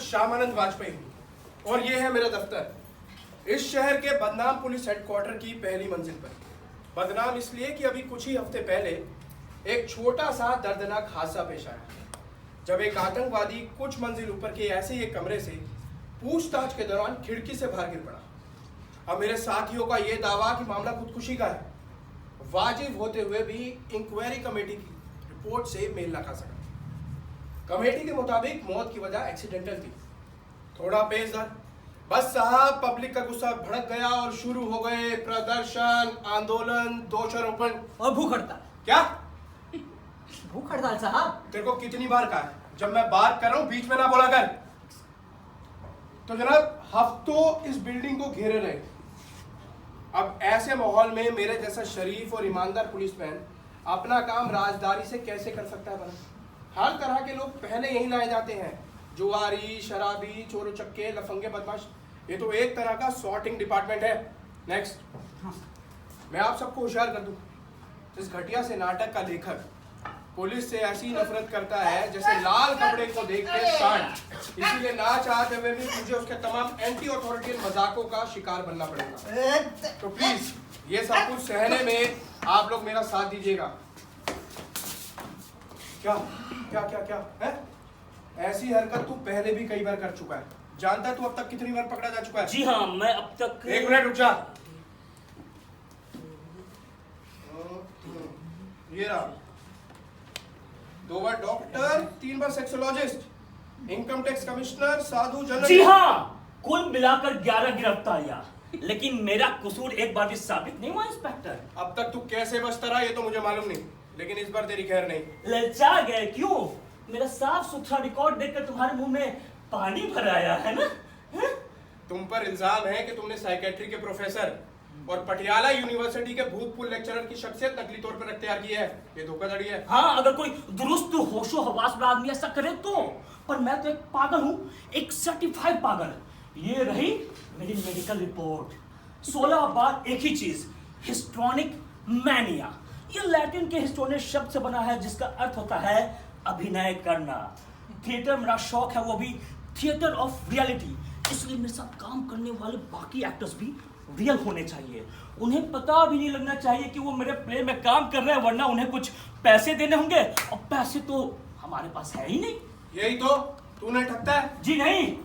श्यामानंद वाजपेयी हूँ और ये है मेरा दफ्तर इस शहर के बदनाम पुलिस हेडक्वार्टर की पहली मंजिल पर। बदनाम इसलिए कि अभी कुछ ही हफ्ते पहले एक छोटा सा दर्दनाक हादसा पेश आया, जब एक आतंकवादी कुछ मंजिल ऊपर के ऐसे ही एक कमरे से पूछताछ के दौरान खिड़की से बाहर गिर पड़ा। अब मेरे साथियों का यह दावा कि मामला खुदकुशी का है, वाजिब होते हुए भी इंक्वायरी कमेटी की रिपोर्ट से मेल न खा सका। कमेटी के मुताबिक मौत की वजह एक्सीडेंटल थी। थोड़ा पेशदार, बस साहब पब्लिक का गुस्सा भड़क गया और शुरू हो गए प्रदर्शन, आंदोलन, दोषारोपण और भूख हड़ताल। क्या भूख हड़ताल साहब? तेरे को कितनी बार कहा है, जब मैं बात कर रहा हूं बीच में ना बोला कर। तो जनाब हफ्तों इस बिल्डिंग को घेरे रहे। अब ऐसे माहौल में मेरे जैसा शरीफ और ईमानदार पुलिसमैन अपना काम राजदारी से कैसे कर सकता है भला? हर तरह के लोग पहले यहीं लाए जाते हैं, जुआरी, शराबी, चोर चक्के, लफंगे, बदमाश। ये तो एक तरह का सॉर्टिंग डिपार्टमेंट है। नेक्स्ट, मैं आप सबको होशियार कर दूं, इस घटिया से नाटक का लेखक पुलिस से ऐसी नफरत करता है जैसे लाल कपड़े को देख के सांड। इसीलिए ना चाहते हुए भी मुझे उसके तमाम एंटी ऑथोरिटेरियन मजाकों का शिकार बनना पड़ेगा। तो प्लीज ये सब कुछ सहने में आप लोग मेरा साथ दीजिएगा। क्या क्या क्या क्या है? ऐसी हरकत तू पहले भी कई बार कर चुका है। जानता है तू अब तक कितनी बार पकड़ा जा चुका है? जी हाँ, मैं अब तक। एक मिनट रुक जा। ये रहा, 2 बार डॉक्टर, 3 बार सेक्सोलॉजिस्ट, इनकम टैक्स कमिश्नर, साधु जनरल। जी हाँ, कुल मिलाकर 11 गिरफ्तारियां। लेकिन मेरा कसूर एक बार भी साबित नहीं हुआ इंस्पेक्टर। अब तक तू कैसे बचता रहा ये तो मुझे मालूम नहीं, लेकिन इस बार तेरी खैर नहीं। ललचा गए क्यों? मेरा साफ सुथरा रिकॉर्ड देखकर तुम्हारे मुंह में पानी भर आया है ना? तुम पर इल्जाम है कि तुमने साइकेट्री के प्रोफेसर और पटियाला यूनिवर्सिटी के भूतपूर्व लेक्चरर की शख्सियत नकली तौर पर अख्तियार की है। ये धोखाधड़ी है। हाँ, अगर कोई दुरुस्त होशो हवास में आदमी ऐसा करे तो। पर मैं तो एक पागल हूँ, एक सर्टिफाइड पागल। ये रही मेरी मेडिकल रिपोर्ट। 16 बार एक ही चीज, हिस्ट्रोनिक मैनिया। ये लैटिन के हिस्टोनिक शब्द से बना है, जिसका अर्थ होता है अभिनय करना। थिएटर मेरा शौक है, वो भी थिएटर ऑफ रियलिटी। इसलिए मेरे साथ काम करने वाले बाकी एक्टर्स भी रियल होने चाहिए। उन्हें पता भी नहीं लगना चाहिए कि वो मेरे प्ले में काम कर रहे हैं, वरना उन्हें कुछ पैसे देने होंगे, और पैसे तो हमारे पास है ही नहीं। यही तो तूने ठगता है। जी नहीं,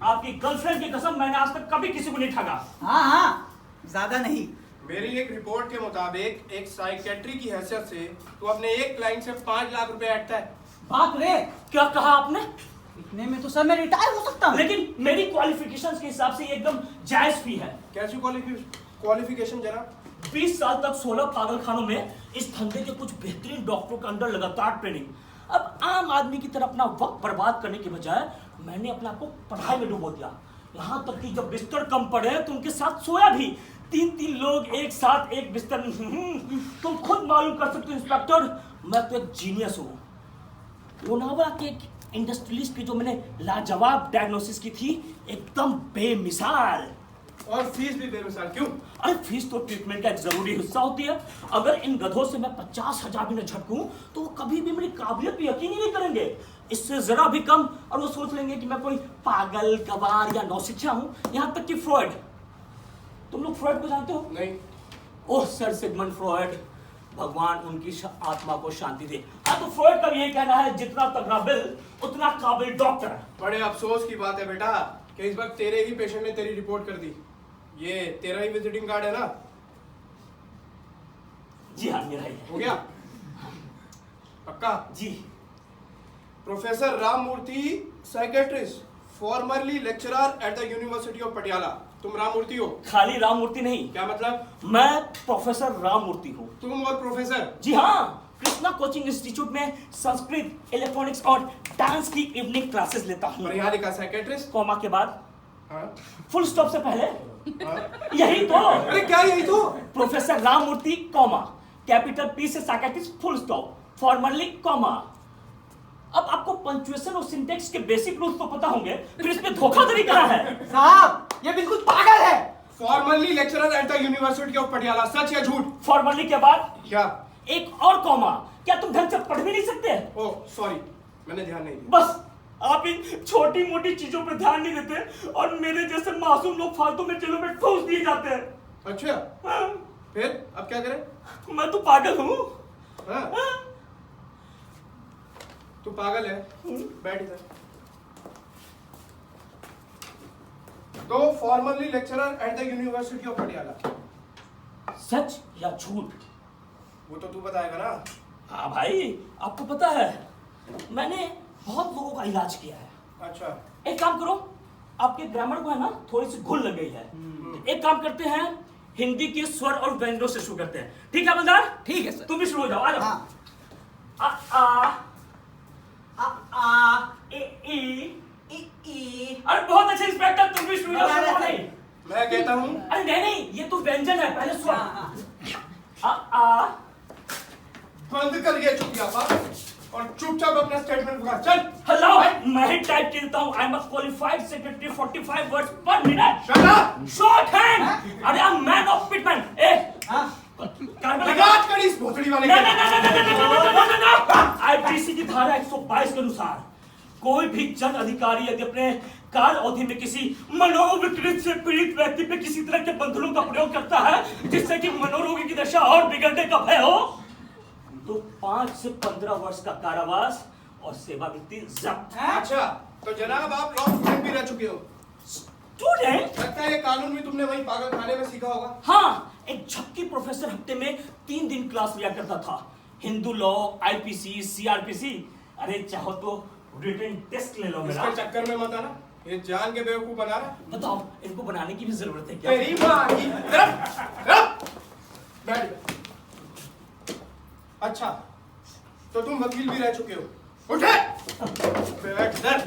आपकी गर्लफ्रेंड की कसम, मैंने आज तक कभी किसी को नहीं ठगा। हाँ हाँ, ज्यादा नहीं। मेरी एक रिपोर्ट के मुताबिक एक साइकेट्री की हैसियत से तू अपने एक क्लाइंट से 5 लाख रुपए ऐंठता है। बाप रे, क्या कहा आपने? इतने में तो सर मैं रिटायर हो सकता हूँ। लेकिन मेरी क्वालिफिकेशंस के हिसाब से ये एकदम जायज फी है। कैसी क्वालिफिकेशन जरा? 20 साल तक 16 पागलखानों में इस धंधे के कुछ बेहतरीन डॉक्टरों के अंदर लगातार ट्रेनिंग। अब आम आदमी की तरह अपना वक्त बर्बाद करने के बजाय मैंने अपने आप को पढ़ाई में डुबो दिया। यहाँ तक कि जब बिस्तर कम पड़े तो उनके साथ सोया भी। 3 लोग एक साथ एक बिस्तर। तुम खुद मालूम कर सकते हो इंस्पेक्टर, मैं तो एक जीनियस हूँ। लोनावला के एक इंडस्ट्रियलिस्ट की जो मैंने लाजवाब डायग्नोसिस की थी, एकदम बेमिसाल। और फीस भी बेमिसाल। क्यों? अरे फीस तो ट्रीटमेंट का एक जरूरी हिस्सा होती है। अगर इन गधों से मैं 50,000 भी न झटकूं तो वो कभी भी मेरी काबिलियत पे यकीन ही नहीं करेंगे। इससे जरा भी कम और वो सोच लेंगे कि मैं कोई पागल, गवार या नौसिखिया हूं। यहाँ तक कि फ्रॉइड, तुम लोग फ्रॉइड को जानते हो? नहीं। ओह सर सिगमंड फ्रॉइड, भगवान उनकी आत्मा को शांति दे। हाँ, तो फ्रॉइड का यही कहना है, जितना तगड़ा बिल उतना काबिल डॉक्टर। बड़े अफसोस की बात है बेटा कि इस वक्त तेरे ही पेशेंट ने तेरी रिपोर्ट कर दी। ये तेरा ही विजिटिंग कार्ड है ना? जी हाँ, मेरा ही हो गया पक्का? जी। Professor Ram Murthy, psychiatrist, formerly lecturer at the university of Patiala. तुम राम मूर्ति हो? खाली राम मूर्ति नहीं। क्या मतलब? मैं प्रोफेसर राम मूर्ति हूँ। तुम और प्रोफेसर? जी हाँ, कृष्णा कोचिंग इंस्टीट्यूट में संस्कृत, इलेक्ट्रॉनिक्स और डांस की इवनिंग क्लासेस लेता हूँ। और यहाँ लिखा साइकेट्रिस्ट? कॉमा के बाद हाँ? फुल स्टॉप से पहले हाँ? यही तो। अरे क्या यही तो? प्रोफेसर राम मूर्ति कॉमा, कैपिटल पी से psychiatrist full stop, formerly comma. अब आपको पंक्चुएशन और सिंटेक्स के बेसिक रूल्स तो पता होंगे, फिर इसमें धोखाधड़ी कहाँ है? साहब ये बिल्कुल पागल है। Formerly lecturer at the university of Patiala, सच या झूठ? फॉर्मरली के बाद क्या? एक और कॉमा। क्या तुम ढंग से पढ़ भी नहीं सकते? ओह सॉरी, मैंने ध्यान नहीं दिया। बस आप इन छोटी मोटी चीजों पर ध्यान नहीं देते और मेरे जैसे मासूम लोग फालतू में जेलों में ठूस दिए जाते हैं। अच्छा, हाँ, फिर अब क्या करें? मैं तो पागल हूँ। हाँ, हाँ, तू पागल है, बैठ इधर। तो formerly lecturer at the university of Patiala. सच या झूठ? वो तो तू बताएगा ना। हाँ भाई, आपको पता है मैंने बहुत लोगों का इलाज किया है। अच्छा, एक काम करो, आपके ग्रामर को है ना थोड़ी सी घुल लग गई है। एक काम करते हैं, हिंदी के स्वर और व्यंजनों से शुरू करते हैं। ठीक है बलदार? ठीक है सर। तुम भी शुरू हो जाओ, आ जाओ। हाँ। आ ए ई ई अरे बहुत अच्छे इंस्पेक्टर, तुम भी शुरू हो बता जाओ। रहे थे। मैं कहता हूँ अरे नहीं, ये तो व्यंजन है, पहले स्वर। हाँ, आ बंद कर ये चुपियापा और चुपचाप अपना स्टेटमेंट बता। चल। हेलो, मैं ही टाइप करता हूँ। I am a qualified secretary, 45 words per minute. Shut up. Shorthand. अरे I am man of Pitman. ए हाँ। लगाज करी इस भोसड़ी वाले के। आईपीसी की धारा 122 के अनुसार कोई भी जन अधिकारी यदि अपने कार्य अवधि में किसी मनोविकृत से पीड़ित व्यक्ति पे किसी तरह के बंधनों का प्रयोग करता है जिससे कि मनोरोगी की दशा और बिगड़ने का भय हो, तो 5 से 15 वर्ष का कारावास और सेवानिवृत्ति जब्त। अच्छा, तो जनाब आप लॉ स्टूडेंट भी रह चुके हो। स्टूडेंट? लगता है ये कानून भी तुमने वहीं पागल खाने में सीखा होगा। हाँ, एक झक्की प्रोफेसर हफ्ते में 3 दिन क्लास लिया करता था। Hindu law, IPC, CrPC. अरे चाहो तो रिटन टेस्ट ले लो मेरा। इसके चक्कर में मत आना, ये जान के बेवकूफ बना रहा। बताओ, इनको बनाने की भी जरूरत है क्या? तेरी माँ की बैठ। अच्छा, तो तुम वकील भी रह चुके हो। उठे बैठ इधर।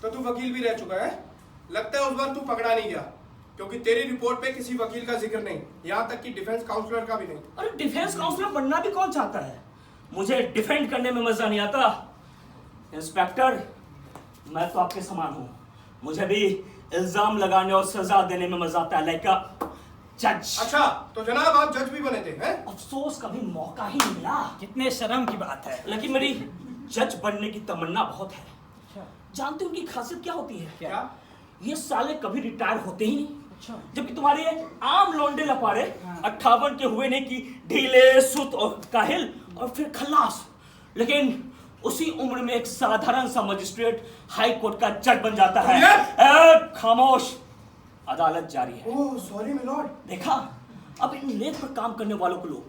तो तू वकील भी रह चुका है। लगता है उस बार तू पकड़ा नहीं गया, क्योंकि तेरी रिपोर्ट पे किसी वकील का जिक्र नहीं, यहाँ तक कि डिफेंस काउंसलर का भी नहीं। अरे डिफेंस काउंसलर बनना भी कौन चाहता है? मुझे डिफेंड करने में मजा नहीं आता। इंस्पेक्टर, मैं तो आपके समान हूँ। मुझे भी इल्जाम लगाने और सजा देने में मजा आता है, लाइक अ जज। अच्छा, तो जनाब आप जज भी बने थे, हैं? अफसोस कभी मौका ही नहीं मिला। कितने शर्म की बात है। लेकिन मेरी जज बनने की तमन्ना बहुत है। अच्छा। जानते हो उनकी खासियत क्या होती है? क्या? ये साले कभी रिटायर होते ही नहीं। अच्छा। जबकि तुम्हारे आम लौंडे लपाड़े हाँ। 58 के हुए नहीं कि ढीले, सुत और काहिल और फिर खल्लास। लेकिन उसी उम्र में एक साधारण सा मजिस्ट्रेट हाई कोर्ट का जज बन जाता है। खामोश, अदालत जारी है। Oh sorry my Lord. देखा, अब इन लेख पर काम करने वालों को लोग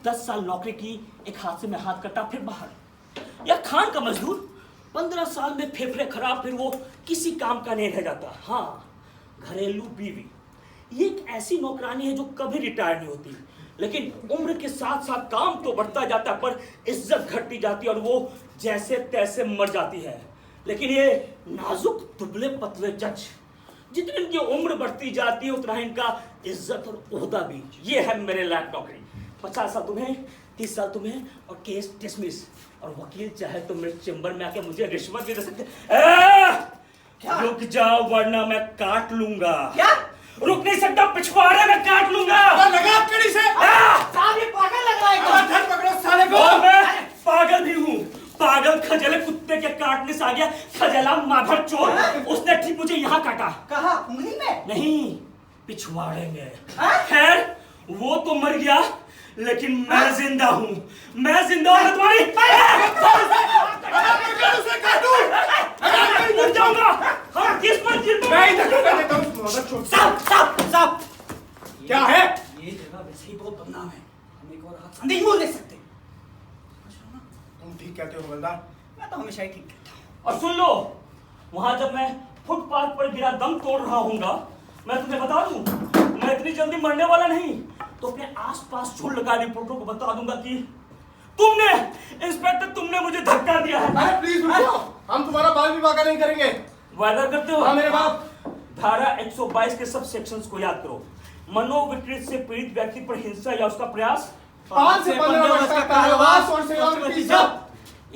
10 साल नौकरी की, एक हाथ से में हाथ कटा फिर बाहर। या खान का मजदूर 15 साल में फेफड़े खराब, फिर वो किसी काम का नहीं रह जाता। हाँ, घरेलू बीवी ये एक ऐसी नौकरानी है जो कभी रिटायर नहीं होती, लेकिन उम्र के साथ साथ काम तो बढ़ता जाता है पर इज्जत घटती जाती है और वो जैसे तैसे मर जाती है। लेकिन ये नाजुक दुबले पतले जज, जितनी इनकी उम्र बढ़ती जाती है उतना इनका इज्जत और ओहदा भी। ये है मेरे लायक नौकरी। 50 साल तुम्हें, 30 साल तुम्हें और केस डिसमिस। और वकील चाहे तो मेरे चेंबर में आके मुझे रिश्वत भी दे सकते। रुक जाओ वरना मैं काट लूंगा। क्या? रुक नहीं सकता, पिछवाड़े में काट लूंगा। लगा कड़ी से। साहब ये पागल लग रहा है एकदम। धर पकड़ो साले को। और मैं पागल भी हूँ। पागल खजले कुत्ते के काटने से आ गया। खजला माधर चोर, उसने ठीक मुझे यहाँ काटा। कहाँ? उंगली में? नहीं, पिछवाड़े में। हाँ? खैर, वो तो मर गया, लेकिन मैं जिंदा हूँ। मैं जिंदा हूँ तुम्हारी। उसे काटूं। मर जाऊंगा। हम किस पर जिंदा? मैं ही धक्का देता हूँ। मदद छोड़। साहब क्या है? ये जगह वैसे ही बहुत बदनाम है, हम एक और हाथ नहीं बोल दे सकते। तुम ठीक कहते हो हवलदार। मैं तो हमेशा ही ठीक कहता हूँ। और सुन लो, वहां जब मैं फुटपाथ पर गिरा दम तोड़ रहा हूँगा, मैं तुम्हें बता दूं, मैं इतनी जल्दी मरने वाला नहीं। तो अपने आसपास झूठ लगा रिपोर्टरों को बता दूंगा कि तुमने, इंस्पेक्टर, तुमने मुझे धक्का दिया है। अरे प्लीज रुको, हम तुम्हारा बाल भी बाका नहीं करेंगे। वादा करते हो? हाँ मेरे बाप। धारा 122 के सब सेक्शंस को याद करो। मनोविकृत से पीड़ित व्यक्ति पर हिंसा या उसका प्रयास, 5 से 15 वर्ष का कारावास और सेवानिवृत्ति जब्त।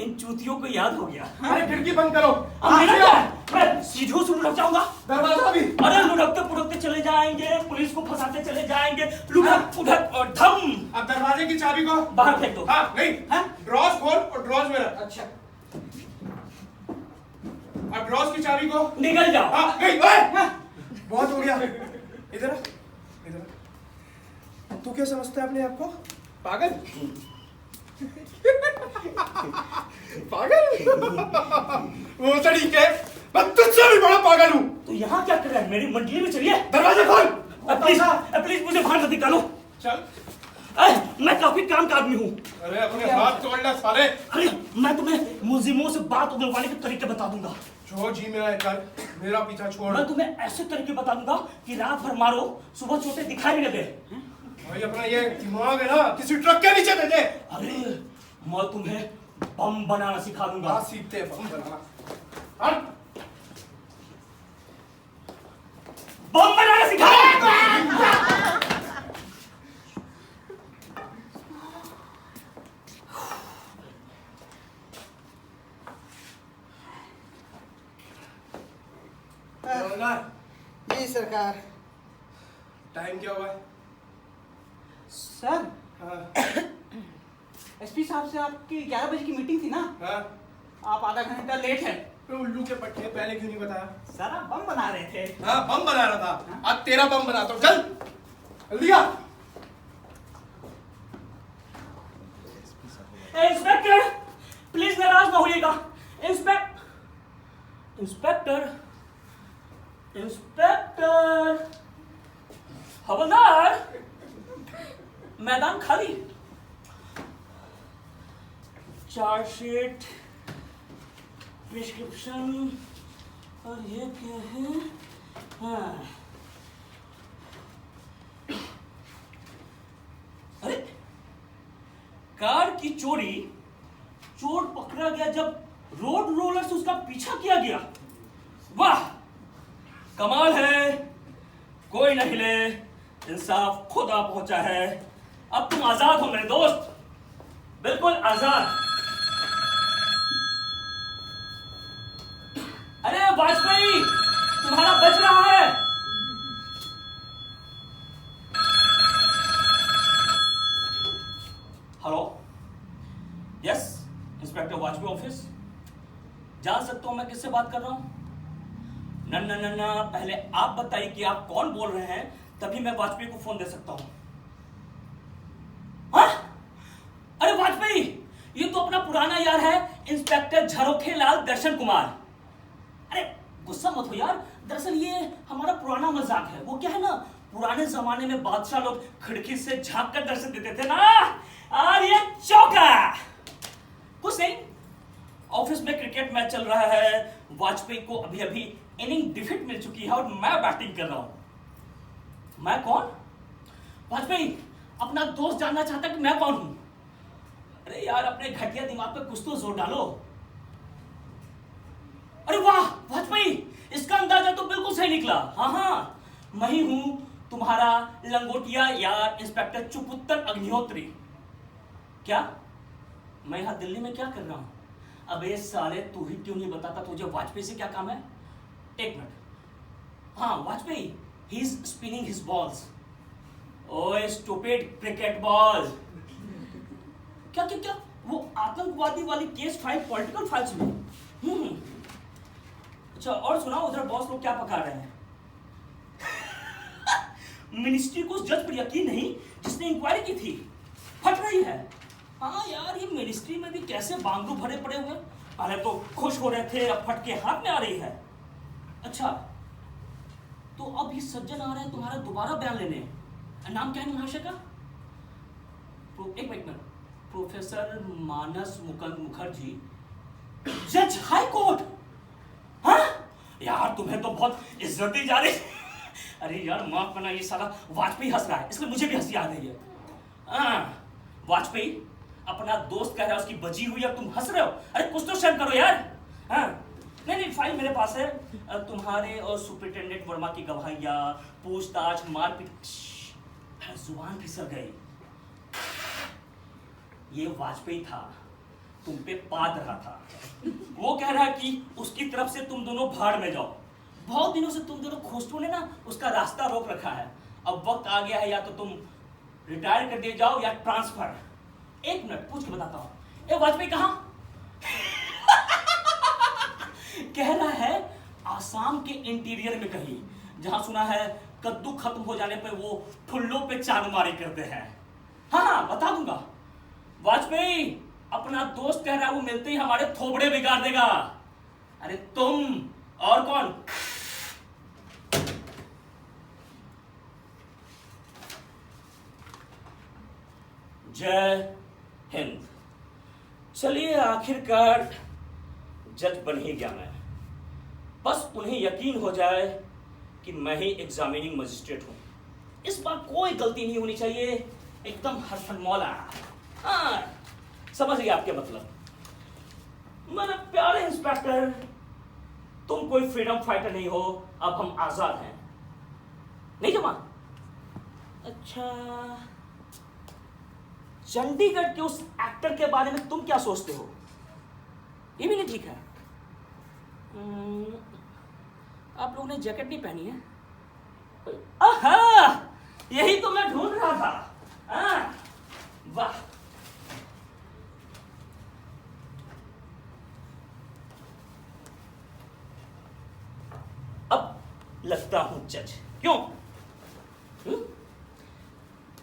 इन चूतियों को याद हो गया। अरे खिड़की बंद करो। अब मेरा क्या है? मैं सीधो से लुढ़क जाऊंगा। दरवाजा भी। अरे लुढ़कते पुढ़कते चले जाएंगे, पुलिस को फंसाते चले जाएंगे। लुढ़क पुढ़क और धम। अब दरवाजे की चाबी को बाहर फेंक दो। हाँ नहीं, हाँ? ड्रॉज खोल और ड्रॉज में रख। अच्छा। अब ड्रॉस की चाबी को निकल जाओ। हाँ, नहीं, ओए! बहुत हो गया। इधर आ, इधर आ। तू क्या समझता है अपने आप को? पागल? पागल? वो तरीके मैं तुझसे भी बड़ा पागल हूँ। तो यहाँ क्या कर रहा है? मेरी मंडली में चलिए। दरवाजा खोल। प्लीज मुझे बाहर से निकालो। चल। मैं काफी काम का आदमी हूँ। अरे अपने हाथ तोड़ ले साले। अरे मैं तुम्हें मुलजिमों से बात उगलवाने के तरीके बता दूंगा। जो जी मेरा है कर, मेरा पीछा छोड़। मैं तुम्हें ऐसे तरीके बता दूंगा कि रात भर मारो, सुबह छोटे दिखाई नहीं लगे। भाई अपना ये दिमाग है ना किसी ट्रक के नीचे दे दे। अरे मैं तुम्हें बम बनाना सिखा दूंगा। हाँ सीखते हैं बम बनाना। हट। बम बनाना सिखा। जी सरकार। टाइम क्या हुआ है? सर हाँ एसपी साहब से आपकी 11 बजे की मीटिंग थी ना, हाँ। आप आधा घंटा लेट है। तो उल्लू के पट्टे पहले क्यों नहीं बताया? सर आप बम बना रहे थे। हाँ बम बना रहा था। अब तेरा बम बनाता हूँ। चल जल्दी आ। इंस्पेक्टर प्लीज नाराज ना होइएगा। इंस्पेक्टर हवलदार, मैदान खाली। चार्जशीट, प्रिस्क्रिप्शन और ये क्या है? हाँ अरे कार की चोरी, चोर पकड़ा गया जब रोड रोलर से उसका पीछा किया गया। वाह कमाल है, कोई न हिले, इंसाफ खुदा पहुंचा है। अब तुम आजाद हो मेरे दोस्त, बिल्कुल आजाद। अरे वाजपेयी तुम्हारा बच रहा है। Hello, yes inspector Vajpayee office. जान सकता हूं मैं किससे बात कर रहा हूं? ना पहले आप बताइए कि आप कौन बोल रहे हैं, तभी मैं वाजपेयी को फोन दे सकता हूं। हाँ? अरे वाजपेयी, ये तो अपना पुराना यार है, इंस्पेक्टर झरोखेलाल दर्शन कुमार। अरे गुस्सा मत हो यार, दरअसल ये हमारा पुराना मजाक है। वो क्या है ना, पुराने जमाने में बादशाह लोग खिड़की से झांक कर दर्शन देते थे ना। और ये चौका कुछ नहीं, ऑफिस में क्रिकेट मैच चल रहा है, वाजपेयी को अभी अभी इनिंग डिफीट मिल चुकी है और मैं बैटिंग कर रहा हूं। मैं कौन? वाजपेयी अपना दोस्त जानना चाहता कि मैं कौन हूं। अरे यार अपने घटिया दिमाग पे कुछ तो जोर डालो। अरे वाह वाजपेयी, इसका अंदाजा तो बिल्कुल सही निकला। हाँ मैं ही हूं तुम्हारा लंगोटिया यार इंस्पेक्टर चुपुत्तर अग्निहोत्री। क्या मैं यहां दिल्ली में क्या कर रहा हूं? अबे साले तू ही क्यों नहीं बताता तुझे वाजपेयी से क्या काम है? एक मिनट। हाँ Vajpayee, he is spinning his balls. ओए स्टूपिड क्रिकेट बॉल। क्या क्या क्या वो आतंकवादी वाली केस फाइल पॉलिटिकल फाइल्स में? अच्छा और सुनाओ, उधर बॉस लोग क्या पका रहे हैं? मिनिस्ट्री को उस जज पर यकीन नहीं जिसने इंक्वायरी की थी, फट रही है। हाँ यार ये मिनिस्ट्री में भी कैसे बांगरू भरे पड़े हुए। पहले तो खुश हो रहे थे, अब फट के हाथ में आ रही है। अच्छा तो अब ये सज्जन आ रहे हैं तुम्हारा दोबारा बयान लेने। नाम क्या है महाशय का? एक मिनट, प्रोफेसर मानस मुकुंद मुखर्जी, जज हाई कोर्ट। हाँ यार तुम्हें तो बहुत इज्जत दी जा रही। अरे यार माफ करना, ये साला वाजपेयी हंस रहा है इसलिए मुझे भी हंसी आ रही है। वाजपेयी अपना दोस्त कह रहा है उसकी बजी हुई और तुम हंस रहे हो। अरे कुछ तो शर्म करो यार। हाँ नहीं फाइल मेरे पास है। तुम्हारे और सुपरिटेंडेंट वर्मा की गवाहियां, पूछताछ, मारपीट। जुबान फिसल गई। ये वाजपेयी था, तुम पे पाद रहा था। वो कह रहा है कि उसकी तरफ से तुम दोनों भाड़ में जाओ। बहुत दिनों से तुम दोनों खोस्टों ने ना उसका रास्ता रोक रखा है। अब वक्त आ गया है, या तो तुम रिटायर कर दिए जाओ या ट्रांसफर। एक मिनट पूछ के बताता हूं। ए वाजपेयी कहां? कह रहा है आसाम के इंटीरियर में कहीं, जहां सुना है कद्दू खत्म हो जाने पे वो फुल्लों पे चांदमारी करते हैं। हाँ बता दूंगा। वाजपेयी अपना दोस्त कह रहा है वो मिलते ही हमारे थोबड़े बिगाड़ देगा। अरे तुम और कौन? जय हिंद। चलिए आखिरकार जज बन ही गया मैं। बस उन्हें यकीन हो जाए कि मैं ही एग्जामिनिंग मजिस्ट्रेट हूं। इस बार कोई गलती नहीं होनी चाहिए, एकदम हरफन मौला। हाँ समझ गए आपके मतलब। मेरे प्यारे इंस्पेक्टर, तुम कोई फ्रीडम फाइटर नहीं हो, अब हम आजाद हैं। नहीं जमा? अच्छा, चंडीगढ़ के उस एक्टर के बारे में तुम क्या सोचते हो? ये भी नहीं ठीक है। आप लोगों ने जैकेट नहीं पहनी है? आहा, यही तो मैं ढूंढ रहा था। वाह, अब लगता हूं जज। क्यों?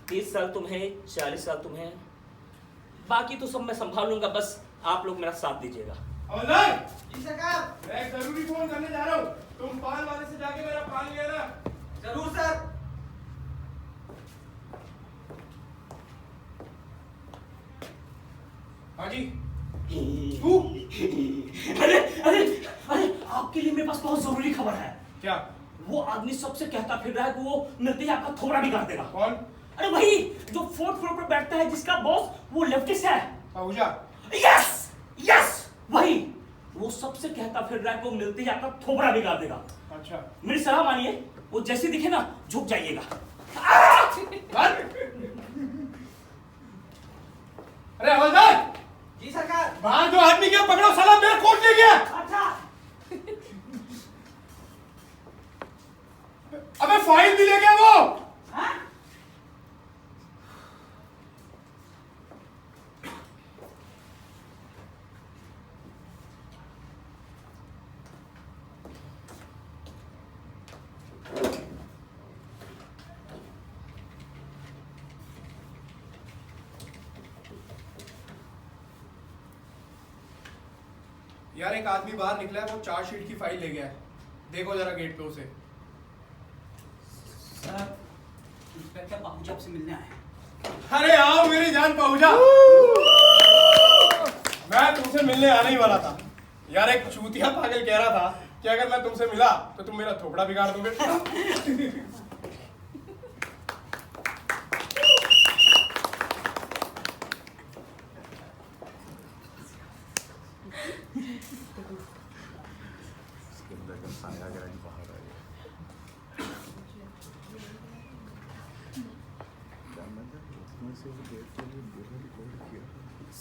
30 साल तुम्हें, 40 साल तुम्हें, बाकी तो सब मैं संभाल लूंगा। बस आप लोग मेरा साथ दीजिएगा। हवलदार, जी सरकार। मैं एक जरूरी फोन करने जा रहा हूँ। तुम पान वाले से जाके मेरा पान ले आना। जरूर सर। हाँ जी। तू? अरे अरे अरे, आपके लिए मेरे पास बहुत जरूरी खबर है। क्या? वो आदमी सबसे कहता फिर रहा है कि वो मिलते ही आपका थोड़ा बिगाड़ देगा। कौन? अरे वही जो 4th फ्लोर पर बैठता है, जिसका बॉस वो लेफ्टिस्ट है। पहुंचा? यस यस, वही। वो सबसे कहता फिर रहा है कि वो मिलते ही आपका थोबड़ा बिगाड़ देगा। अच्छा, मेरी सलाह मानिए, वो जैसे दिखे ना झुक जाइएगा। अरे हवलदार, जी सरकार। बाहर जो आदमी गया पकड़ो, साला मेरा कोट ले गया। अच्छा। अबे फाइल भी ले गया वो। हाँ? यार एक आदमी बाहर निकला है, वो चार्जशीट की फाइल ले गया है। देखो जरा गेट पे उसे। सर, इंस्पेक्टर पाहुजा आपसे मिलने आए। अरे आओ मेरी जान पहुंचा। मैं तुमसे मिलने आने ही वाला था। यार एक चूतिया पागल कह रहा था कि अगर मैं तुमसे मिला तो तुम मेरा थोपड़ा बिगाड़ दोगे।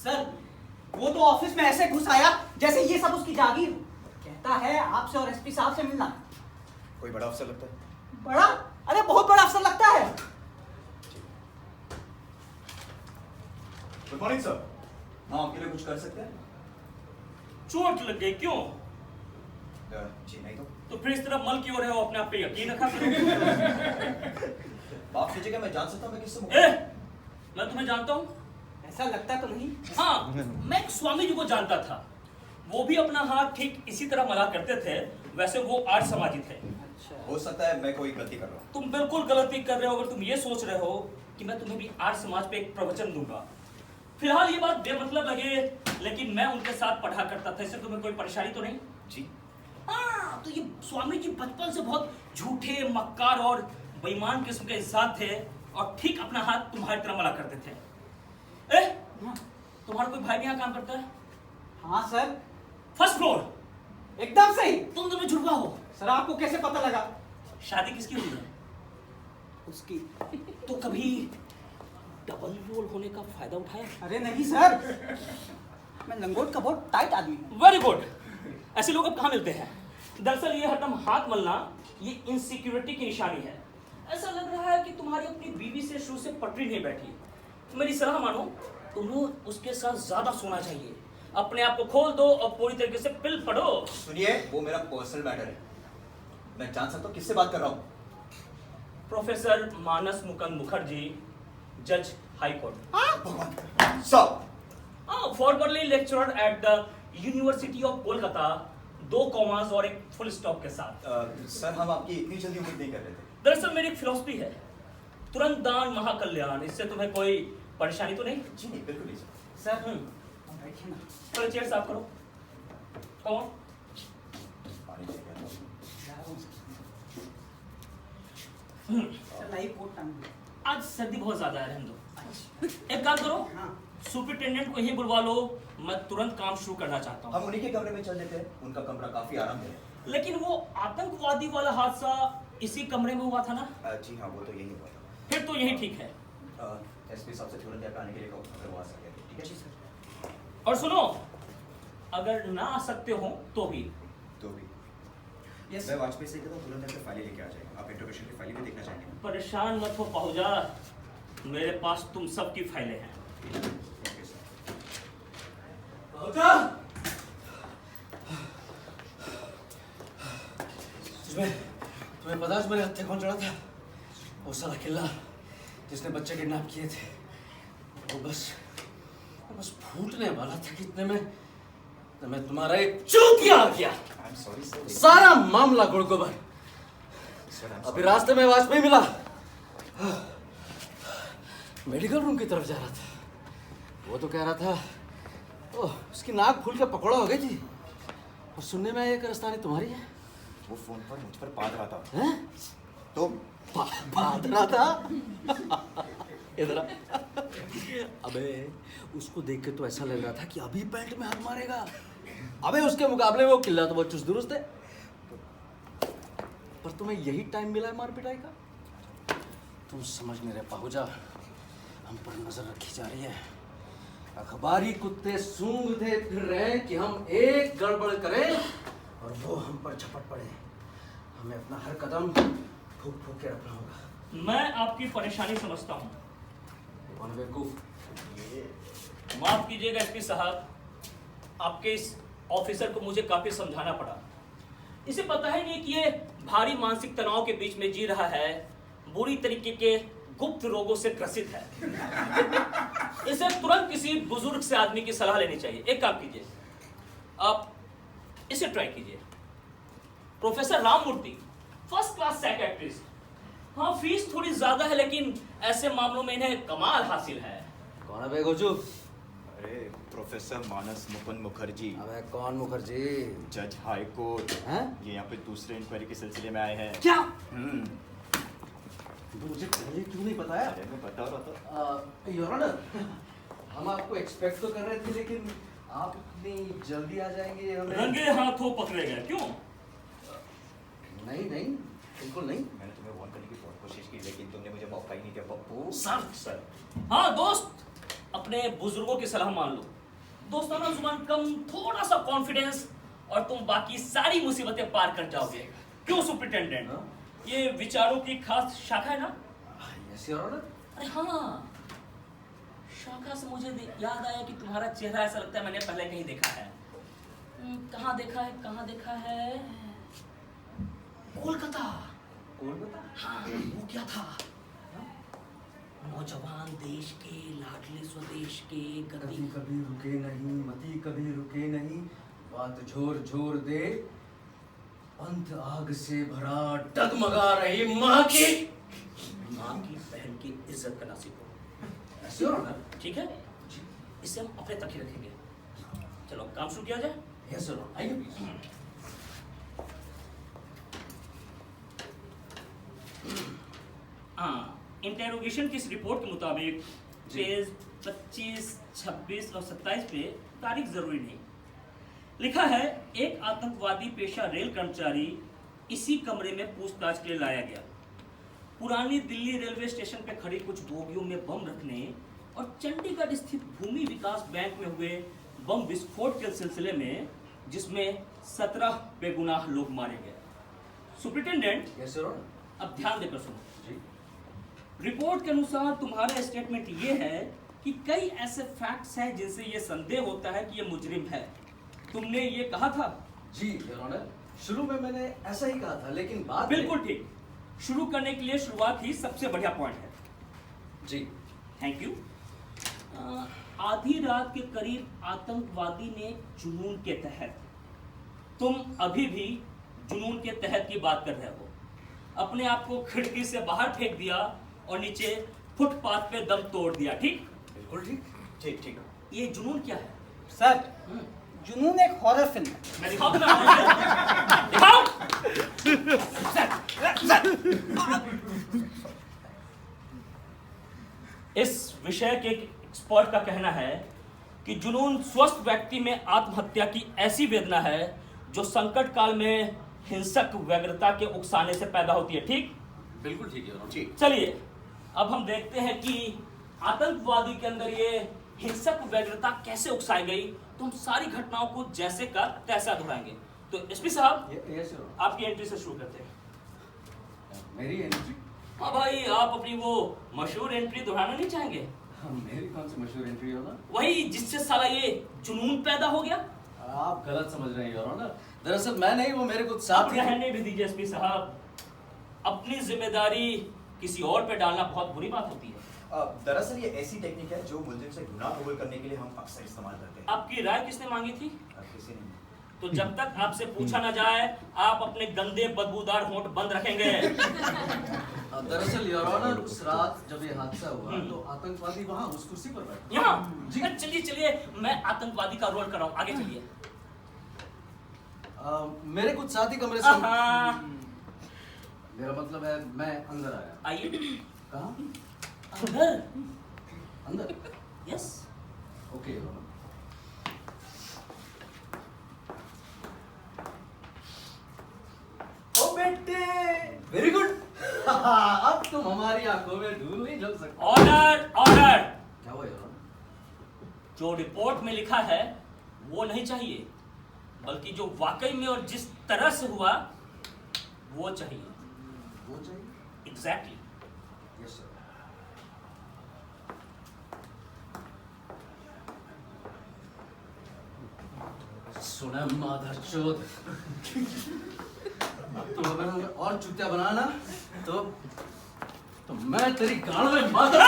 सर, वो तो ऑफिस में ऐसे घुस आया जैसे ये सब उसकी जागीर। कहता है आपसे और एसपी साहब से मिलना। कोई बड़ा अफसर लगता है? बड़ा? अरे बहुत बड़ा अफसर लगता है। Good morning sir. हाँ, आपके लिए कुछ कर सकते हैं? चोट लग गई क्यों? जी नहीं तो फिर इस तरह मल क्यों रहे हो? अपने आप पे यकीन रखा करो। माफ कीजिएगा, मैं जान सकता हूँ मैं किससे ए, मैं तुम्हें जानता हूँ। ऐसा लगता तो नहीं? हाँ, मैं एक स्वामी जी को जानता था। वो भी अपना हाथ ठीक इसी तरह मला करते थे। वैसे वो आर्य समाजी थे। अच्छा। हो सकता है मैं कोई गलती कर रहा हूँ। तुम बिल्कुल गलती कर रहे हो अगर तुम ये सोच रहे हो कि मैं तुम्हें भी आर्य समाज पे एक प्रवचन दूंगा। फिलहाल ये बात बेमतलब लगे, लेकिन मैं उनके साथ पढ़ा करता था। इससे तुम्हें कोई परेशानी तो नहीं? जी हाँ, तो ये स्वामी जी बचपन से बहुत झूठे, मक्कार और बेईमान किस्म के इंसान थे और ठीक अपना हाथ तुम्हारी तरह मला करते थे। ए, तुम्हारा कोई भाई भी यहाँ काम करता है? हाँ सर। 1st floor. एकदम सही। तुम दोनों जुड़वा हो। सर आपको कैसे पता लगा? शादी किसकी हुई है? उसकी। तो कभी डबल रोल होने का फायदा उठाया? अरे नहीं सर, मैं लंगोट का बहुत टाइट आदमी हूँ। Very good. ऐसे लोग अब कहाँ मिलते हैं? दरअसल ये हरदम हाथ मलना ये इनसिक्योरिटी की निशानी है। ऐसा लग रहा है कि तुम्हारी अपनी बीवी से शुरू से पटरी नहीं बैठी। मेरी सलाह मानो, तुम्हें उसके साथ ज्यादा सोना चाहिए। अपने आप को खोल दो और पूरी तरीके से पिल पढ़ो। सुनिए, वो मेरा पर्सनल मैटर है। मैं जान सकता हूँ किससे बात कर रहा हूँ? प्रोफेसर मानस मुकुंद मुखर्जी, जज हाई कोर्ट। भगवान sir, formerly lecturer at the university of Kolkata, 2 commas और एक फुल स्टॉप के साथ। सर हम आपकी इतनी जल्दी उम्मीद नहीं कर रहे थे। दरअसल मेरी एक फिलॉसफी है, तुरंत दान महाकल्याण। इससे तुम्हें कोई परेशानी तो नहीं? जी नहीं, बिल्कुल नहीं सर। सर हम्म, बैठिए ना। चलो चेयर साफ करो। कौन? पानी चाहिए। सर लाइव कोट टांग दो। आज सर्दी बहुत ज्यादा है, रहने दो। एक काम करो, हाँ सुपरिटेंडेंट को यहीं बुलवा लो, मैं तुरंत काम शुरू करना चाहता हूँ। हम उन्हीं के कमरे में चल देते हैं, उनका कमरा काफी आरामदेह है। लेकिन वो आतंकवादी वाला हादसा इसी कमरे में हुआ था ना? जी हाँ, वो तो यही हुआ था। फिर तो यही ठीक है। एसपी साहब से तुरंत यहाँ पे आने के लिए कहो, अगर वो आ सके तो। ठीक है जी सर। और सुनो, अगर ना आ सकते हो तो भी तो भी यस मैं वाजपेयी से कहता हूँ तुरंत यहाँ पे फाइलें लेके आ जाएगा। आप इंटरोगेशन की फाइलें भी देखना चाहेंगे? परेशान मत हो पहुजा, मेरे पास तुम सबकी फाइलें हैं। Okay sir. तुम्हें पता है मेरे हत्थे कौन चढ़ा था? वो साला किल्ला जिसने बच्चे किडनैप किए थे। वो बस फूटने वाला था कि इतने में तो मैं तुम्हारा एक चूतिया आ गया। I am sorry sir. सारा मामला गुड़गुबर। सर अभी रास्ते में वाजपेयी मिला, मेडिकल रूम की तरफ जा रहा था। वो तो कह रहा था ओह उसकी नाक फूल के पकौड़ा हो गई थी। और सुनने में आया कि रस्तानी तुम्हारी है। वो फोन पर मुझ पर पाद रहा था। हैं? तो बात रहा था इधर आ। अबे उसको देख के तो ऐसा लग रहा था कि अभी पैंट में हाथ मारेगा। अबे उसके मुकाबले में वो किल्ला तो बहुत चुस्त दुरुस्त है। पर तुम्हें यही टाइम मिला है मार पिटाई का? तुम समझ नहीं रहे पाहुजा, हम पर नजर रखी जा रही है। अखबारी कुत्ते सूंघते फिर रहे कि हम एक गड़बड़ करें और वो हम पर झपट पड़े। हमें अपना हर कदम फूक फूक के रखना होगा। मैं आपकी परेशानी समझता हूँ। कौन बेवकूफ? माफ कीजिएगा एसपी साहब, आपके इस ऑफिसर को मुझे काफी समझाना पड़ा। इसे पता ही नहीं कि ये भारी मानसिक तनाव के बीच में जी रहा है, बुरी तरीके के गुप्त रोगों से ग्रसित है। इसे तुरंत किसी बुजुर्ग से आदमी की सलाह लेनी चाहिए। एक काम कीजिए, आप इसे ट्राई कीजिए। Professor Ramamurthy, first class psychiatrist. हाँ, फीस थोड़ी ज्यादा है लेकिन ऐसे मामलों में इन्हें कमाल हासिल है। कौन है बेगोजू? अरे प्रोफेसर मानस मुकुंद मुखर्जी, अबे कौन मुखर्जी? जज हाई कोर्ट। हैं? ये यहाँ पे दूसरे इंक्वायरी के सिलसिले में आए हैं। क्या? हम्म। मुझे पहले क्यों नहीं बताया? अरे मैं बता रहा था। योर ऑनर, हम आपको एक्सपेक्ट तो कर रहे थे लेकिन आप इतनी जल्दी आ जाएंगे हमें। रंगे हाथों पकड़े गए। क्यों? नहीं नहीं, बिल्कुल नहीं। मैंने तुम्हें वार्न करने की बहुत कोशिश की लेकिन तुमने मुझे मौका ही नहीं दिया पप्पू। सर हाँ दोस्त, अपने बुजुर्गों की सलाह मान लो। दोस्ताना जुबान कम, थोड़ा सा कॉन्फिडेंस और तुम बाकी सारी मुसीबतें पार कर जाओगे। क्यों सुपरिटेंडेंट? हाँ? ये विचारों की खास शाखा है ना? Yes your honour. अरे हाँ, शाखा से मुझे याद आया कि तुम्हारा चेहरा ऐसा लगता है मैंने पहले कहीं देखा है। कहाँ देखा है, कहाँ देखा है? कोलकाता। कोलकाता? हाँ, वो क्या था? नौजवान देश के, लाडले स्वदेश के, कभी गति। कभी रुके नहीं, मती कभी रुके नहीं, बात झोर झोर दे, पंथ आग से भरा डगमगा रही माँ की बहन की इज्जत का नासिब हो। ऐसे हो ना? ठीक है, इसे हम अपने तक ही रखेंगे। चलो काम शुरू किया जाए। यस सर, आइए प्लीज। हाँ, इंटेरोगेशन की इस रिपोर्ट के मुताबिक पेज 25, 26 और 27 पे तारीख जरूरी नहीं लिखा है। एक आतंकवादी पेशा रेल कर्मचारी इसी कमरे में पूछताछ के लिए लाया गया। पुरानी दिल्ली रेलवे स्टेशन पे खड़ी कुछ बोगियों में बम रखने और चंडीगढ़ स्थित भूमि विकास बैंक में हुए बम विस्फोट के सिलसिले में, जिसमें 17 बेगुनाह लोग मारे गए। Superintendent, yes sir. अब ध्यान देकर सुनो। जी। रिपोर्ट के अनुसार तुम्हारा स्टेटमेंट ये है कि कई ऐसे फैक्ट्स हैं जिनसे ये संदेह होता है कि ये मुजरिम है। तुमने ये कहा था? जी योर ऑनर, शुरू में मैंने ऐसा ही कहा था, लेकिन बाद बिल्कुल ठीक। शुरू करने के लिए शुरुआत ही सबसे बढ़िया पॉइंट है। जी थैंक यू। आधी रात के करीब आतंकवादी ने जुनून के तहत, तुम अभी भी जुनून के तहत की बात कर रहे हो, अपने आप को खिड़की से बाहर फेंक दिया और नीचे फुटपाथ पे दम तोड़ दिया। ठीक? बिल्कुल ठीक। ठीक ठीक। ये जुनून क्या है? सर, जुनून एक हॉरर फिल्म है। मैं दिखाऊं तुम्हें? दिखाऊं? इस विषय के एक्सपर्ट का कहना है कि जुनून स्वस्थ व्यक्ति में आत्महत्या की ऐसी वेदना है जो संकट काल में हिंसक व्यग्रता के उकसाने से पैदा होती है। ठीक? बिल्कुल ठीक है। ठीक। चलिए अब हम देखते हैं कि आतंकवादी के अंदर ये हिंसक व्यग्रता कैसे उकसाई गई। तो हम सारी घटनाओं को जैसे का तैसा दोहराएंगे। तो एसपी साहब, यस योर ऑनर। आपकी एंट्री से शुरू करते हैं। मेरी एंट्री? हाँ भाई, आप अपनी वो मशहूर एंट्री दोहराना नहीं चाहेंगे? मेरी कौन सी मशहूर एंट्री होना? वही जिससे साला ये जुनून पैदा हो गया। आप गलत समझ रहे हैं योर ऑनर। दरअसल मैं नहीं, वो मेरे कुछ आप साथी। रहने भी दीजिए एसपी साहब, अपनी जिम्मेदारी किसी और पे डालना बहुत बुरी बात होती है। दरअसल ये ऐसी टेक्निक है जो मुलजिम से गुनाह कबूल करने के लिए हम अक्सर इस्तेमाल करते हैं। आपकी राय किसने मांगी थी? किसी ने तो जब तक आपसे पूछा ना जाए आप अपने गंदे बदबूदार होंठ बंद रखेंगे। दरअसल योर ऑनर, उस रात जब ये हादसा हुआ तो आतंकवादी वहाँ उस कुर्सी पर बैठा। यहाँ जी। चलिए चलिए, मैं आतंकवादी का रोल कर रहा हूँ, आगे चलिए। मेरे कुछ साथी कमरे से। आहा, मेरा मतलब है मैं अंदर आया। आइए। कहाँ? अंदर? अंदर? यस। Okay your honour. ओ बेटे, वेरी गुड। अब तुम हमारी आंखों में धूल नहीं झल सकते। Order order. क्या हुआ योर ऑनर? जो रिपोर्ट में लिखा है वो नहीं चाहिए, बल्कि जो वाकई में और जिस तरह से हुआ वो चाहिए। वो चाहिए? एग्जैक्टली। Yes sir. सुना माधर चोद। तो अगर हमें और चुतिया बनाना तो मैं तेरी गाड़ में माधर।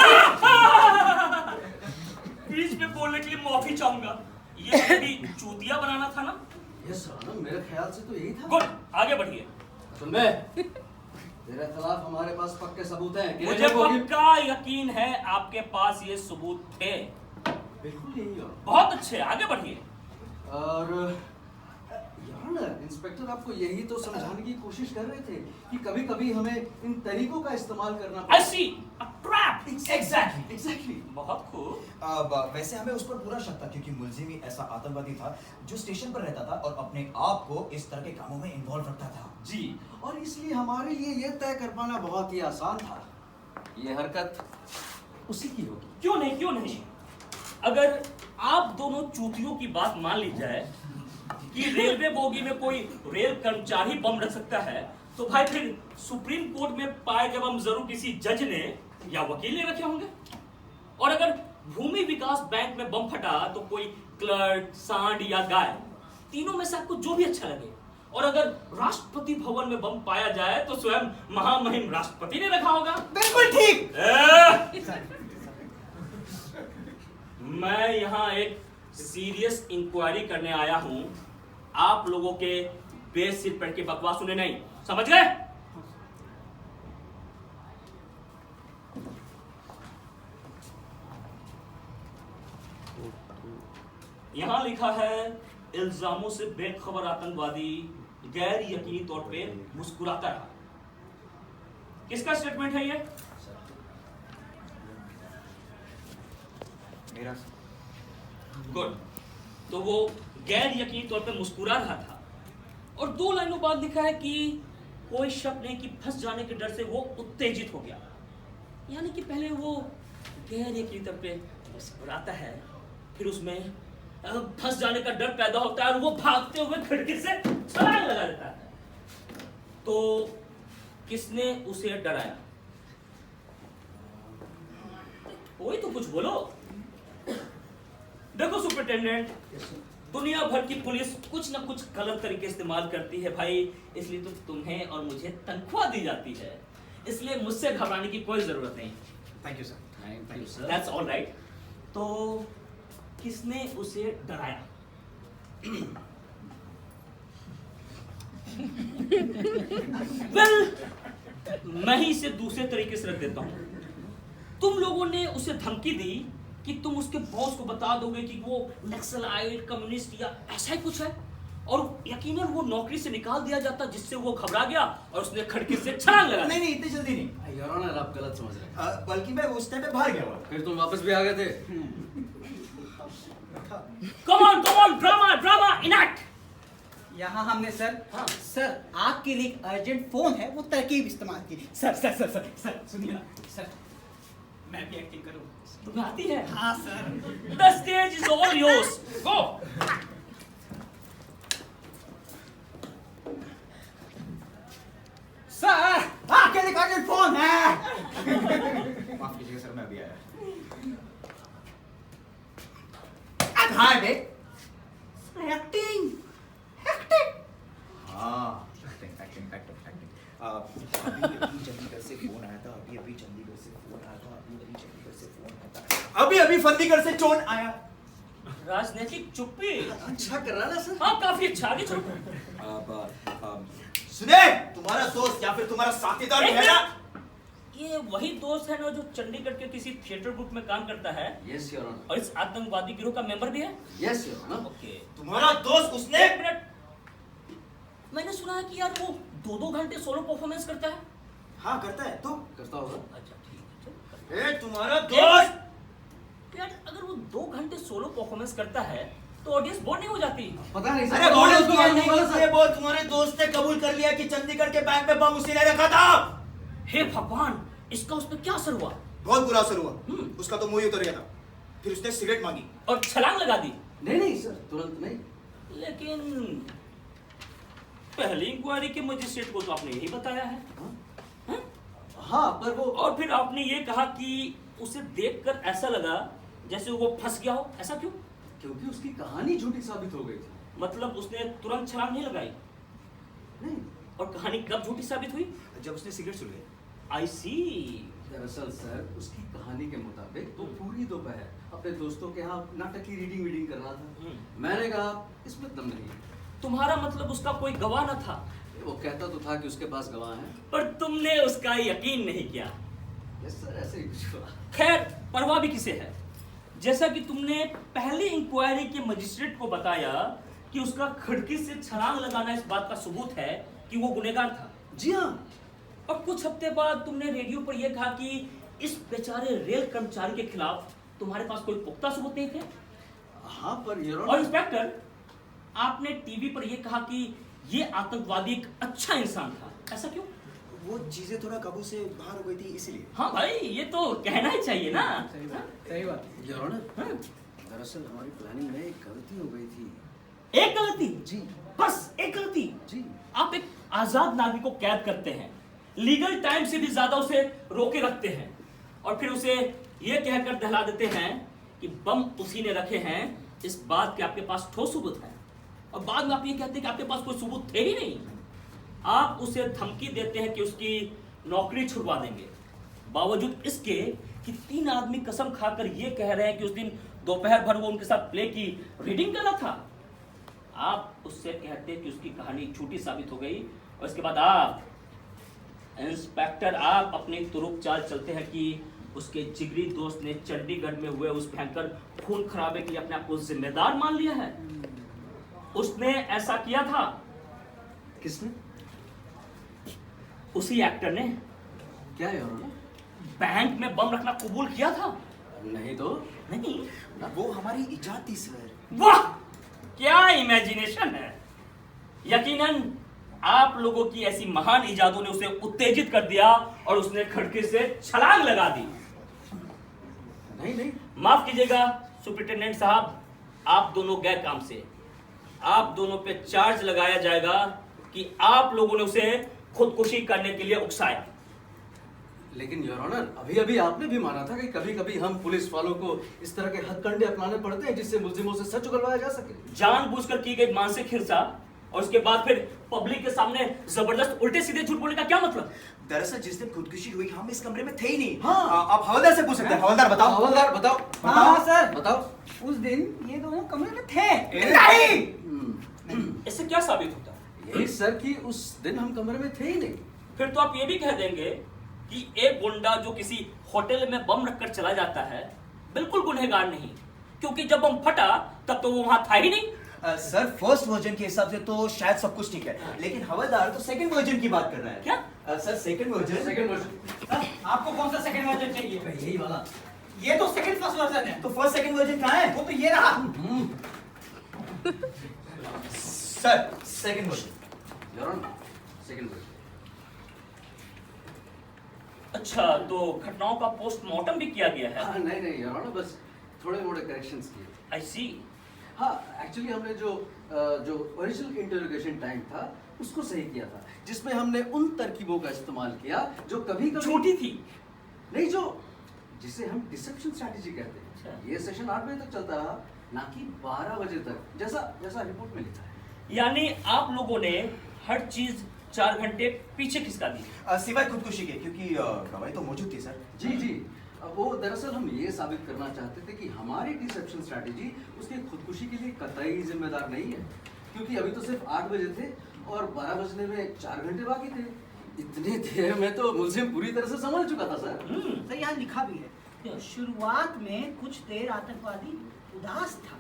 बीच में बोलने के लिए माफी चाहूंगा। ये भी चूतिया बनाना था ना? यस सर, मेरे ख्याल से तो यही था। गुड, आगे बढ़िए। सुन बे, तेरे खिलाफ हमारे पास पक्के सबूत हैं। मुझे पक्का यकीन है आपके पास ये सबूत थे। बिल्कुल यही और बहुत अच्छे, आगे बढ़िए। यार इंस्पेक्टर आपको यही तो समझाने की कोशिश कर रहे थे कि कभी कभी हमें इन तरीकों का इस्तेमाल करना I see, a trap. Exactly. बहुत खूब। वैसे हमें उस पर पूरा शक था क्योंकि मुलजिम ही ऐसा आतंकवादी था जो स्टेशन पर रहता था और अपने आप को इस तरह के कामों में इन्वॉल्व रखता था। जी, और इसलिए हमारे लिए ये तय कर पाना बहुत ही आसान था। ये हरकत उसी की होगी। क्यों नहीं, क्यों नहीं? अगर आप दोनों चूतियों की बात मान ली जाए कि रेलवे बोगी में कोई रेल कर्मचारी बम रख सकता है, तो भाई फिर सुप्रीम कोर्ट में पाए गए बम जरूर किसी जज ने या वकील ने रखे होंगे। और अगर भूमि विकास बैंक में बम फटा तो कोई क्लर्क, सांड या गाय, तीनों में से आपको जो भी अच्छा लगे। और अगर राष्ट्रपति भवन में बम पाया जाए तो स्वयं महामहिम राष्ट्रपति ने रखा होगा। बिल्कुल ठीक। मैं यहाँ एक सीरियस इंक्वायरी करने आया हूँ, आप लोगों के बेस सिर पर के बकवास सुने नहीं, समझ गए? यहाँ लिखा है, इल्जामों से बेखबर आतंकवादी गैर यकीनी तौर पे मुस्कुराता रहा। किसका स्टेटमेंट है ये? मेरा गुड। तो वो गैर यकीनी तौर पे मुस्कुरा रहा था और 2 लाइनों बाद लिखा है कि कोई शक नहीं कि फंस जाने के डर से वो उत्तेजित हो गया। यानी कि पहले वो गैर यकीनी तौर पे मुस्कुराता है, फिर उसमें फंस जाने का डर पैदा होता है और वो भागते हुए खिड़की से छलांग लगा देता है। तो किसने उसे डराया? कोई तो कुछ बोलो। देखो सुपरिटेंडेंट, दुनिया भर की पुलिस कुछ ना कुछ गलत तरीके इस्तेमाल करती है भाई, इसलिए तो तुम्हें और मुझे तनख्वाह दी जाती है, इसलिए मुझसे घबराने की कोई जरूरत नहीं। Thank you sir. Thank you sir. That's all right. तो किसने उसे डराया? वेल, मैं ही इसे दूसरे तरीके से रख देता हूं। तुम लोगों ने उसे धमकी दी कि तुम उसके बॉस को बता दोगे कि वो नक्सलाइट, कम्युनिस्ट या ऐसा ही कुछ है, और यकीनन वो नौकरी से निकाल दिया जाता, जिससे वो घबरा गया और उसने खड़के से छलांग लगा दी। नहीं नहीं, इतनी जल्दी नहीं। योर ऑनर, आप गलत समझ रहे हैं। बल्कि मैं उस टाइम पे बाहर गया हुआ। फिर तुम वापस भी आ गए थे। Come on, drama drama enact. यहाँ हमने सर, हाँ। सर आपके लिए एक अर्जेंट फोन है, वो तरकीब इस्तेमाल की। Sir sir sir sir sir सुनिए ना सर, मैं भी एक्टिंग करूँ? तुम्हें आती है? हाँ sir. The stage is all yours. Go. Sir आपके लिए अर्जेंट फोन है। माफ कीजिएगा सर, मैं अभी आया। हाय बे। Acting acting. हाँ, एक्टिंग। अभी चंडीगढ़ से फोन आया था। अभी चंडीगढ़ से फोन आया था। अभी फंदीगढ़ से चोन आया। राजनीतिक चुप्पी। अच्छा कर रहा ना सर। हाँ, काफी अच्छा। आगे चलो। सुने, तुम्हारा दोस्त या फिर तुम्हारा साथीदार एक है ना? ये वही दोस्त है ना जो चंडीगढ़ के किसी थिएटर ग्रुप में काम करता है यस योर ऑनर। और इस आतंकवादी गिरोह का मेंबर भी है। Yes your honour. ओके। तुम्हारा दोस्त उसने? एक मिनट, मैंने सुना है कि यार वो 2-2 घंटे सोलो परफॉर्मेंस करता है। हाँ करता है। तुम? करता होगा। अच्छा ठीक है। तुम्हारा दोस्त? यार अगर वो 2 घंटे सोलो परफॉर्मेंस करता है तो ऑडियंस बोर नहीं हो जाती? पता नहीं सर। अरे बोलो तो किया आपको नहीं, बोला इसलिए सर। बोल तुम्हारे दोस्त ने कबूल कर लिया कि चंडीगढ़ के बैंक में बम उसी ने रखा था। हे भगवान, इसका उस पर क्या असर हुआ? बहुत बुरा असर हुआ। उसका तो मुंह ही उतर गया था। फिर उसने सिगरेट मांगी। और छलांग लगा दी? नहीं सर, तुरंत नहीं। लेकिन पहली इंक्वायरी के मजिस्ट्रेट को तो आपने यही बताया है। हाँ? हाँ, पर वो और फिर आपने ये कहा कि उसे देखकर ऐसा लगा जैसे वो फंस गया हो। ऐसा क्यों? क्योंकि उसकी कहानी झूठी साबित हो गई थी। मतलब उसने तुरंत छलांग नहीं लगाई? नहीं, और कहानी कब झूठी साबित हुई? जब उसने सिगरेट सुलगाई। आई सी। दरअसल सर, उसकी कहानी के मुताबिक वो पूरी दोपहर अपने दोस्तों के यहाँ नाटक की रीडिंग कर रहा था। मैंने कहा इसमें दम नहीं है। तुम्हारा मतलब उसका कोई गवाह न था? वो कहता तो था कि उसके पास गवाह हैं। पर तुमने उसका यकीन नहीं किया। यस सर, ऐसे ही कुछ हुआ। खैर, परवाह भी किसे है। जैसा कि तुमने पहली इंक्वायरी के मजिस्ट्रेट को बताया कि उसका खिड़की से छलांग लगाना इस बात का सबूत है कि वो गुनहगार था। जी हाँ। और कुछ हफ्ते बाद तुमने रेडियो पर यह कहा कि इस बेचारे रेल कर्मचारी के खिलाफ तुम्हारे पास कोई पुख्ता सबूत नहीं थे। हाँ, पर योर और ऑनर, इंस्पेक्टर, आपने टीवी पर यह कहा कि ये आतंकवादी एक अच्छा इंसान था। ऐसा क्यों? वो चीजें थोड़ा काबू से बाहर हो गई थी इसलिए। हाँ भाई, ये तो कहना ही चाहिए ना। सही बात। योर ऑनर, हाँ? दरअसल हमारी प्लानिंग में एक गलती हो गई थी। एक गलती? जी। बस एक गलती? जी। आप एक आजाद नागरिक को कैद करते हैं, लीगल टाइम से भी ज्यादा उसे रोके रखते हैं, और फिर उसे यह कहकर दहला देते हैं कि बम उसी ने रखे हैं, इस बात के आपके पास ठोस सबूत है, और बाद में आप ये कहते हैं कि आपके पास कोई सबूत थे ही नहीं। आप उसे धमकी देते हैं कि उसकी नौकरी छुड़वा देंगे, बावजूद इसके कि 3 आदमी कसम खाकर ये कह रहे हैं कि उस दिन दोपहर भर वो उनके साथ प्ले की रीडिंग कर रहा था। आप उससे कहते हैं कि उसकी कहानी झूठी साबित हो गई, और इसके बाद आप इंस्पेक्टर आप अपनी तुरुप चाल चलते हैं कि उसके जिगरी दोस्त ने चंडीगढ़ में हुए उस भयंकर खून खराबे के लिए अपने आप को जिम्मेदार मान लिया है। उसने ऐसा किया था। किसने? उसी एक्टर ने क्या योर ऑनर? बैंक में बम रखना कबूल किया था। नहीं तो। नहीं? वो हमारी इजाद थी सर। वाह, क्या इमेजिनेशन है। यकीनन आप लोगों की ऐसी महान इजादों ने उसे उत्तेजित कर दिया और उसने खिड़की से छलांग लगा दी। नहीं। माफ कीजिएगा सुपरिटेंडेंट साहब, आप दोनों गए काम से। आप दोनों पे चार्ज लगाया जाएगा कि आप लोगों ने उसे खुदकुशी करने के लिए उकसाया। लेकिन योर ऑनर, अभी अभी आपने भी माना था कि कभी कभी हम पुलिस वालों को इस तरह के हथकंडे अपनाने पड़ते हैं जिससे मुल्जिमों से सच उगलवाया जा सके। जानबूझकर की गई मानसिक हिंसा और उसके बाद फिर पब्लिक के सामने जबरदस्त उल्टे सीधे झूठ बोलने का क्या मतलब? दरअसल जिस दिन खुदकुशी हुई हम इस कमरे में थे ही नहीं। हाँ। आप हवलदार से पूछ सकते हैं। हवलदार बताओ। हवलदार बताओ। हाँ सर, बताओ। उस दिन ये दोनों कमरे में थे। नहीं। इससे क्या साबित होता है? यही सर कि उस दिन हम कमरे में थे ही नहीं। फिर तो आप ये भी कह देंगे कि एक गुंडा जो किसी होटल में बम रखकर चला जाता है बिल्कुल गुनहगार नहीं, क्योंकि जब बम फटा तब तो वो वहां था ही नहीं। सर फर्स्ट वर्जन के हिसाब से तो शायद सब कुछ ठीक है, लेकिन हवलदार तो सेकंड वर्जन की बात कर रहा है। क्या? Sir second version. आपको कौन सा सेकंड वर्जन चाहिए? यही वाला। ये तो सेकंड फर्स्ट वर्जन है। तो फर्स्ट सेकंड वर्जन कहाँ है? वो तो ये रहा। Sir second version. Your honour, second version. अच्छा, तो घटनाओं का पोस्टमार्टम भी किया गया है? हाँ, नहीं योर ऑनर, बस थोड़े मोड़े करेक्शंस किए। आई सी। हाँ, एक्चुअली हमने जो ओरिजिनल इंटरोगेशन टाइम था उसको सही किया था, जिसमें हमने उन तरकीबों का इस्तेमाल किया जो कभी कभी छोटी थी। नहीं, जो जिसे हम डिसेप्शन स्ट्रैटेजी कहते हैं। अच्छा। ये सेशन 8 बजे तक चलता रहा, ना कि 12 बजे तक, जैसा रिपोर्ट में लिखा है। यानी आप लोगों ने हर चीज 4 घंटे पीछे खिसका दी। सिवाय खुदकुशी के, क्योंकि गवाही तो मौजूद थी सर। जी। अब वो दरअसल हम ये साबित करना चाहते थे कि हमारी डिसेप्शन स्ट्रैटेजी उसकी खुदकुशी के लिए कतई जिम्मेदार नहीं है, क्योंकि अभी तो सिर्फ 8 बजे थे और 12 बजने में 4 घंटे बाकी थे। इतनी देर में तो मुल्जिम पूरी तरह से समझ चुका था सर। सर यहाँ लिखा भी है, शुरुआत में कुछ देर आतंकवादी उदास था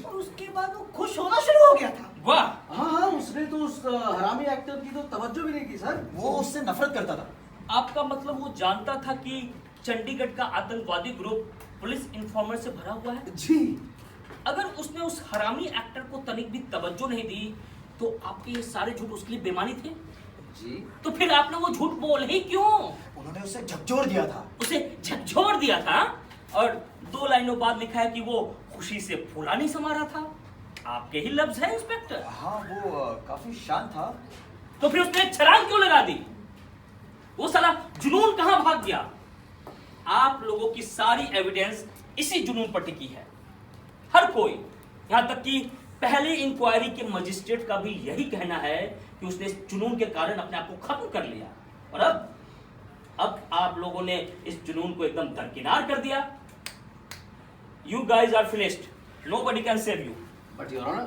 और उसके बाद वो खुश होना शुरू हो गया था। वाह। हाँ, उसने तो उस हरामी एक्टर की तो तवज्जो भी नहीं की सर। वो उससे नफरत करता था। आपका मतलब वो जानता था कि चंडीगढ़ का आतंकवादी ग्रुप पुलिस इन्फॉर्मर से भरा हुआ है? जी। अगर उसने उस हरामी एक्टर को तनिक भी तवज्जो नहीं दी तो आपके ये सारे झूठ उसके लिए बेमानी थे? जी। तो फिर आपने वो झूठ बोले ही क्यों? उन्होंने उसे झकझोर दिया था। उसे झकझोर दिया था और 2 लाइनों बाद लिखा है कि वो खुशी से फूला नहीं समा रहा था। आपके ही लफ्ज है इंस्पेक्टर। हाँ, वो काफी शांत था। तो फिर उसने छलांग क्यों लगा दी? वो साला जुनून कहां भाग गया? आप लोगों की सारी एविडेंस इसी जुनून पर टिकी है। हर कोई, यहां तक कि पहली इंक्वायरी के मजिस्ट्रेट का भी यही कहना है कि उसने इस जुनून के कारण अपने आप को खत्म कर लिया और अब आप लोगों ने इस जुनून को एकदम दरकिनार कर दिया। You guys are finished. Nobody can save you. But your honour,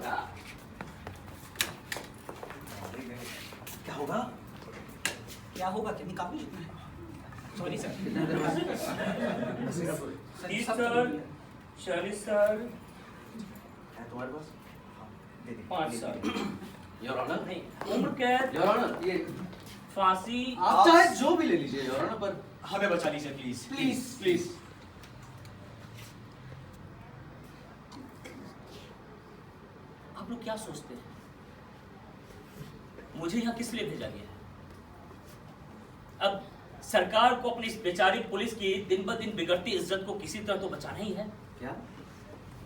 क्या होगा? क्या होगा कि निकाल सॉरी सर। जी सर, शरी सर, है तुम्हारे पास? हाँ, दे दे। 5 साल योर ऑनर, नहीं, उम्र कैद, योर ऑनर, ये फांसी। आप चाहे जो भी ले लीजिए योर ऑनर, पर हमें बचा लीजिए प्लीज। प्लीज। आप लोग क्या सोचते हैं मुझे यहाँ किस लिए भेजा गया है? अब सरकार को अपनी इस बेचारी पुलिस की दिन ब दिन बिगड़ती इज्जत को किसी तरह तो बचाना ही है। क्या?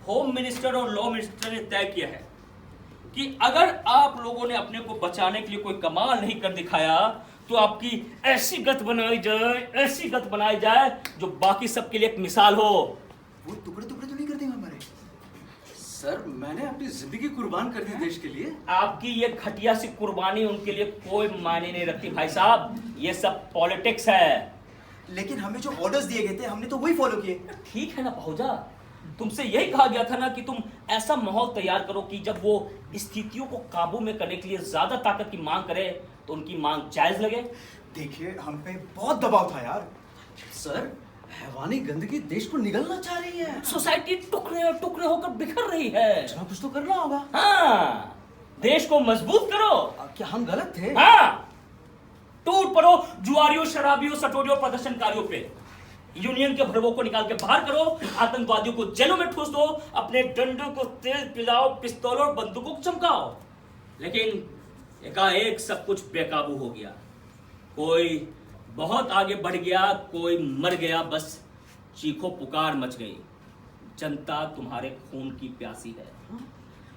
होम मिनिस्टर और लॉ मिनिस्टर ने तय किया है कि अगर आप लोगों ने अपने को बचाने के लिए कोई कमाल नहीं कर दिखाया तो आपकी ऐसी गत बनाई जाए जो बाकी सबके लिए एक मिसाल हो। वो टुकड़े टुकड़े तो नहीं कर देंगे हमारे? सर, मैंने अपनी जिंदगी कुर्बान कर दी देश के लिए। आपकी ये घटिया सी कुर्बानी उनके लिए कोई मायने नहीं रखती भाई साहब, ये सब पॉलिटिक्स है। लेकिन हमें जो ऑर्डर्स दिए गए थे हमने तो वही फॉलो किए। ठीक है ना पहुंचा, तुमसे यही कहा गया था ना कि तुम ऐसा माहौल तैयार करो कि जब वो स्थितियों को काबू में करने के लिए ज्यादा ताकत की मांग करे तो उनकी मांग जायज लगे। देखिए, हम पे बहुत दबाव था यार। सर, हैवानी गंदगी देश को निगलना चाह रही है। सोसाइटी टुकड़े टुकड़े होकर बिखर रही है। कुछ तो करना होगा। हाँ, देश को मजबूत करो। क्या हम गलत थे? हाँ, टूट पड़ो जुआरियों, शराबियों, सटोरियों, प्रदर्शनकारियों पे। यूनियन के भरवों को निकाल के बाहर करो, आतंकवादियों को जेलों में ठूस दो, अपने डंडों को तेज पिलाओ, पिस्तौलों और बंदूकों को चमकाओ। लेकिन एकाएक सब कुछ बेकाबू हो गया। कोई बहुत आगे बढ़ गया, कोई मर गया, बस चीखो पुकार मच गई। जनता तुम्हारे खून की प्यासी है।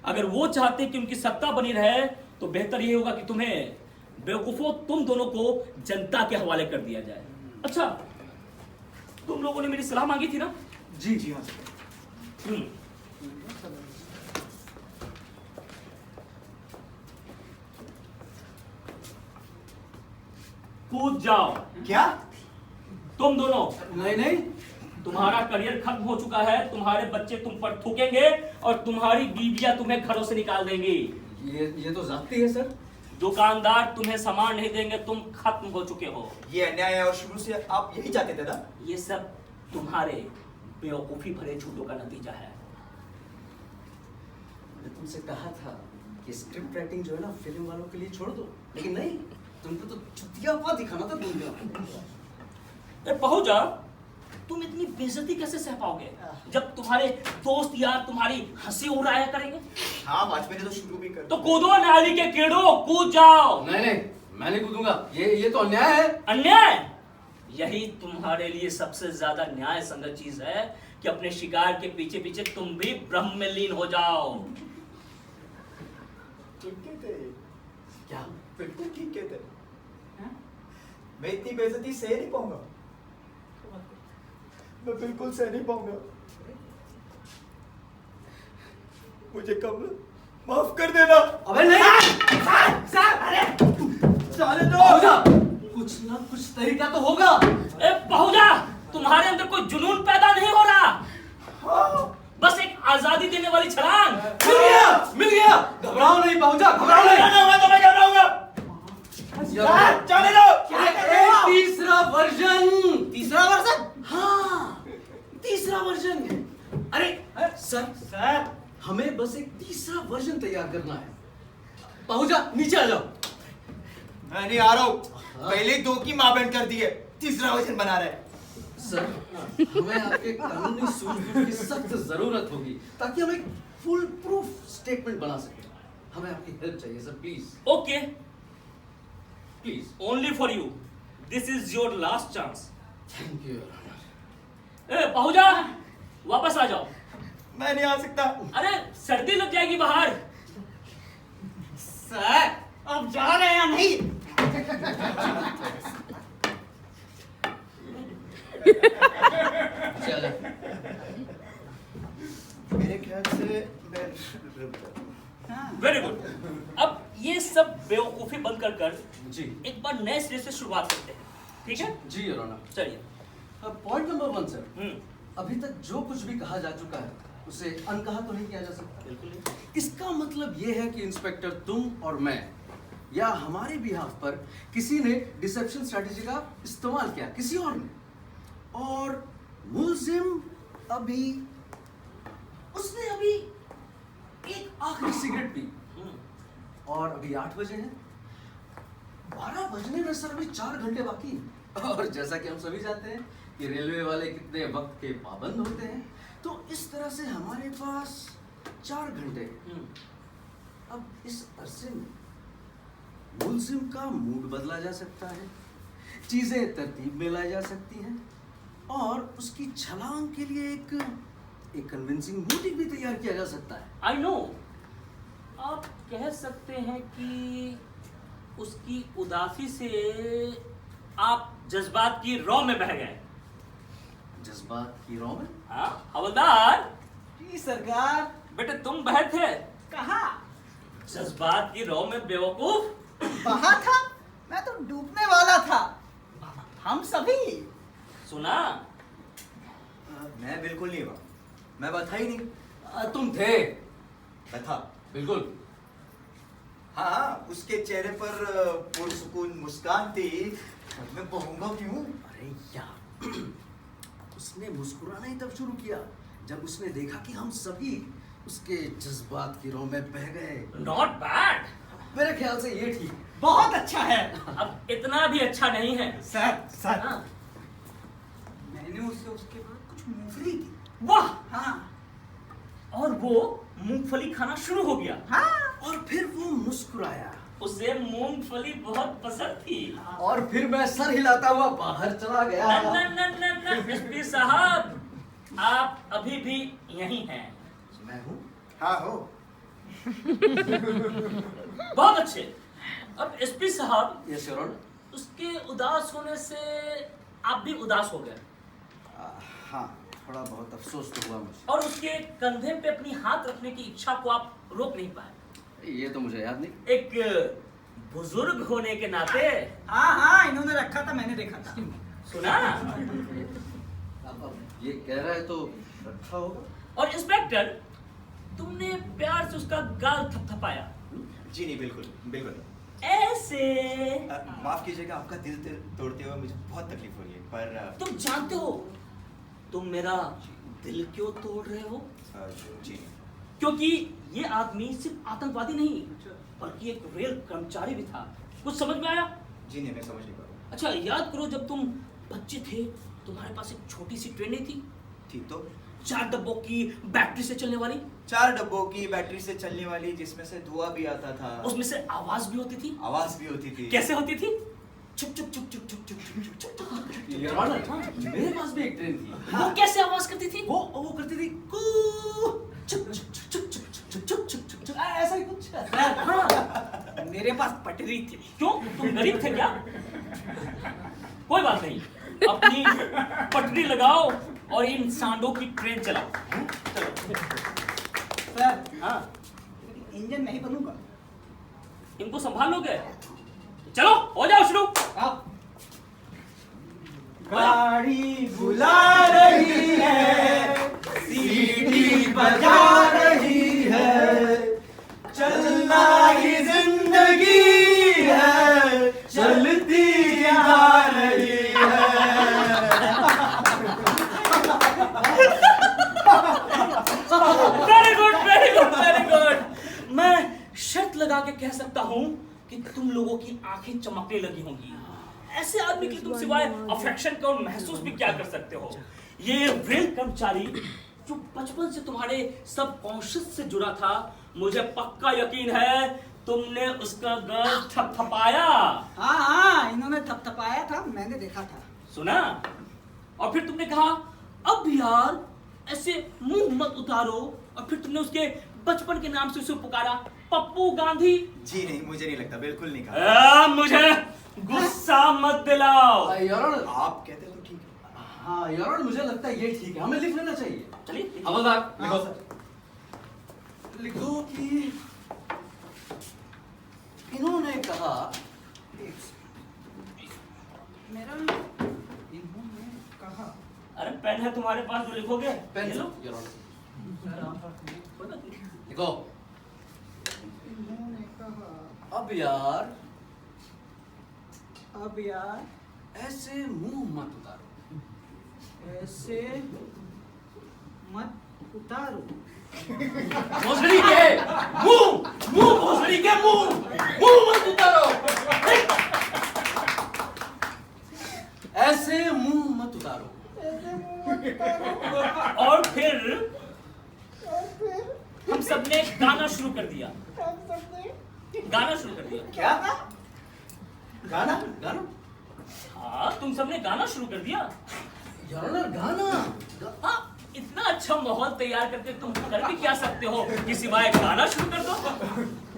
अगर वो चाहते कि उनकी सत्ता बनी रहे तो बेहतर ये होगा कि तुम्हें बेवकूफों तुम दोनों को जनता के हवाले कर दिया जाए। अच्छा, तुम लोगों ने मेरी सलाह मांगी थी ना? जी जी हाँ हम्म, कूद जाओ क्या? तुम दोनों। नहीं नहीं, तुम्हारा करियर खत्म हो चुका है, तुम्हारे बच्चे तुम पर थूकेंगे और तुम्हारी बीवियां तुम्हें घरों से निकाल देंगी। ये तो जाती है सर। दुकानदार तुम्हें सामान नहीं देंगे, तुम खत्म हो चुके हो। ये अन्याय है और शुरू से आप यही चाहते थे ना? ये सब तुम्हारे बेवकूफी भरे झूठों का नतीजा है। मैंने तुमसे कहा था कि स्क्रिप्ट राइटिंग जो है ना फिल्म वालों के लिए छोड़ दो, लेकिन नहीं, तुमको तो चुतियापा दिखाना था तुमने। पहुंचा, तुम इतनी बेइज्जती कैसे सह पाओगे जब तुम्हारे दोस्त यार तुम्हारी हंसी उड़ाया करेंगे? हाँ वाजपेयी ने तो शुरू भी कर तो कूदो नाली के कीड़ो, कूद जाओ। नहीं नहीं, मैं नहीं कूदूंगा, ये तो अन्याय है। अन्याय? यही तुम्हारे लिए सबसे ज्यादा न्याय संगत चीज है कि अपने शिकार के पीछे पीछे तुम भी ब्रह्म में लीन हो जाओ। ठीक कहते हैं। क्या? बिल्कुल ठीक कहते हैं। मैं इतनी बेइज्जती सह नहीं पाऊंगा, मैं बिल्कुल सह नहीं पाऊंगा। मुझे कब माफ कर देना। अबे नहीं, सर अरे साले पहुंचा, कुछ ना कुछ तरीका तो होगा। पहुंचा, तुम्हारे अंदर कोई जुनून पैदा नहीं हो रहा, बस एक आजादी देने वाली छलांग। मिल गया। घबराओ नहीं पहुंचा, घबराओ नहीं। तो मैं घबराऊंगा। जाने दो। एक तीसरा वर्जन। तीसरा वर्जन? हाँ, तीसरा वर्जन। अरे सर, हमें बस एक तीसरा वर्जन तैयार करना है। पहुंचा, नीचे आ जाओ। मैं नहीं आ रहा हूँ, पहले 2 की माँ बहन कर दी है, तीसरा वचन बना रहा है। सर, हमें आपके कानूनी सूझबूझ की सख्त जरूरत होगी ताकि हम एक फुल प्रूफ स्टेटमेंट बना सकें। हमें आपकी हेल्प चाहिए sir, please okay, please, only for you, this is your last chance. Thank you. पहुंचा, वापस आ जाओ। मैं नहीं आ सकता। अरे सर्दी लग जाएगी बाहर। सर अब जा रहे हैं या नहीं? चल, मेरे ख्याल से मैं वेरी गुड। अब ये सब बेवकूफी बंद कर जी एक बार नए सिरे से शुरुआत करते हैं, ठीक है? जी योर ऑनर। चलिए। पॉइंट नंबर 1 सर, हम्म, अभी तक जो कुछ भी कहा जा चुका है उसे अनकहा तो नहीं किया जा सकता। बिल्कुल नहीं। इसका मतलब यह है कि इंस्पेक्टर तुम और मैं या हमारे बिहाफ पर किसी ने डिसेप्शन स्ट्रेटेजी का इस्तेमाल किया, किसी और ने, और मुलजिम उसने अभी एक आखिरी सिगरेट पी और अभी 8 बजे हैं, 12 बजने में सर अभी 4 घंटे बाकी हैं। और जैसा कि हम सभी जानते हैं कि रेलवे वाले कितने वक्त के पाबंद होते हैं, तो इस तरह से हमारे पास 4 घंटे हैं। अब इस अरसे में मुलजिम का मूड बदला जा सकता है, चीजें तरतीब में लाई जा सकती हैं और उसकी छलांग के लिए एक कन्विंसिंग मोटिव भी तैयार किया जा सकता है। आई नो, आप कह सकते हैं कि उसकी उदासी से आप जज्बात की रौ में बह गए। जज्बात की रौ में? हाँ हवलदार, जी सरकार। बेटे तुम बहे थे कहाँ? जज्बात की रौ में बेवकूफ। वहाँ था? मैं तो डूबने वाला था। हम सभी। सुना? मैं बिल्कुल नहीं हुआ, मैं बता ही नहीं। तुम थे। मैं था बिल्कुल। हाँ, उसके चेहरे पर पुरसुकून मुस्कान थी। मैं बहूंगा क्यों? अरे यार, उसने मुस्कुराना ही तब शुरू किया जब उसने देखा कि हम सभी उसके जज्बात की रौ में बह गए। Not bad. मेरे ख्याल से ये ठीक। बहुत अच्छा है। अब इतना भी अच्छा नहीं है। सर हाँ। मैंने उसे उसके बाद कुछ मूंगफली दी। वाह, हाँ और वो मूंगफली खाना शुरू हो गया। हाँ। और फिर वो मुस्कुराया उसे मूंगफली बहुत पसंद थी। और फिर मैं सर हिलाता हुआ बाहर चला गया। न, एसपी साहब, आप अभी भी यहीं हैं। मैं हूँ। हाँ हो। बहुत अच्छे। अब एसपी साहब, यस योर ऑनर। उसके उदास होने से आप भी उदास हो गए हाँ, थोड़ा बहुत अफसोस तो हुआ मुझे। और उसके कंधे पे अपनी हाथ रखने की इच्छा को आप रोक नहीं पाए। ये तो मुझे याद नहीं। एक बुजुर्ग होने के नाते हाँ हाँ, इन्होंने रखा था, मैंने देखा था। सुना। अब ये कह रहा है तो रखा होगा। और इंस्पेक्टर, तुमने प्यार से उसका गाल थपथपाया जी नहीं, बिल्कुल बिल्कुल। ऐसे। माफ कीजिएगा, आपका दिल तोड़ते हुए मुझे बहुत तकलीफ हो रही है, पर तुम जानते हो तुम मेरा दिल क्यों तोड़ रहे हो? जी क्योंकि ये आदमी सिर्फ आतंकवादी नहीं बल्कि एक रेल कर्मचारी भी था। कुछ समझ में आया? जी नहीं, मैं समझ नहीं पा रहा। अच्छा, याद करो जब तुम बच्चे थे तुम्हारे पास एक छोटी सी ट्रेन नहीं थी, ठीक तो 4 डब्बों की बैटरी से चलने वाली, 4 डब्बों की बैटरी से चलने वाली, जिसमें से धुआं भी आता था, उसमें से आवाज भी होती थी। आवाज भी होती थी। कैसे होती थी? चुप चुप चुप चुप चुप चुप चुप चुप चुप। योर ऑनर, मेरे पास भी एक ट्रेन थी। वो कैसे आवाज करती थी? वो करती थी कू, चुप चुप चुप चुप चुप चुप चुप चुप चुप चुप, ऐसा ही कुछ। हाँ, मेरे पास पटरी थी। क्यों, तुम गरीब थे क्या? कोई बात नहीं, अपनी पटरी लगाओ और इन सांडों की ट्रेन चलाओ। चलो। सर, हाँ, इंजन नहीं बनूंगा। इनको संभाल लोगे? चलो हो जाओ शुरू। आप गाड़ी बुला रही है, सीटी बजा रही है, चलना ही जिंदगी है, चलती जा रही है। Very good very good very good. मैं शर्त लगा के कह सकता हूँ कि तुम लोगों की आंखें चमकने लगी होंगी। ऐसे आदमी के लिए तुम सिवाय अफेक्शन का और महसूस भी क्या कर सकते हो? ये रेल कर्मचारी जो बचपन से तुम्हारे सबकॉन्शियस से जुड़ा था, मुझे पक्का यकीन है तुमने उसका गाल थपथपाया। हाँ हाँ, इन्होंने थपथपाया था, मैंने देखा था। सुना? और फिर तुमने कहा अब यार ऐसे मुंह मत उतारो, और फिर तुमने उसके बचपन के नाम से उसे पुकारा पप्पू गांधी। जी नहीं, मुझे नहीं लगता, बिल्कुल नहीं कहा। मुझे गुस्सा मत दिलाओ। योर ऑनर, आप कहते तो ठीक है। हाँ योर ऑनर, मुझे लगता है ये ठीक है, हमें लिख लेना चाहिए। चलिए हवलदार, लिखो सर। लिखो कि इन्होंने कहा, मेरा इन्होंने कहा। अरे पेन है तुम्हारे पास जो लिखोगे? पेन ये लो। योर ऑनर, कोई बात नहीं। लिखो। इन्होंने कहा अब यार ऐसे मुंह मत उतारो। ऐसे मत उतारो। भोसड़ी के मुंह भोसड़ी के मुंह मत उतारो। ऐसे मुंह मत उतारो। और फिर हम सबने गाना शुरू कर दिया। गाना शुरू कर दिया। क्या गाना? गाना? हाँ, तुम सबने गाना शुरू कर दिया। योर ऑनर, गाना? हाँ, इतना अच्छा माहौल तैयार करके तुम कर भी क्या सकते हो कि सिवाय गाना शुरू कर दो?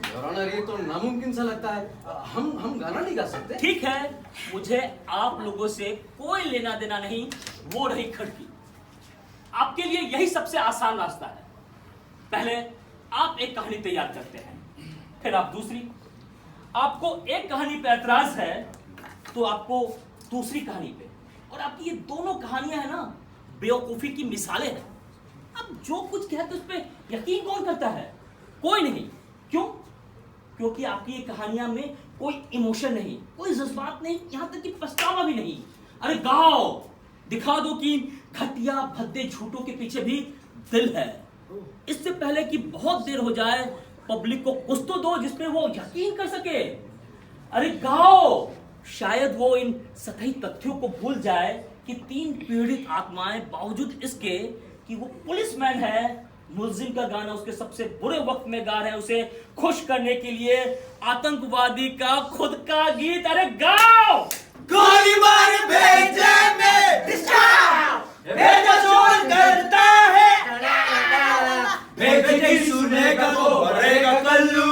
योर ऑनर, ये तो नामुमकिन सा लगता है। हम गाना नहीं गा सकते। ठीक है, मुझे आप लोगों से कोई लेना देना नहीं। वो रही खड़की, आपके लिए यही सबसे आसान रास्ता है। पहले आप एक कहानी तैयार करते हैं, फिर आप दूसरी। आपको एक कहानी पे एतराज है तो आपको दूसरी कहानी पे। और आपकी ये दोनों कहानियां है ना, बेवकूफी की मिसालें हैं। अब जो कुछ कहते उस पे यकीन कौन करता है? कोई नहीं। क्यों? क्योंकि आपकी ये कहानियां में कोई इमोशन नहीं, कोई जज्बात नहीं, यहां तक कि पछतावा भी नहीं। अरे गाओ, दिखा दो कि घटिया भद्दे झूठों के पीछे भी दिल है। इससे पहले कि बहुत देर हो जाए, पब्लिक को कुछ तो दो जिसपे वो यकीन कर सके। अरे गाओ, शायद वो इन सतही तथ्यों को भूल जाए कि 3 पीड़ित आत्माएं, बावजूद इसके कि वो पुलिसमैन है, मुल्जिम का गाना उसके सबसे बुरे वक्त में गा रहे हैं, उसे खुश करने के लिए आतंकवादी का खुद का गीत। अरे गाओ! गोली मार भेजे में भेजा शोर करता है, भेजे सुनेगा तो भरेगा कल्लू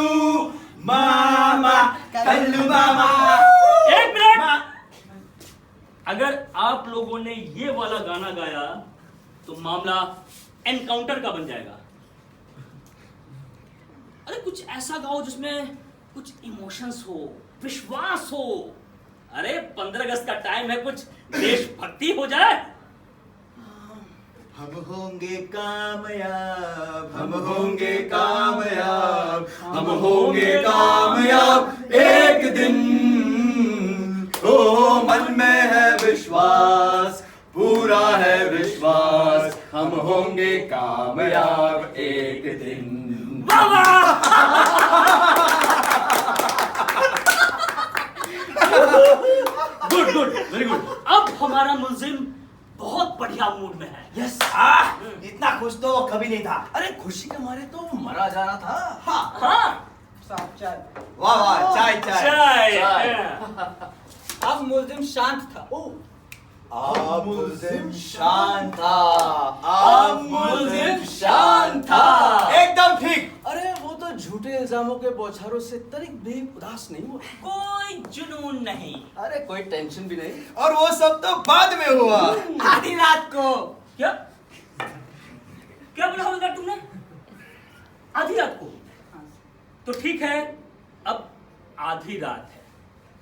मामा, कल्लू मामा। एक मिनट! अगर आप गाना गाया तो मामला एनकाउंटर का बन जाएगा। अरे कुछ ऐसा गाओ जिसमें कुछ इमोशंस हो, विश्वास हो। अरे 15 अगस्त का टाइम है, कुछ देशभक्ति हो जाए। हम होंगे कामयाब, हम होंगे कामयाब, हम होंगे कामयाब एक दिन। ओ मन में है विश्वास, पूरा है विश्वास, हम होंगे कामयाब एक दिन। वाह वाह! Good good, very good. अब हमारा मुल्जिम बहुत बढ़िया मूड में है। यस, इतना खुश तो कभी नहीं था। अरे खुशी के मारे तो मरा जा रहा था। हाँ, हाँ, साहब चाय। वाह वाह, चाय चाय। चाय। अब मुल्जिम शांत था। अब मुल्जिम शांत था, अब मुल्जिम शांत था। एकदम ठीक। अरे वो तो झूठे इल्जामों के बौछारों से तनिक भी उदास नहीं हुआ। कोई जुनून नहीं। अरे कोई टेंशन भी नहीं। और वो सब तो बाद में हुआ। आधी रात को। क्या क्या बोला हवलदार तुमने? आधी रात को? तो ठीक है, अब आधी रात है।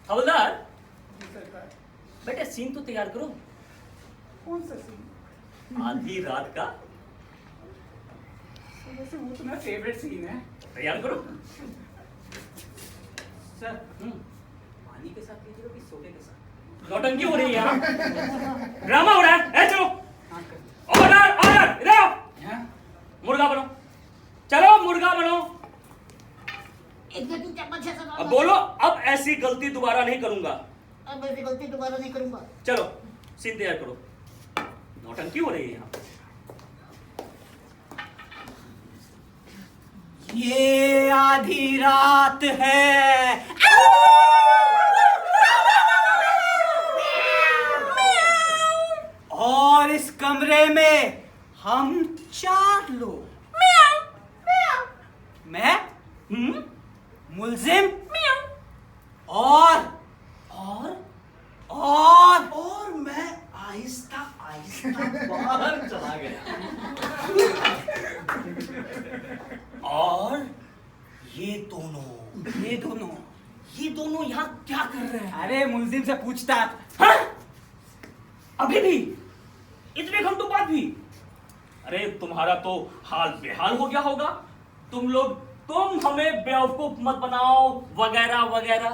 हवलदार बेटा सीन तो तैयार करो। कौन सा सीन? आधी रात का वैसे वो तो मेरा फेवरेट सीन है। तैयार करो। सर, हम्म, पानी के साथ लीजिएगा कि सोडे के साथ? नौटंकी हो रही है यहाँ। ड्रामा हो रहा है। ए चलो, हाँ, कर। ऑर्डर ऑर्डर, इधर आओ। हाँ? मुर्गा बनो, चलो मुर्गा बनो। अब बोलो, अब ऐसी गलती दोबारा नहीं करूंगा। अब ऐसी गलती दोबारा नहीं करूंगा। चलो सीन तैयार करो। नौटंकी हो रही है यहाँ। ये आधी रात है। और इस कमरे में हम 4 लोग। मैं, मुल्जिम, और मैं आहिस्ता आहिस्ता बाहर चला गया। और ये दोनों यहाँ क्या कर रहे हैं? अरे मुल्जिम से पूछता। हाँ? अभी भी इतने घंटों बाद भी? अरे तुम्हारा तो हाल बेहाल हो गया होगा। तुम हमें बेवकूफ मत बनाओ वगैरह वगैरह।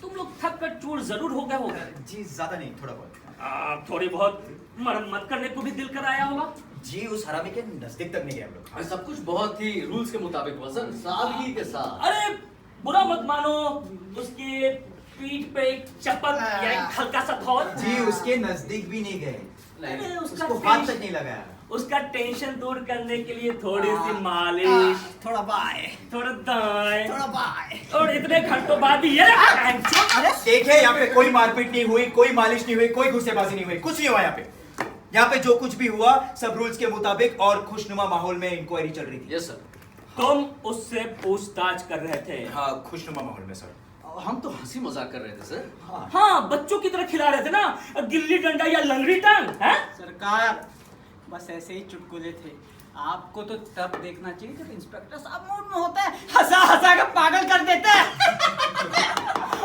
तुम लोग थक कर चूर जरूर हो गए होगा। जी ज्यादा नहीं, थोड़ा बहुत। थोड़ी बहुत मरम्मत करने को भी दिल कर आया होगा। जी उस हरामी के नजदीक तक नहीं गए हम लोग। अरे सब कुछ बहुत ही रूल्स के मुताबिक, वजन सादगी के साथ। अरे बुरा मत मानो, उसके पीठ पे एक चप्पल या एक हल्का सा थौल। जी उसके नजदीक भी नहीं गए, अरे उसका उसको हाथ तक नहीं लगाया। उसका टेंशन दूर करने के लिए थोड़ी सी मालिश, थोड़ा बाय, थोड़ा दाएं, थोड़ा बाय। और इतने घंटों बाद ये अरे देखिए, यहाँ पे कोई मारपीट नहीं हुई, कोई मालिश नहीं हुई, कोई घुसेबाजी नहीं हुई, कुछ नहीं हुआ यहाँ पे। यहाँ पे जो कुछ भी हुआ सब रूल्स के मुताबिक और खुशनुमा माहौल में इंक्वायरी चल रही थी। Yes sir. तुम उससे पूछताछ कर रहे थे? हाँ, खुशनुमा माहौल में सर। हम तो हंसी मजाक कर रहे थे सर। हाँ, बच्चों की तरह खिला रहे थे ना, गिल्ली डंडा या लंगड़ी टांग। सरकार, बस ऐसे ही चुटकुले थे। आपको तो तब देखना चाहिए जब इंस्पेक्टर साहब मूड में होता है, हंसा हंसा कर पागल कर देते हैं।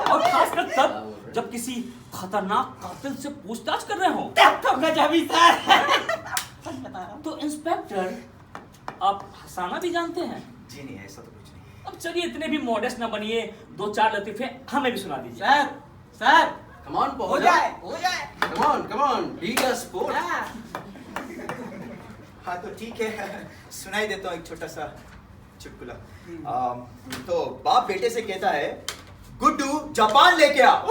और खासकर तब जब किसी खतरनाक कातिल से पूछताछ कर रहे हो। तब तो गजब ही सर। तो इंस्पेक्टर, आप हंसाना भी जानते हैं? जी नहीं, ऐसा तो कुछ नहीं। अब चलिए, इतने भी मॉडेस्ट ना बनिए, 2-4 लतीफे हमें भी सुना दीजिए। सर कम ऑन हो जाए, हो जाए। Come on be a sport. हाँ तो ठीक है, सुनाई देता हूँ एक छोटा सा चुटकुला। तो बाप बेटे से कहता है, गुड्डू जापान लेके आ।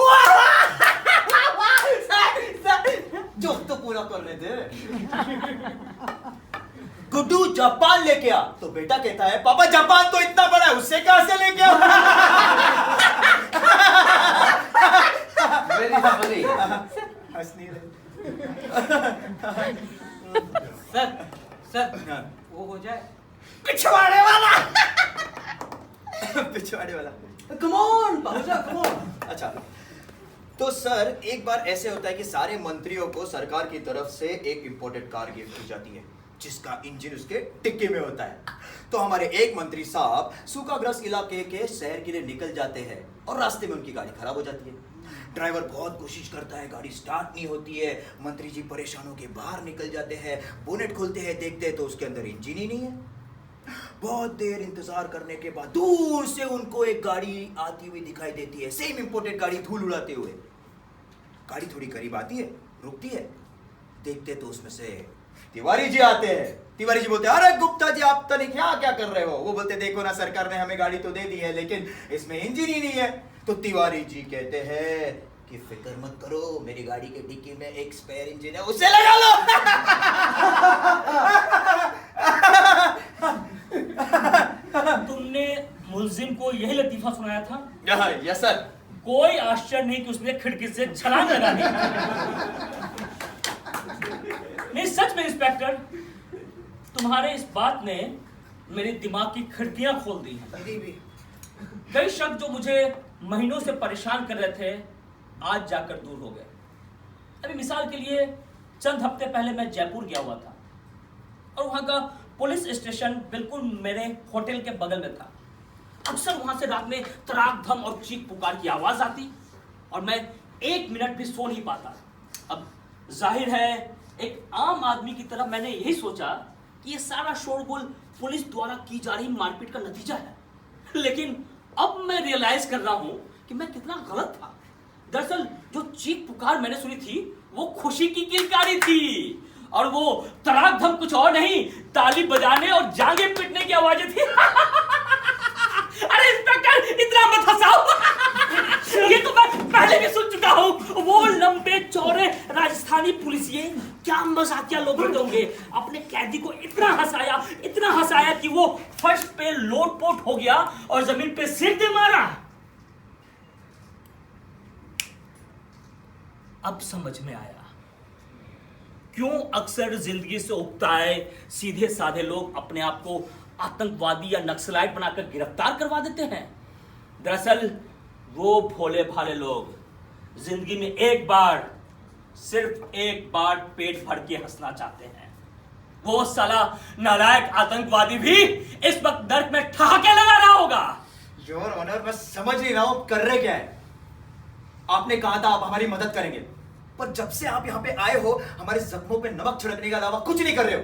जो तो पूरा कर रहे थे। गुड्डू जापान लेके आ। तो बेटा कहता है, पापा जापान तो इतना बड़ा है, उससे कहां से लेके आ? Very funny. हंस नहीं रहे। सर वो हो जाए। पिछवाड़े वाला। पिछवाड़े वाला। कम ऑन बाबूजा, कम ऑन। अच्छा, तो सर एक बार ऐसे होता है कि सारे मंत्रियों को सरकार की तरफ से एक इंपोर्टेड कार गिफ्ट की जाती है जिसका इंजन उसके टिक्के में होता है। तो हमारे एक मंत्री साहब सूखाग्रस्त इलाके के शहर के लिए निकल जाते हैं और रास्ते में उनकी गाड़ी खराब हो जाती है। ड्राइवर बहुत कोशिश करता है, गाड़ी स्टार्ट नहीं होती है। मंत्री जी परेशान होकर बाहर निकल जाते हैं, बोनेट खोलते हैं, देखते हैं तो उसके अंदर इंजन ही नहीं है। बहुत देर इंतजार करने के बाद दूर से उनको एक गाड़ी आती हुई दिखाई देती है, सेम इंपोर्टेड गाड़ी धूल उड़ाते हुए। गाड़ी थोड़ी करीब आती है, रुकती है, देखते तो उसमें से तिवारी जी आते हैं। तिवारी जी बोलते हैं, अरे गुप्ता जी आप तो नहीं क्या कर रहे हो? वो बोलते देखो ना, सरकार ने हमें गाड़ी तो दे दी है लेकिन इसमें इंजन ही नहीं है। तो तिवारी जी कहते हैं कि फिक्र मत करो, मेरी गाड़ी के डिक्की में एक स्पेयर इंजन है, उसे लगा लो। तुमने मुलजिम को यही लतीफा सुनाया था? Yes sir. कोई आश्चर्य नहीं कि उसने खिड़की से छलांग लगा दी। नहीं सच में इंस्पेक्टर, तुम्हारे इस बात ने मेरे दिमाग की खिड़कियां खोल दी हैं। कई शक जो मुझे महीनों से परेशान कर रहे थे आज जाकर दूर हो गए। अभी मिसाल के लिए चंद हफ्ते पहले मैं जयपुर गया हुआ था और वहां का पुलिस स्टेशन बिल्कुल मेरे होटल के बगल में था। अक्सर वहां से रात में तराक धम और चीख पुकार की आवाज आती और मैं एक मिनट भी सो नहीं पाता। अब जाहिर है एक आम आदमी की तरह मैंने यही सोचा कि ये सारा शोरगुल पुलिस द्वारा की जा रही मारपीट का नतीजा है। लेकिन अब मैं रियलाइज कर रहा हूं कि मैं कितना गलत था। दरअसल जो चीख पुकार मैंने सुनी थी वो खुशी की किलकारी थी और वो तड़ाक धम कुछ और नहीं, ताली बजाने और जांघें पीटने की आवाजें थी। अरे इंस्पेक्टर इतना मत हंसाओ। ये तो मैं पहले भी सुन चुका हूँ। वो लंबे चौड़े राजस्थानी पुलिसिये क्या मजाकिया लोग होते होंगे, अपने कैदी को इतना हंसाया कि वो फर्श पे लोटपोट हो गया और जमीन पे सिर दे मारा। अब समझ में आया क्यों अक्सर जिंदगी से उकताए सीधे साधे लोग अपने आप को आतंकवादी या नक्सलाइट बनाकर गिरफ्तार करवा देते हैं। दरअसल वो भोले भाले लोग जिंदगी में एक बार, सिर्फ एक बार पेट भर के हंसना चाहते हैं। वो साला नालायक आतंकवादी भी इस वक्त नर्क में ठहाके लगा रहा होगा। योर ऑनर, मैं समझ नहीं रहा हूं कर रहे क्या है। आपने कहा था आप हमारी मदद करेंगे, पर जब से आप यहाँ पे आए हो हमारे जख्मों पे नमक छिड़कने के अलावा कुछ नहीं कर रहे हो।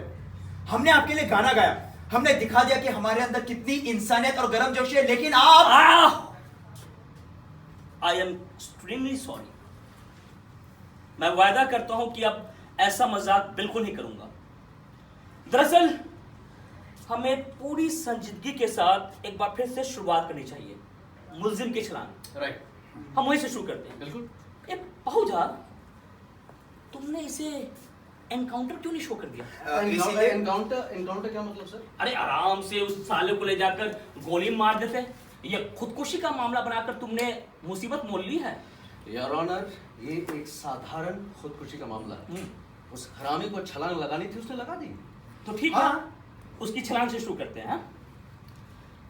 हमने आपके लिए गाना गाया, हमने दिखा दिया कि हमारे अंदर कितनी इंसानियत और गर्मजोशी है, लेकिन आप आई एम एक्सट्रीमली सॉरी। मैं वायदा करता हूं कि अब ऐसा मजाक बिल्कुल नहीं करूंगा। दरअसल हमें पूरी संजीदगी के साथ एक बार फिर से शुरुआत करनी चाहिए। मुलजिम के छलांग, राइट, हम वहीं से शुरू करते हैं। बिल्कुल। पहुंचा, तुमने इसे एनकाउंटर क्यों नहीं शो कर दिया? एनकाउंटर क्या मतलब सर? अरे आराम से उस साले को ले जाकर गोली मार देते। ये खुदकुशी का मामला बनाकर तुमने मुसीबत मोल ली है। योर ऑनर, ये एक साधारण खुदकुशी का मामला है। उस हरामी को छलांग लगानी थी, उसने लगा दी। तो ठीक है, उसकी छलांग से शुरू करते हैं।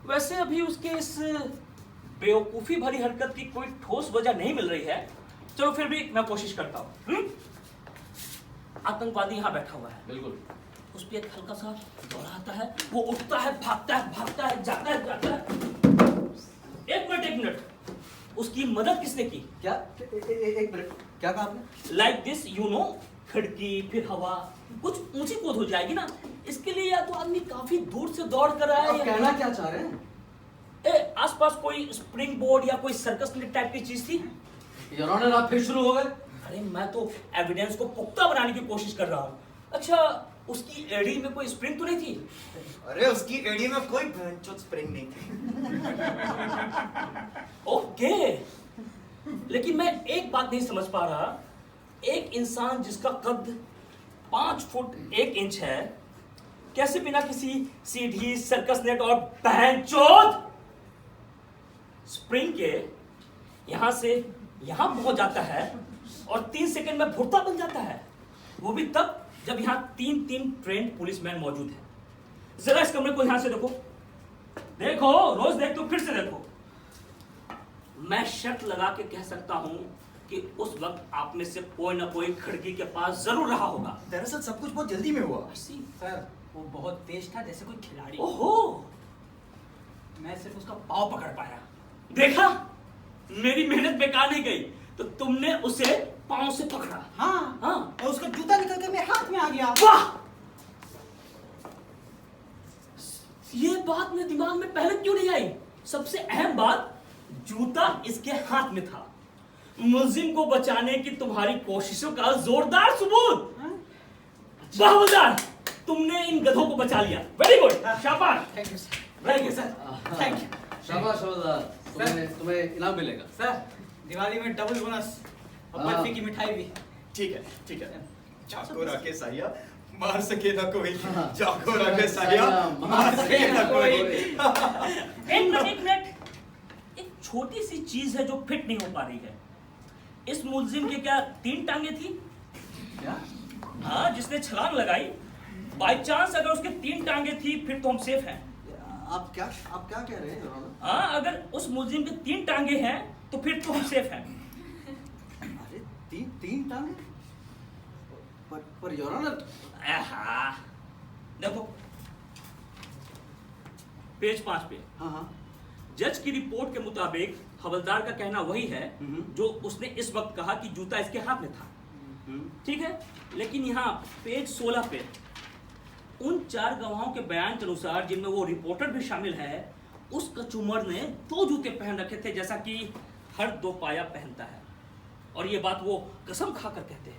वैसे अभी उसके इस बेवकूफी भरी हरकत की कोई ठोस वजह नहीं मिल रही है। चलो फिर भी मैं कोशिश करता हूं। आतंकवादी यहाँ बैठा हुआ है, बिल्कुल। उस पर एक हल्का सा दौरा आता है, वो उठता है, भागता है, जाता है। एक मिनट, उसकी मदद किसने की? क्या? एक मिनट, क्या कहा आपने? लाइक दिस, यू नो, खिड़की फिर हवा, कुछ ऊंची कूद हो जाएगी ना, इसके लिए या तो आदमी काफी दूर से दौड़ कर आए। आप कहना क्या चाह रहे हैं? आसपास कोई स्प्रिंग बोर्ड या कोई सर्कस टाइप की चीज थी? योर ऑनर, आप फिर शुरू हो गए। अरे मैं तो एविडेंस को पुख्ता बनाने की कोशिश कर रहा हूँ। अच्छा, उसकी एड़ी में कोई स्प्रिंग तो नहीं थी? अरे उसकी एड़ी में कोई स्प्रिंग नहीं थी। ओके, लेकिन मैं एक बात नहीं समझ पा रहा। एक इंसान जिसका कद 5 फुट 1 इंच है, कैसे बिना किसी सीढ़ी, सर्कस नेट और बहनचोद स्प्रिंग के यहां से यहां पहुंच जाता है और 3 सेकंड में भुट्टा बन जाता है? वो भी तब जब यहां 3 ट्रेंड पुलिसमैन मौजूद हैं। जरा इस कमरे को यहां से देखो, रोज देखो, फिर से देखो। मैं शर्त लगा के कह सकता हूं कि उस वक्त आप में से कोई ना कोई खिड़की के पास जरूर रहा होगा। दरअसल सब कुछ बहुत जल्दी में हुआ। सर वो बहुत तेज था, जैसे कोई खिलाड़ी। ओहो, मैं सिर्फ उसका पाँव पकड़ पाया। देखा, मेरी मेहनत बेकार नहीं गई। तो तुमने उसे पाँव से पकड़ा। हाँ हाँ। और उसका जूता निकल कर मेरे हाथ में आ गया। वाह, ये बात मेरे दिमाग में पहले क्यों नहीं आई? सबसे अहम बात, जूता इसके हाथ में था। मुलजिम को बचाने की तुम्हारी कोशिशों का जोरदार सबूत। वाह हवलदार, तुमने इन गधों को बचा लिया। वेरी गुड, शाबाश। Thank you sir. Very good sir, thank you शाबाश हवलदार, तुम्हें इनाम मिलेगा। सर। दिवाली में डबल बोनस और हाँ। बर्फी की मिठाई भी। ठीक है। जाको राके साया मार सके ना कोई। हाँ। जाको राके साया मार सके ना कोई। एक मिनट, एक छोटी सी चीज है जो फिट नहीं हो पा रही है। इस मुलजिम के क्या 3 टांगे थी? क्या? हाँ, जिसने छलांग लगाई, बाय चांस अगर उसके 3 टांगे थी फिर तो हम सेफ हैं। आप क्या कह रहे हैं? हाँ, अगर उस मुलजिम के 3 टांगे हैं तो फिर तो हम सेफ हैं। अरे तीन टांगे? पर योर ऑनर, आहा, देखो पेज 5 पे हाँ, जज की रिपोर्ट के मुताबिक हवलदार का कहना वही है जो उसने इस वक्त कहा कि जूता इसके हाथ में था। ठीक है, लेकिन यहाँ पेज 16 पे उन 4 गवाहों के बयान के अनुसार, जिनमें वो रिपोर्टर भी शामिल है, उस कचूमर ने 2 जूते पहन रखे थे, जैसा कि हर 2 पाया पहनता है। और ये बात वो कसम खाकर कहते हैं।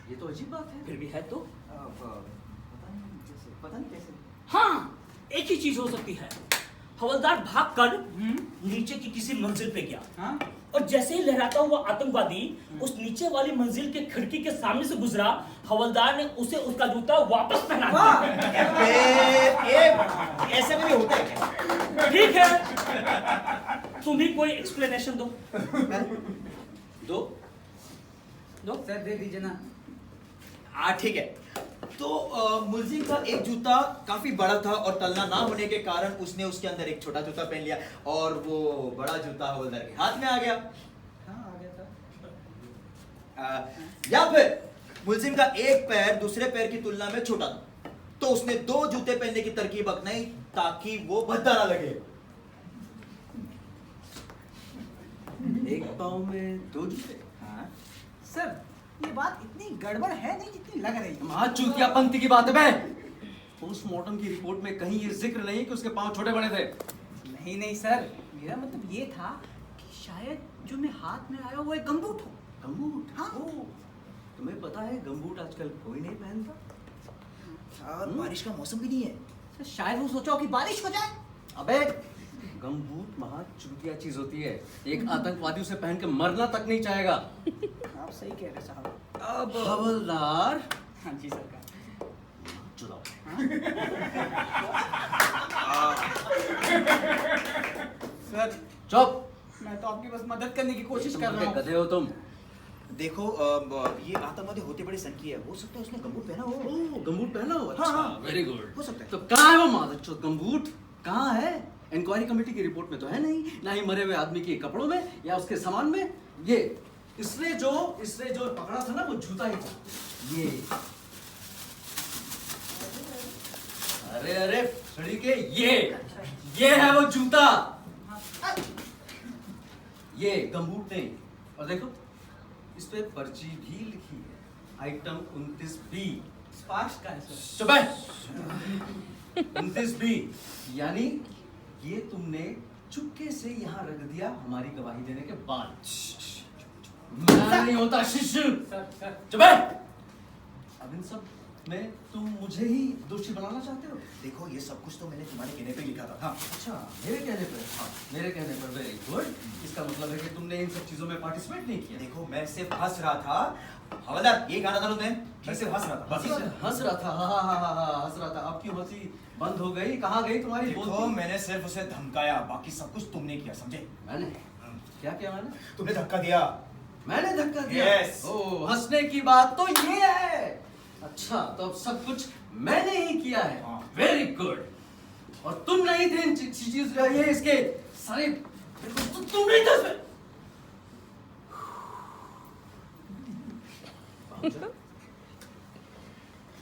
ये तो अजीब बात है। फिर भी है तो पता नहीं कैसे। हाँ, एक ही चीज हो सकती है। हवलदार भागकर नीचे की किसी मंजिल पे गया। हाँ? और जैसे ही लहराता हुआ आतंकवादी उस नीचे वाली मंजिल के खिड़की के सामने से गुजरा, हवलदार ने उसे उसका जूता वापस पहना दिया। ऐसे में भी होता है क्या? ठीक है, तुम ही कोई एक्सप्लेनेशन दो। दो सर दे दीजिए ना। हाँ ठीक है। तो मुलजिम का एक जूता काफी बड़ा था और तलना ना होने के कारण उसने उसके अंदर एक छोटा जूता पहन लिया और वो बड़ा जूता हवलदार के हाथ में आ गया। हाँ आ गया था। या फिर मुलजिम का एक पैर दूसरे पैर की तुलना में छोटा था, तो उसने 2 जूते पहनने की तरकीब अपनाई ताकि वो भद्दा ना लगे। एक पाँव में 2 जूते? हाँ? सर ये बात इतनी गड़बड़ है नहीं जितनी लग रही है। चूतिया पंक्ति की बात है बे। पोस्टमार्टम की रिपोर्ट में कहीं ये जिक्र नहीं कि उसके पाँव छोटे बड़े थे। नहीं सर, मेरा मतलब ये था कि शायद जो मेरे हाथ में आया वो एक गमबूट हो। गमबूट? हाँ। तुम्हें पता है गमबूट आजकल कोई नहीं पहनता। और बारिश का मौसम भी नहीं है। सर शायद वो सोचा हो कि बारिश हो जाए। अबे गमबूट महा चूतिया चीज होती है। एक आतंकवादी उसे पहन के मरना तक नहीं चाहेगा। आप सही कह रहे साहब। अब हवलदार। हाँ जी सरकार। चुनाव। सर चुप। मैं तो आपकी बस मदद करने की कोशिश कर रहा हूँ। गधे हो तुम। देखो ये आतंकवादी होते बड़े सन की है, हो सकता है उसने गमबूट पहना हो। ओह, गमबूट पहना हो? हाँ, हाँ। अच्छा, वेरी गुड। हो सकता है। तो कहाँ है वो मादरचोद गमबूट? कहाँ है? इंक्वायरी कमेटी की रिपोर्ट में तो है नहीं, ना ही मरे हुए आदमी के कपड़ों में या उसके सामान में। ये इसने जो पकड़ा था ना वो जूता ही था। ये अरे खड़ी के ये है वो जूता। ये गमबूट नहीं। और देखो इस पे पर्ची भी लिखी है, आइटम 29B। स्पार्क्स का है सर। चुप है। 29B यानी ये तुमने चुपके से यहाँ रख दिया हमारी गवाही देने के बाद। मैं नहीं होता शिष्य। सर चुप है। अब इन सब में तुम मुझे ही दोषी बनाना चाहते हो? देखो ये सब कुछ तो मैंने तुम्हारे कहने पे लिखा था। हाँ अच्छा, मेरे कहने पर? हाँ, मेरे कहने पर। Very good. इसका मतलब है कि तुमने इन सब चीजों में पार्टिसिपेट नहीं किया। देखो मैं सिर्फ हंस रहा था। हवलदार ये गाना था तुमने, मैं सिर्फ हंस रहा था बस। हंस रहा था। हाँ, हंस रहा था। अब क्यों हंसी बंद हो गई? कहाँ गई तुम्हारी देखो बोलती? मैंने सिर्फ उसे धमकाया, बाकी सब कुछ तुमने किया, समझे? मैंने क्या किया? तुमने धक्का दिया। मैंने धक्का दिया? Yes. ओह, हंसने की बात तो ये है। अच्छा, तो अब सब कुछ मैंने ही किया है। Very good. और तुम नहीं थे इन चीज ये इसके सारे तुम नहीं था इसमें।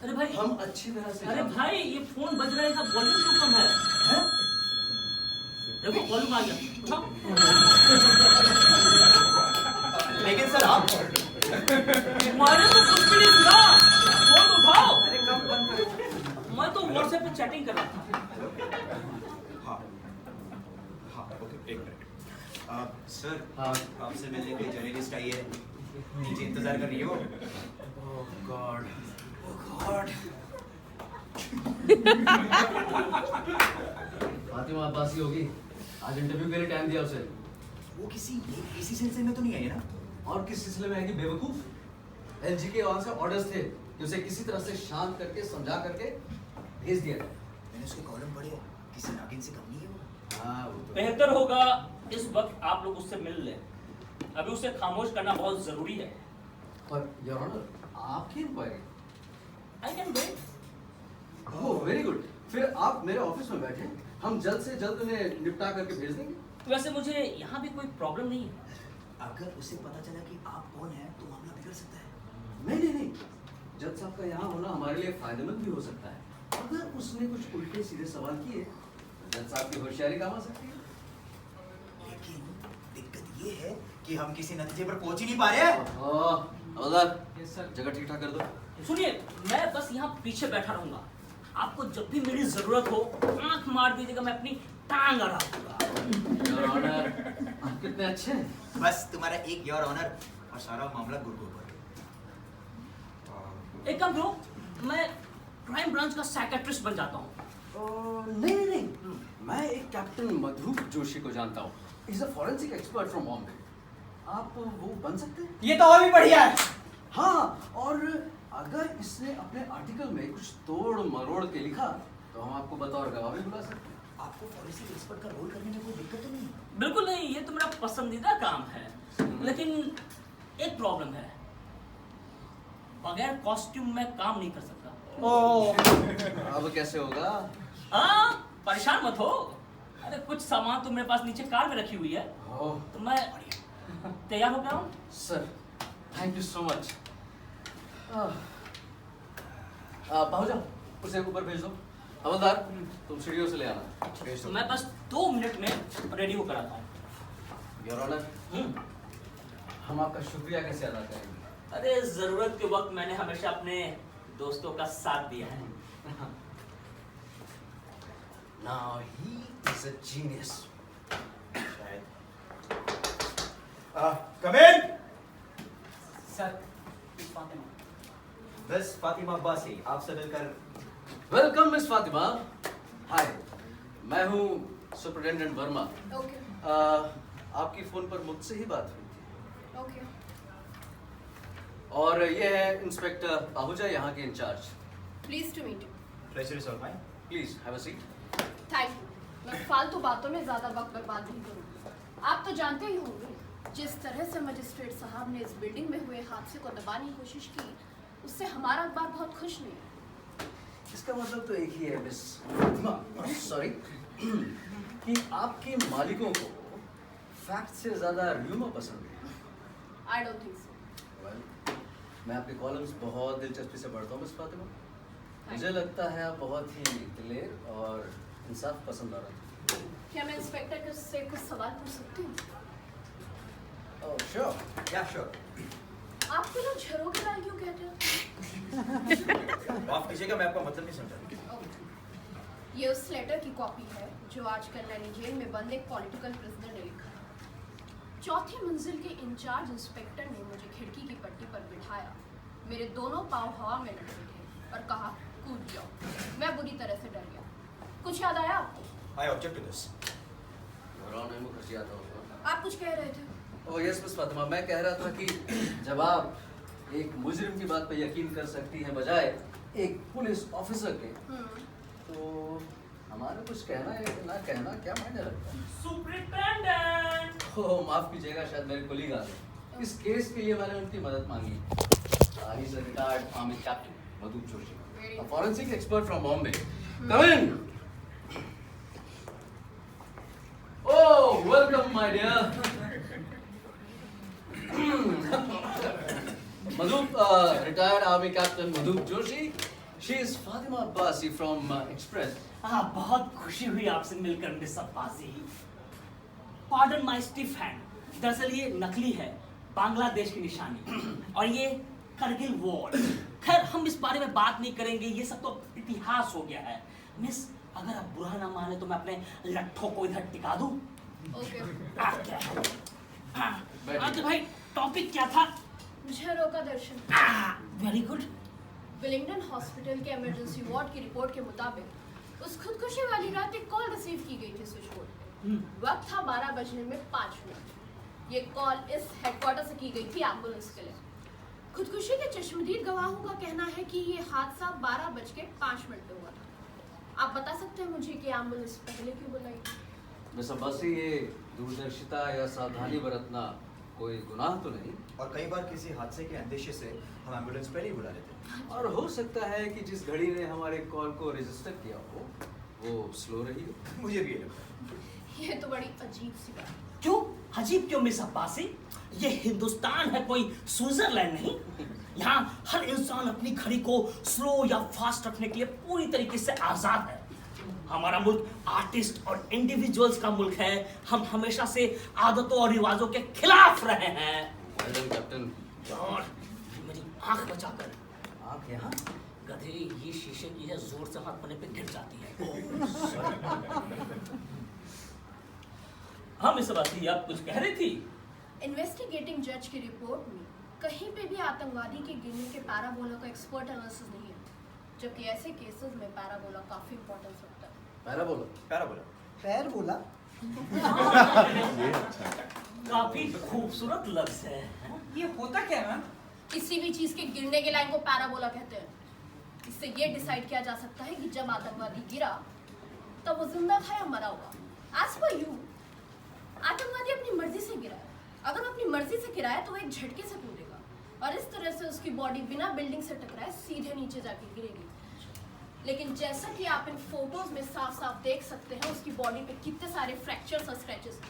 अरे भाई हम अच्छी तरह से अरे भाई ये फोन बज रहा है, इसका वॉल्यूम क्यों कम है? हैं? देखो वॉल्यूम आ गया, उठाओ। लेकिन सर आप तुम्हारे तो कुछ भी नहीं सुना, फोन उठाओ। अरे कब बंद कर? मैं तो व्हाट्सएप पे चैटिंग कर रहा था। हाँ हाँ ओके एक मिनट सर हाँ। आपसे मिलने के लिए जर्नलिस्ट आई है, नीचे इंतजार कर रही हो। ओह गॉड, ओह गॉड। फातिमा अब्बासी होगी, आज इंटरव्यू के लिए टाइम दिया उसे। वो किसी सिलसिले में तो नहीं आई है ना? और किस सिलसिले में आएगी बेवकूफ? एलजी के वहां से ऑर्डर्स थे कि उसे किसी तरह से शांत करके समझा करके भेज दिया जाए। मैंने उसके कॉलम पढ़े, किसी नागिन से कम नहीं है वो। हाँ वो तो बेहतर होगा इस वक्त आप लोग उससे मिल लें, अभी उसे खामोश करना बहुत जरूरी है। पर योर ऑनर, आपकी inquiry. I can wait. Oh very good, फिर आप मेरे ऑफिस में बैठे, हम जल्द से जल्द उन्हें निपटा करके भेज देंगे। वैसे मुझे यहाँ भी कोई प्रॉब्लम नहीं है। अगर उसे पता चला कि आप कौन हैं तो मामला बिगड़ सकता है। नहीं नहीं नहीं, जज साहब का यहाँ होना हमारे लिए फायदेमंद भी हो सकता है। अगर उसने कुछ उल्टे सीधे सवाल किए तो जज साहब की होशियारी काम आ सकती है। लेकिन दिक्कत ये है कि हम किसी नतीजे पर पहुंच ही नहीं पा रहे हैं। हवलदार, यस सर। जगह ठीक ठाक कर दो। सुनिए, मैं बस यहाँ पीछे बैठा रहूंगा, आपको जब भी मेरी जरूरत हो आंख मार दीजिएगा, मैं अपनी टांग अड़ा दूंगा। योर ऑनर, आप कितने अच्छे हैं। बस तुम्हारा एक योर ऑनर और सारा मामला गुड़गुड़ पर। एक काम करो, मैं क्राइम ब्रांच का साइकेट्रिस्ट बन जाता हूँ। नहीं नहीं नहीं, मैं एक कैप्टन मधु जोशी को जानता हूँ। Is a forensic expert from Bombay. आप वो बन सकते हैं। ये तो और भी बढ़िया है। हाँ, और अगर इसने अपने आर्टिकल में कुछ तोड़ मरोड़ के लिखा तो हम आपको बतौर गवाह भी बुला सकते हैं। आपको फॉरेंसिक एक्सपर्ट का रोल करने में कोई दिक्कत तो नहीं? बिल्कुल नहीं, ये तो मेरा पसंदीदा काम है, लेकिन एक प्रॉब्लम है, बगैर कॉस्ट्यूम में काम नहीं कर सकता। ओह अब कैसे होगा? हाँ, परेशान मत हो। अरे कुछ सामान तो मेरे पास नीचे कार में रखी हुई है, ओह तो मैं तैयार हो गया हूँ। Sir, thank you so much. पहुंचो, उसे ऊपर भेज दो। हवलदार, तुम सीढ़ियों से ले आना। तो मैं बस 2 मिनट में रेडी होकर आता हूँ। योर ऑनर, हम आपका शुक्रिया कैसे अदा करेंगे? अरे जरूरत के वक्त मैंने हमेशा अपने दोस्तों का साथ दिया है। Now he is a genius. Come in. Sir, miss Fatima. बस फातिमा अब्बासी, आपसे मिलकर वेलकम मिस फातिमा। हाय, मैं हूँ सुपरिटेंडेंट वर्मा। ओके आपकी फोन पर मुझसे ही बात हुई थी। ओके और ये है इंस्पेक्टर आहूजा, यहाँ के incharge. Please to meet you. Pressure is on my. Please have a seat. Thank you. मैं फालतू बातों में ज्यादा वक्त बर्बाद नहीं करूँगी। आप तो जानते ही होंगे जिस तरह से मजिस्ट्रेट साहब ने इस बिल्डिंग में हुए हादसे को दबाने की कोशिश की, उससे हमारा अखबार बहुत खुश नहीं है। इसका मतलब तो एक ही है मिस फातिमा, सॉरी, कि आपके मालिकों को फैक्ट से ज्यादा र्यूमर पसंद है। I don't think so. Well, मैं आपके कॉलम्स बहुत दिलचस्पी से पढ़ता हूँ मिस फातिमा। मुझे लगता है आप बहुत ही दिलेर और इंसाफ पसंद आ रहा है। क्या मैं इंस्पेक्टर से कुछ सवाल पूछ सकती हूँ? Oh sure. या श्योर। आपको लोग झरोखे लाल क्यों कहते हो? माफ कीजिएगा, मैं आपका मतलब नहीं समझा। ओके। ये उस लेटर की कॉपी है जो आजकल नैनी जेल में बंद एक पॉलिटिकल प्रिजनर ने लिखा है। 4थी मंजिल के इंचार्ज इंस्पेक्टर ने मुझे खिड़की की पट्टी पर बिठाया, मेरे दोनों पाँव हवा में लटके थे और कहा कूद जाओ। मैं बुरी तरह से डर गया। कुछ याद आया आपको? I object to this. आप कुछ कह रहे थे। ओह यस मिस फातिमा, मैं कह रहा था कि जब आप एक मुजरिम की बात पर यकीन कर सकती हैं बजाय एक पुलिस ऑफिसर के, तो हमारा कुछ कहना है ना कहना क्या मायने रखता है? सुपरिटेंडेंट। ओह माफ कीजिएगा, शायद मेरे कोलीग आ गए। इस केस के लिए मैंने उनकी मदद मांगी। He is a retired army captain Madhu Joshi, a forensic expert from Bombay. Come in. Oh, welcome my dear. Madhup, retired Army Captain Madhup Joshi. She is Fatima Abbasi from Express. हाँ, बहुत खुशी हुई आपसे मिलकर miss Abbasi. Pardon my stiff hand. दरअसल ये नकली है, बांग्लादेश की निशानी, और ये करगिल वॉर। खैर हम इस बारे में बात नहीं करेंगे, ये सब तो इतिहास हो गया है। मिस, अगर आप बुरा ना माने तो मैं अपने लट्ठों को इधर टिका दूं? ओके। क्या? तो भाई टॉपिक क्या था? झरों का दर्शन। Very good. विलिंगडन हॉस्पिटल के इमरजेंसी वार्ड की रिपोर्ट के मुताबिक उस खुदकुशी वाली रात एक कॉल रिसीव की गई थी स्विच बोर्ड पे। वक्त था 12 बजने में 5 मिनट। ये कॉल इस हेडक्वार्टर से की गई थी एम्बुलेंस के लिए। खुदकुशी के चश्मदीद गवाहों का कहना है कि ये हादसा 12:05 पे हुआ था। आप बता सकते हैं मुझे कि एम्बुलेंस पहले क्यों बुलाई? मिस अब्बासी, ये दूरदर्शिता या सावधानी बरतना कोई गुनाह तो नहीं, और कई बार किसी हादसे के अंदेशे से हम एम्बुलेंस पहले ही बुला लेते हैं। और हो सकता है कि जिस घड़ी ने हमारे कॉल को रजिस्टर किया हो वो स्लो रही हो। मुझे भी ये लगता है। ये तो बड़ी अजीब सी बात है। क्यों अजीब क्यों मिस अब्बासी? ये हिंदुस्तान है, कोई स्विट्जरलैंड नहीं। यहाँ हर इंसान अपनी घड़ी को स्लो या फास्ट रखने के लिए पूरी तरीके से आजाद है। हमारा मुल्क आर्टिस्ट और इंडिविजुअल्स का मुल्क है। हम हमेशा से आदतों और रिवाजों के खिलाफ रहे हैं। कैप्टन, और मेरी आंख बचाकर। आप यहाँ? गधे, ये शीशे की है, जोर से हाथ पने पे गिर जाती है। हम इस बात की आप कुछ कह रही थी? इन्वेस्टिगेटिंग जज की रिपोर्ट में कहीं पे भी आतंकवादी के गिरने के पैराबोला का एक्सपर्ट एनालिसिस नहीं है, जबकि ऐसे केसेस में पैराबोला काफी इंपॉर्टेंस रखता है। पैराबोला। पैर बोला। काफी खूबसूरत लफ्ज है। ये होता क्या है मैम? किसी भी चीज के गिरने के लाइन को पैराबोला कहते हैं। इससे ये डिसाइड किया जा सकता है कि जब आतंकवादी गिरा तब वो जिंदा था या मरा हुआ। एज पर यू, आतंकवादी अपनी मर्जी से गिरा है। अगर वो अपनी मर्जी से गिरा है तो वो एक झटके से कूदेगा और इस तरह से उसकी बॉडी बिना बिल्डिंग से टकराए सीधे नीचे जाके गिरेगी। लेकिन जैसा कि आप इन फोटोज में साफ साफ देख सकते हैं, उसकी बॉडी पे कितने सारे फ्रैक्चर्स और स्क्रैचेस।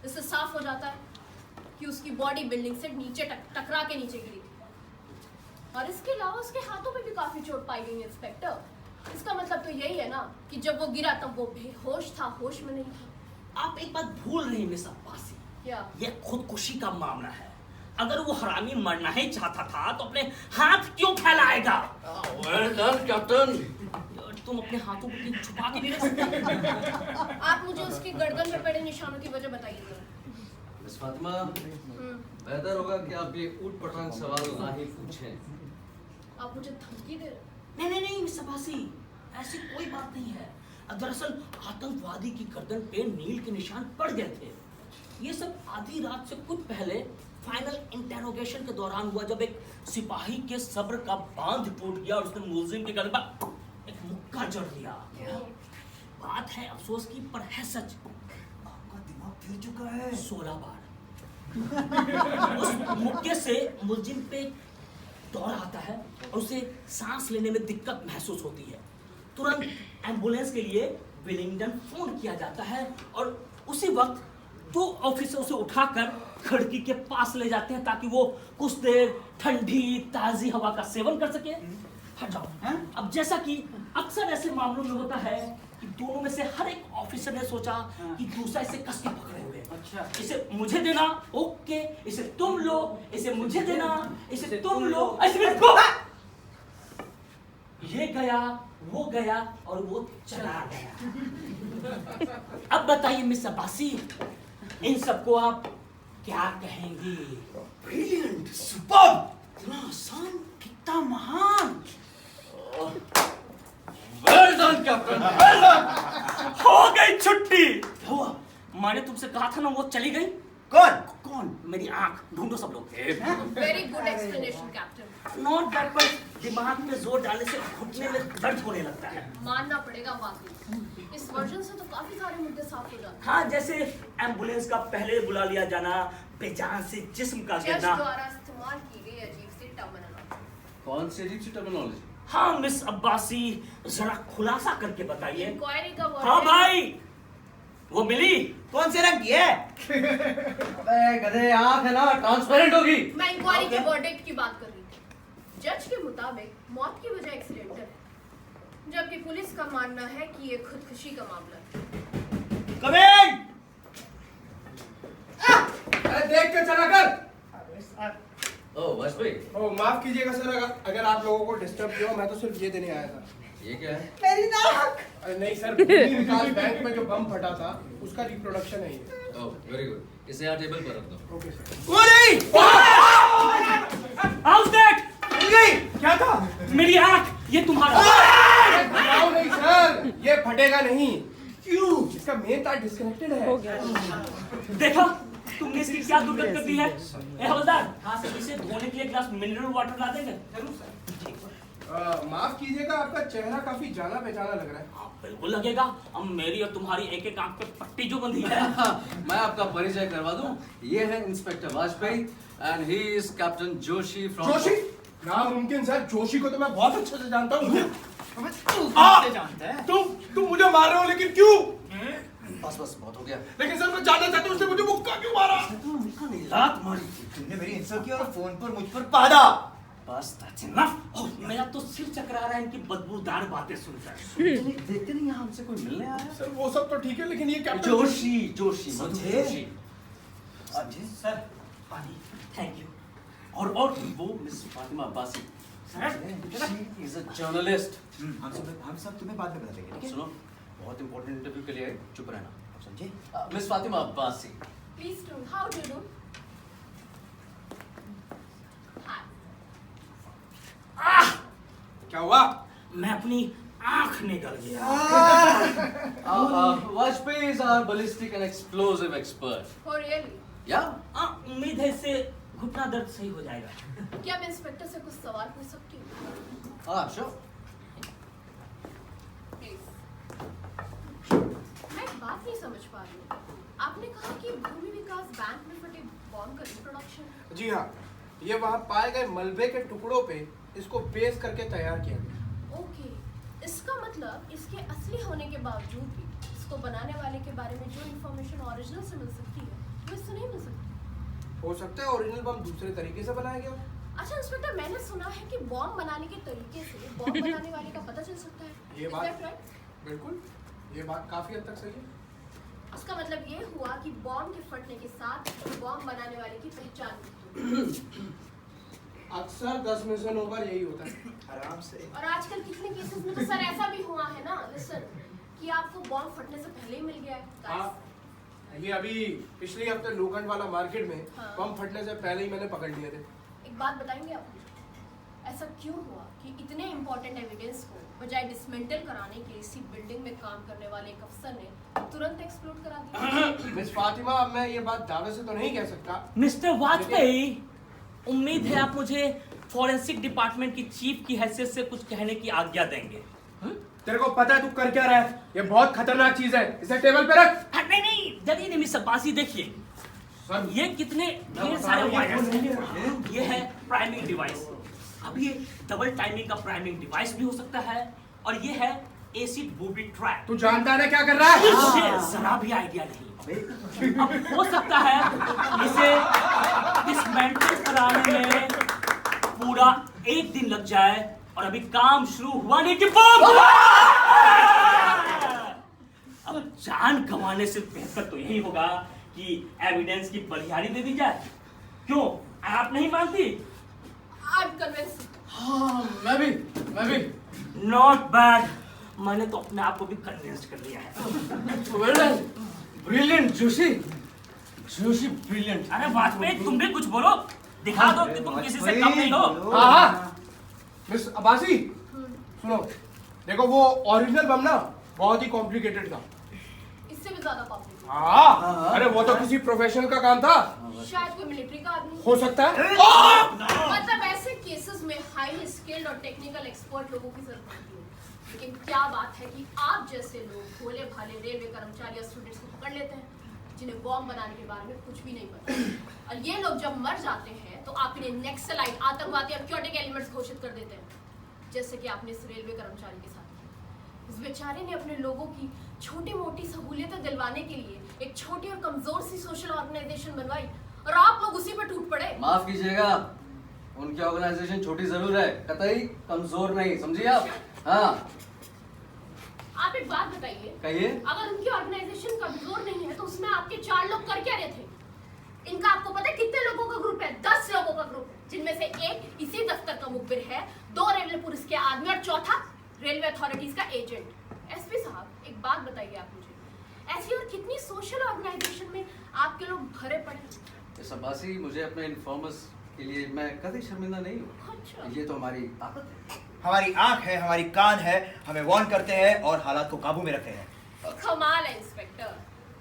इससे साफ हो जाता है कि उसकी बॉडी बिल्डिंग से नीचे टकरा के नीचे गिरी थी। और इसके अलावा उसके हाथों पे भी काफी चोट पाई गई इंस्पेक्टर। इसका मतलब तो यही है ना कि जब वो गिरा तब वो बेहोश था, होश में नहीं था। आप एक बात भूल रही मिस अब्बासी, क्या? ये खुदकुशी का मामला है। अगर वो हरामी मरना ही चाहता था तो अपने हाथ क्यों फैलाएगा? Well done, captain. तुम अपने हाथों को क्यों छुपा के नहीं रख सकते? आप मुझे उसकी गर्दन में पड़े निशानों की वजह बताइए जरा। मिस फातिमा, बेहतर होगा कि आप ये ऊट पटांग सवाल ना ही पूछें। आप मुझे धमकी दे रहे हैं? नहीं मिस अब्बासी, ऐसी कोई बात नहीं है। दरअसल आतंकवादी की गर्दन पे नील के निशान पड़ गए थे। ये सब आधी रात से कुछ पहले फाइनल इंटेरोगेशन के दौरान हुआ, जब एक सिपाही के सब्र का बांध टूट गया और उसने मुलजिम के गर्दन पर एक मुक्का जड़ दिया। बात है अफसोस की, पर है सच। आपका दिमाग फिर चुका है। 16 बार। उस मुक्के से मुलजिम पे दौड़ आता है और उसे सांस लेने में दिक्कत महसूस होती है। तुरंत एम्बुलेंस के लिए विलिंगडन फोन किया जाता है और उसी वक्त 2 ऑफिसर उसे उठाकर खिड़की के पास ले जाते हैं ताकि वो कुछ देर ठंडी ताजी हवा का सेवन कर सके। हट जाओ। अब जैसा कि अक्सर ऐसे मामलों में होता है कि दोनों में से हर एक ऑफिसर ने सोचा कि दूसरा इसे कस के पकड़े हुए। अच्छा। इसे मुझे देना, ओके, इसे तुम लो, इसे मुझे देना, इसे तुम लो, ऐसे को ये गया, वो गया और वो चला गया। अब बताइए मिस अब्बासी, इन सबको आप क्या कहेंगी? Brilliant, superb. इतना आसान, कितना महान। Well done, captain. Well done। हो गई छुट्टी। क्या हुआ? मैंने तुमसे कहा था ना वो चली गई। कौन? मेरी आंख ढूंढो सब लोग। Very good explanation captain. Not that, पर दिमाग में जोर डालने से घुटने में दर्द होने लगता है। मानना पड़ेगा वाकई, इस वर्जन से तो काफी सारे मुद्दे साफ हो जाते हाँ, जैसे एम्बुलेंस का पहले बुला लिया जाना, बेजान से जिस्म का हैं। जज गिरना। द्वारा इस्तेमाल की गई अजीब सी टर्मिनोलॉजी। कौन सी अजीब सी टर्मिनोलॉजी? हाँ मिस अब्बासी, जरा खुलासा करके बताइए। इंक्वायरी का वर्ड हाँ है। भाई, वो मिली। कौन से रंग की है? अबे गधे, आंख है ना, ट्रांसपेरेंट होगी। मैं इंक्वायरी के वर्डिक्ट की बात कर रही थी। जज के मुताबिक मौत की वजह एक्सीडेंटल है, जबकि पुलिस का मानना है कि ये खुदकुशी का मामला है। Come in! अरे देख के चला कर। अरे सर, ओ वाजपेयी, ओ माफ कीजिएगा सर, अगर आप लोगों को डिस्टर्ब किया हो, मैं तो सिर्फ ये देने आया था। ये क्या है? मेरी नाक! अरे नहीं सर, भूमि विकास बैंक में जो बम फटा था उसका रिप्रोडक्शन है ये। ओह वेरी गुड, इसे यहाँ टेबल पर रख दो। Okay sir. वो नहीं! How's that? क्या था? मेरी आंख, ये तुम्हारा। घबराओ नहीं सर, ये फटेगा नहीं। क्यों? इसका मेन तार डिस्कनेक्टेड है। देखा तुमने इसकी क्या दुर्गत कर दी है। ए हवलदार, हाँ सर, इसे धोने के लिए ग्लास मिनरल वाटर ला देंगे। जरूर सर। माफ कीजिएगा, आपका चेहरा काफी जाना पहचाना लग रहा है। हाँ, बिल्कुल लगेगा। अब मेरी और तुम्हारी एक एक आंख पे पट्टी जो बंधी है। मैं आपका परिचय करवा दूं। ये है inspector Vajpayee and he is captain Joshi from. Joshi? नामुमकिन सर, जोशी को तो मैं बहुत अच्छे से जानता हूँ। तू कैसे जानता है? तुम मुझे मार रहे हो, लेकिन क्यों? बस बस बहुत हो गया। लेकिन सर मैं जानना चाहता हूँ उसने मुझे मुक्का क्यों मारा? लात मारी थी। तुमने मेरी इंसल्ट की और फोन पर मुझ पर पादा। बस that's enough। ओह, मेरा तो सिर चकरा रहा है इनकी बदबूदार बातें सुनकर। देखते नहीं यहाँ हमसे कोई मिलने आया? सर वो सब तो ठीक है, लेकिन ये कैप्टन जोशी, जोशी, मधु समझे? जोशी। सर, पानी। Thank you. और वो miss Fatima Abbasi. Sir, She is a journalist। हम सब तुम्हें बाद में बता देंगे, ठीक है? सुनो, बहुत इंपॉर्टेंट इंटरव्यू के लिए है, चुप रहना, आप समझे? Miss Fatima Abbasi. Please do. How do you do? Hi. क्या हुआ? मैं अपनी आंख निकल गया। Vajpayee is our ballistic and explosive expert। Oh really? Yeah? उम्मीद है इससे घुटना दर्द सही हो जाएगा। क्या मैं इंस्पेक्टर से कुछ सवाल पूछ सकती हूँ? Sure। Please. मैं एक बात नहीं समझ पा रही हूँ। आपने कहा कि भूमि विकास बैंक में फटे बॉम्ब का रिप्रोडक्शन। जी हाँ, ये वहाँ पाए गए मलबे के टुकड़ों पे इसको बेस करके तैयार किया गया। ओके, इसका मतलब इसके असली होने के बावजूद भी इसको बनाने वाले के बारे में जो इन्फॉर्मेशन ओरिजिनल से मिल सकती है वो इससे नहीं मिल सकती। हो सकता है ओरिजिनल बम दूसरे तरीके से बनाया गया हो। अच्छा इंस्पेक्टर, मैंने सुना है कि बॉम्ब बनाने के तरीके से बॉम्ब बनाने वाले का पता चल सकता है। ये Is बात that right? बिल्कुल, ये बात काफी हद तक सही है। उसका मतलब ये हुआ कि बॉम्ब के फटने के साथ बॉम्ब बनाने वाले की पहचान होती है। अक्सर 10 में से 9 बार यही होता है। आराम से। और आजकल कितने केसेस में तो सर ऐसा भी हुआ है ना, लिसन, कि आपको बॉम्ब फटने से पहले ही मिल गया है। हाँ, ये अभी पिछले हफ्ते लोखंड वाला मार्केट में हाँ। बम फटने से पहले ही मैंने पकड़ लिए थे। एक बात बताएंगे आप मुझे, ऐसा क्यों हुआ कि इतने इम्पोर्टेंट एविडेंस को बजाय डिसमेंटल कराने के इसी बिल्डिंग में काम करने वाले एक अफसर ने तुरंत एक्सप्लोड करा दिया? मिस फातिमा, अब मैं ये बात दावे से तो नहीं कह सकता। मिस्टर वाजपेयी, उम्मीद है आप मुझे फॉरेंसिक डिपार्टमेंट की चीफ की हैसियत से कुछ कहने की आज्ञा देंगे। तेरे को पता है तू कर क्या रहा है? ये बहुत खतरनाक चीज है, इसे टेबल पे रख। नहीं, जल्दी नहीं मिस्टर बासी, देखिए सर, ये कितने ढेर सारे वायरस हैं। ये है प्राइमिंग डिवाइस। अब ये डबल टाइमिंग का प्राइमिंग डिवाइस भी हो सकता है, और ये है एसिड बूबी ट्रैप। तू जानता है ना क्या कर रहा है? मुझे जरा भी आइडिया नहीं। अब हो सकता है इसे डिसमेंटल कराने में पूरा 1 दिन लग जाए, और अभी काम शुरू हुआ नहीं कि बम! अब जान गंवाने से बेहतर तो यही होगा कि एविडेंस की बलिहारी दे दी जाए। क्यों, आप नहीं मानती? I'm convinced. हाँ, मैं भी। नॉट बैड, मैंने तो अपने आप को भी कन्विंस कर लिया है। Brilliant Joshi, Joshi brilliant. अरे वाजपेयी, तुम भी कुछ बोलो, दिखा दो कि तुम किसी से कम नहीं हो। हाँ हाँ, मिस अब्बासी, सुनो, देखो वो ओरिजिनल बम ना बहुत ही कॉम्प्लिकेटेड था। इससे भी ज्यादा कॉम्प्लिकेटेड। हाँ, अरे वो तो किसी प्रोफेशनल का काम था। शायद कोई मिलिट्री का आदमी हो सकता है। मतलब ऐसे केसेस में हाईली स्किल्ड और टेक्निकल एक्सपर्ट लोगों की जरूरत पड़ती है। लेकिन क्या बात है कि आप जैसे लोग भोले भाले रेलवे कर्मचारी या स्टूडेंट्स को पकड़ लेते हैं जिन्हें बॉम्ब बनाने के बारे में कुछ भी नहीं पता, और ये लोग जब मर जाते हैं तो आप इन्हें नक्सलाइट, आतंकवादी और क्योटिक एलिमेंट्स घोषित कर देते हैं, जैसे कि आपने इस रेलवे कर्मचारी के साथ किया। इस बेचारे ने अपने लोगों की छोटी मोटी सहूलियतें दिलवाने के लिए एक छोटी और कमजोर सी सोशल ऑर्गेनाइजेशन बनवाई और आप लोग उसी पर टूट पड़े। माफ कीजिएगा, उनकी ऑर्गेनाइजेशन छोटी जरूर है, कतई कमजोर नहीं, समझिए आप। हाँ आप एक बात बताइए, कहिए। अगर उनकी ऑर्गेनाइजेशन कमजोर नहीं है तो उसमें आपके 4 लोग कर क्या रहे थे? इनका आपको पता है कितने लोगों का ग्रुप है? 10 लोगों का ग्रुप है, जिनमें से एक इसी दफ्तर का मुखबिर है, 2 रेलवे पुलिस के आदमी और चौथा रेलवे अथॉरिटीज का एजेंट। एसपी साहब एक बात बताइए आप मुझे, ऐसी और कितनी सोशल ऑर्गेनाइजेशन में आपके लोग भरे पड़े? शबासी, मुझे अपने इन्फॉर्मर्स के लिए मैं कभी शर्मिंदा नहीं हूँ। अच्छा। ये तो हमारी ताकत है। हमारी आंख है, हमारी कान है, हमें वार्न करते हैं और हालात को काबू में रखते हैं। कमाल है इंस्पेक्टर,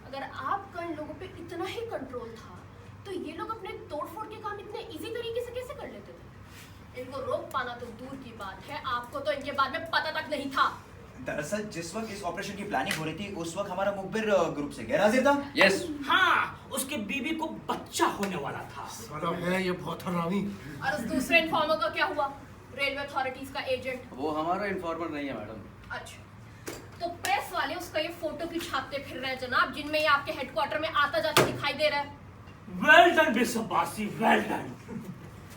अगर आपका इन लोगों पे इतना ही कंट्रोल था तो ये लोग अपने तोड़फोड़ के काम इतने इजी तरीके से कैसे कर लेते थे? इनको रोक पाना तो दूर की बात है, आपको तो इनके बारे में पता तक नहीं था। दरअसल जिस वक्त इस ऑपरेशन की प्लानिंग हो रही थी उस वक्त हमारा मुखबिर ग्रुप से गैर हाजिर था। यस। हाँ, उसके बीवी को बच्चा होने वाला था। साला है ये बहुत हरामी। और उस दूसरे इन्फॉर्मर का क्या हुआ? रेलवे अथॉरिटीज का एजेंट। वो हमारा इन्फॉर्मर नहीं है मैडम। अच्छा, तो प्रेस वाले उसका ये फोटो क्यों छापते फिर रहे हैं जनाब, जिनमें ये आपके हेडक्वार्टर में आता जाता दिखाई दे रहा है? वेल डन मिस्टर बासी, वेल डन,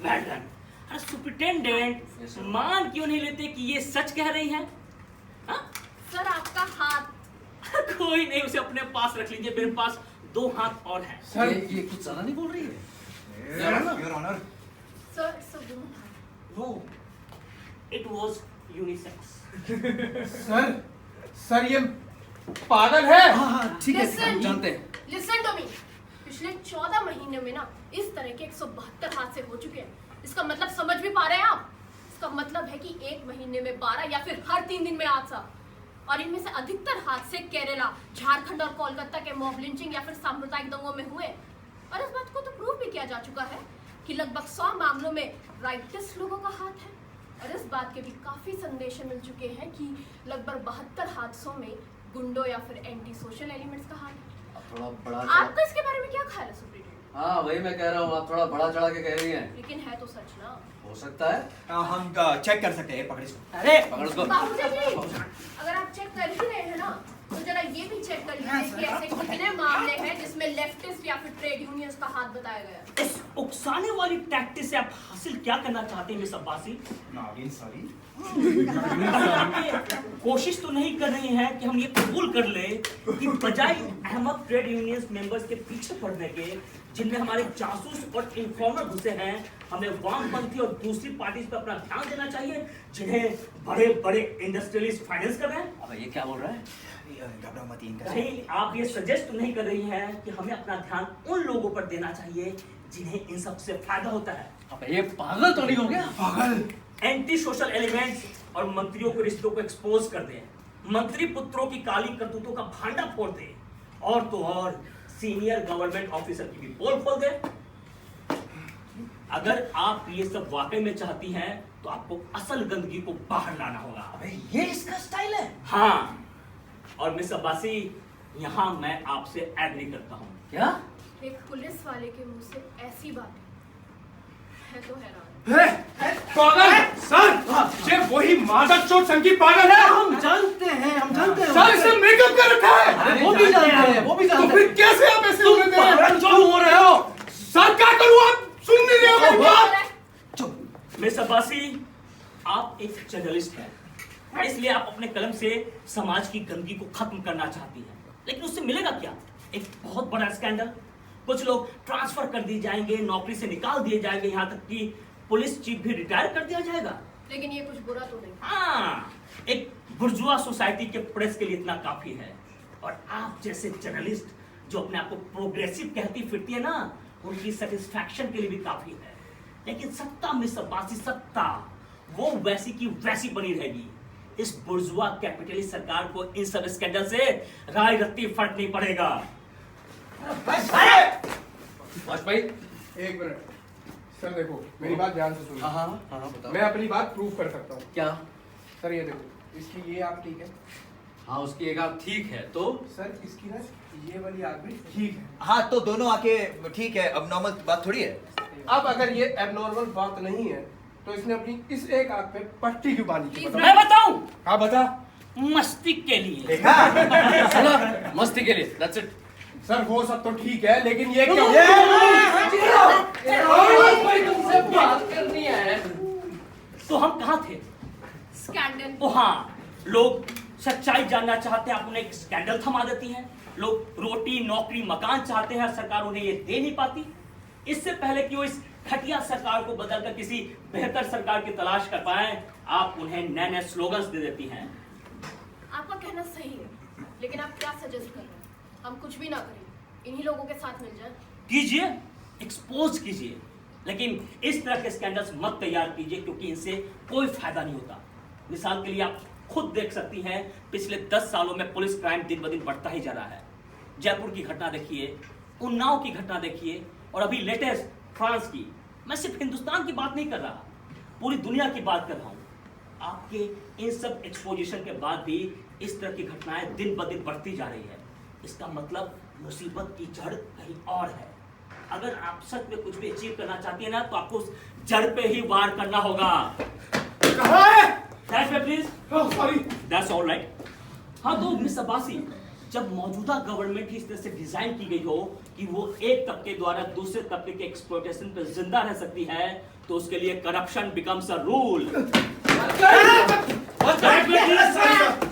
वेल डन। अरे सुपरिटेंडेंट मान क्यों नहीं लेते कि ये सच कह रही हैं? हाँ? सर आपका हाथ। कोई नहीं, उसे अपने पास रख लीजिए, मेरे पास 2 हाथ और हैं। सर ये कुछ ज्यादा नहीं बोल रही है? Your honour, sir it's a woman. No, it was unisex. Sir ये पागल है। ठीक है, Listen. हम जानते हैं। Listen to me. पिछले 14 महीने में ना इस तरह के 172 हादसे हो चुके हैं। इसका मतलब समझ भी पा रहे हैं आप? इसका मतलब है कि 1 महीने में 12 या फिर हर 3 दिन में हादसा, और इनमें से अधिकतर हादसे केरला, झारखंड और कोलकाता के मॉब लिंचिंग या फिर सांप्रदायिक दंगों में हुए। और इस बात को तो प्रूव भी किया जा चुका है कि लगभग 100 मामलों में राइटिस्ट लोगों का हाथ है। और इस बात के भी काफी संदेश मिल चुके हैं कि लगभग 72 हादसों में गुंडों या फिर एंटी सोशल एलिमेंट्स का हाथ है। आप थोड़ा बड़ा आपका इसके बारे में क्या ख्याल है सुप्रीटेंडेंट? हाँ वही मैं कह रहा हूँ, आप थोड़ा बड़ा चढ़ा के कह रही हैं। लेकिन है तो सच ना। हो सकता है। हम चेक कर सकते हैं, पकड़ इसको। अरे पकड़ उसको। बाबूजी जी, अगर आप चेक कर ही रहे हैं ना तो जरा ये भी चेक कर लीजिए कि ऐसे कितने मामले हैं जिसमें लेफ्टिस्ट या फिर ट्रेड यूनियंस का हाथ बताया गया। इस उकसाने वाली टैक्टिक से आप हासिल क्या करना चाहते हैं मिस्टर बासी? नागिन साली। कोशिश तो नहीं कर रही हैं कि हम ये कबूल कर ले कि बजाय अहमद ट्रेड यूनियंस मेंबर्स के पीछे पड़ने के, जिनमें हमारे जासूस और इन्फॉर्मर घुसे हैं, हमें वामपंथी और दूसरी पार्टी पर अपना ध्यान देना चाहिए जिन्हें बड़े बड़े इंडस्ट्रियलिस्ट फाइनेंस कर रहे हैं। अब ये क्या बोल रहा है? घबराओ मत, इनका कहीं आप ये सजेस्ट तो नहीं कर रही हैं कि हमें अपना ध्यान उन लोगों पर देना चाहिए जिन्हें इन सब से फायदा होता है? अब ये पागल तो नहीं हो गया? पागल। एंटी सोशल एलिमेंट्स और मंत्रियों के रिश्तों को एक्सपोज कर दें, मंत्री पुत्रों की काली करतूतों का भांडा फोड़ दें, और तो और सीनियर गवर्नमेंट ऑफिसर की भी पोल खोल दें। अगर आप ये सब वाकई में चाहती हैं तो आपको असल गंदगी को बाहर लाना होगा। अबे ये इसका स्टाइल है? हाँ, और मिस अब्बासी, यहाँ मैं आपसे एग्री करता हूँ। क्या? एक पुलिस वाले के मुंह से ऐसी बातें है तो हैरान। पागल सर, ये वही मादक चोट संकी पागल है। हम जानते हैं, हम जानते हैं। सर इसने मेकअप कर रखा है। वो भी जानते हैं, वो भी तो जानते फिर हैं। कैसे आप ऐसे हो रहे थे? क्यों हो रहे हो? सर क्या करूं, आप सुन नहीं रहे हो मेरी बात? चुप। मिस अब्बासी, आप एक जर्नलिस्ट हैं, इसलिए आप अपने कलम से समाज की गंदगी को खत्म करना चाहती हैं, लेकिन उससे मिलेगा क्या? एक बहुत बड़ा स्कैंडल, कुछ लोग ट्रांसफर कर दिए जाएंगे, नौकरी से निकाल दिए जाएंगे, यहाँ तक कि पुलिस चीफ भी रिटायर कर दिया जाएगा। लेकिन ये कुछ बुरा तो नहीं। हाँ, एक बुर्जुआ सोसाइटी के प्रेस के लिए इतना काफी है, और आप जैसे जर्नलिस्ट जो अपने आप को प्रोग्रेसिव कहती फिरती है ना, उनकी सेटिस्फैक्शन के लिए भी काफी है। लेकिन सत्ता मिस अब्बासी, सत्ता वो वैसी की वैसी बनी रहेगी। इस बुर्जुआ कैपिटलिस्ट सरकार को इन सब स्कैंडल से राय रत्ती फर्क नहीं पड़ेगा। वाजपेयी। एक मिनट सर, देखो मेरी बात ध्यान से सुनो। हाँ बताओ। मैं अपनी बात प्रूव कर सकता हूँ। क्या? सर ये देखो, इसकी ये आँख ठीक है। हाँ उसकी एक आँख ठीक है तो? सर इसकी ना ये वाली आँख भी ठीक है। हाँ तो दोनों आंखें ठीक है, अब नॉर्मल बात थोड़ी है। अब अगर ये एबनॉर्मल बात नहीं है तो इसने अपनी इस एक आँख पे पट्टी क्यों बांधी थी? मैं बताऊं? हाँ बता। मस्ती के लिए। देखा? सुना, मस्ती के लिए, that's it। सर वो सब तो ठीक है, लेकिन ये क्या तुमसे बात करनी है। तो हम कहाँ थे? स्कैंडल। ओ हाँ, लोग सच्चाई जानना चाहते हैं, आप उन्हें एक स्कैंडल थमा देती हैं। लोग रोटी नौकरी मकान चाहते हैं, सरकार उन्हें ये दे नहीं पाती। इससे पहले कि वो इस घटिया सरकार को बदलकर किसी बेहतर सरकार की तलाश कर पाए, आप उन्हें नए नए स्लोगन्स दे देती हैं। आपका कहना सही है, लेकिन आप क्या सजेस्ट कर रहे हैं? हम कुछ भी ना करें, इन्हीं लोगों के साथ मिल जाए? कीजिए, एक्सपोज कीजिए, लेकिन इस तरह के स्कैंडल्स मत तैयार कीजिए, क्योंकि इनसे कोई फायदा नहीं होता। मिसाल के लिए आप खुद देख सकती हैं, पिछले 10 सालों में पुलिस क्राइम दिन ब दिन बढ़ता ही जा रहा है। जयपुर की घटना देखिए, उन्नाव की घटना देखिए, और अभी लेटेस्ट फ्रांस की। मैं सिर्फ हिंदुस्तान की बात नहीं कर रहा, पूरी दुनिया की बात कर रहा हूँ। आपके इन सब एक्सपोजिशन के बाद भी इस तरह की घटनाएं दिन ब दिन बढ़ती जा रही है। इसका मतलब मुसीबत की जड़ कहीं और है। अगर आप सच में कुछ भी अचीव करना चाहती है ना, तो आपको उस जड़ पे ही वार करना होगा। कहाँ है? That's it, please. Sorry. That's all right. हाँ, तो मिस अब्बासी, जब मौजूदा गवर्नमेंट ही इस तरह से डिजाइन की गई हो कि वो एक तबके द्वारा दूसरे तबके के एक्सप्लॉयटेशन पर जिंदा रह सकती है, तो उसके लिए corruption becomes a rule.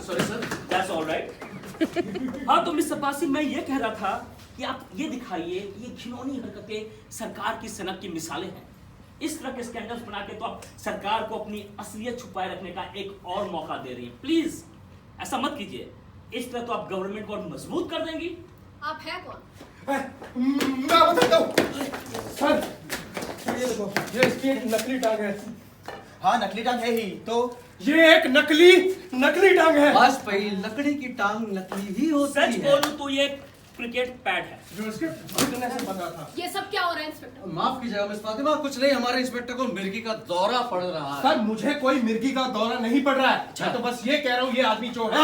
Sorry sir. That's all right. हाँ, तो मिस अब्बासी, मैं ये कह रहा था कि आप ये दिखाइए, ये घिनौनी हरकतें सरकार की सनक की मिसालें हैं। इस तरह के स्कैंडल्स बना के तो आप सरकार को अपनी असलियत छुपाए रखने का एक और मौका दे रही हैं। प्लीज ऐसा मत कीजिए, इस तरह तो आप गवर्नमेंट को और मजबूत कर देंगी। आप हैं कौन? मैं बताता हूँ। सर ये देखो, ये इसकी एक नकली टांग है। हाँ, नकली टांग है ही तो। ये एक नकली टांग है। वाजपेयी, लकड़ी की टांग नकली ही होती सच है। बोलूं तो ये क्रिकेट पैड है। जो इसके फटने से बना था। ये सब क्या हो रहा है इंस्पेक्टर? माफ कीजिएगा मिस फातिमा, कुछ नहीं, हमारे इंस्पेक्टर को मिर्गी का दौरा पड़ रहा है। सर मुझे कोई मिर्गी का दौरा नहीं पड़ रहा है। मैं तो बस ये कह रहा हूँ, ये आदमी चोर है।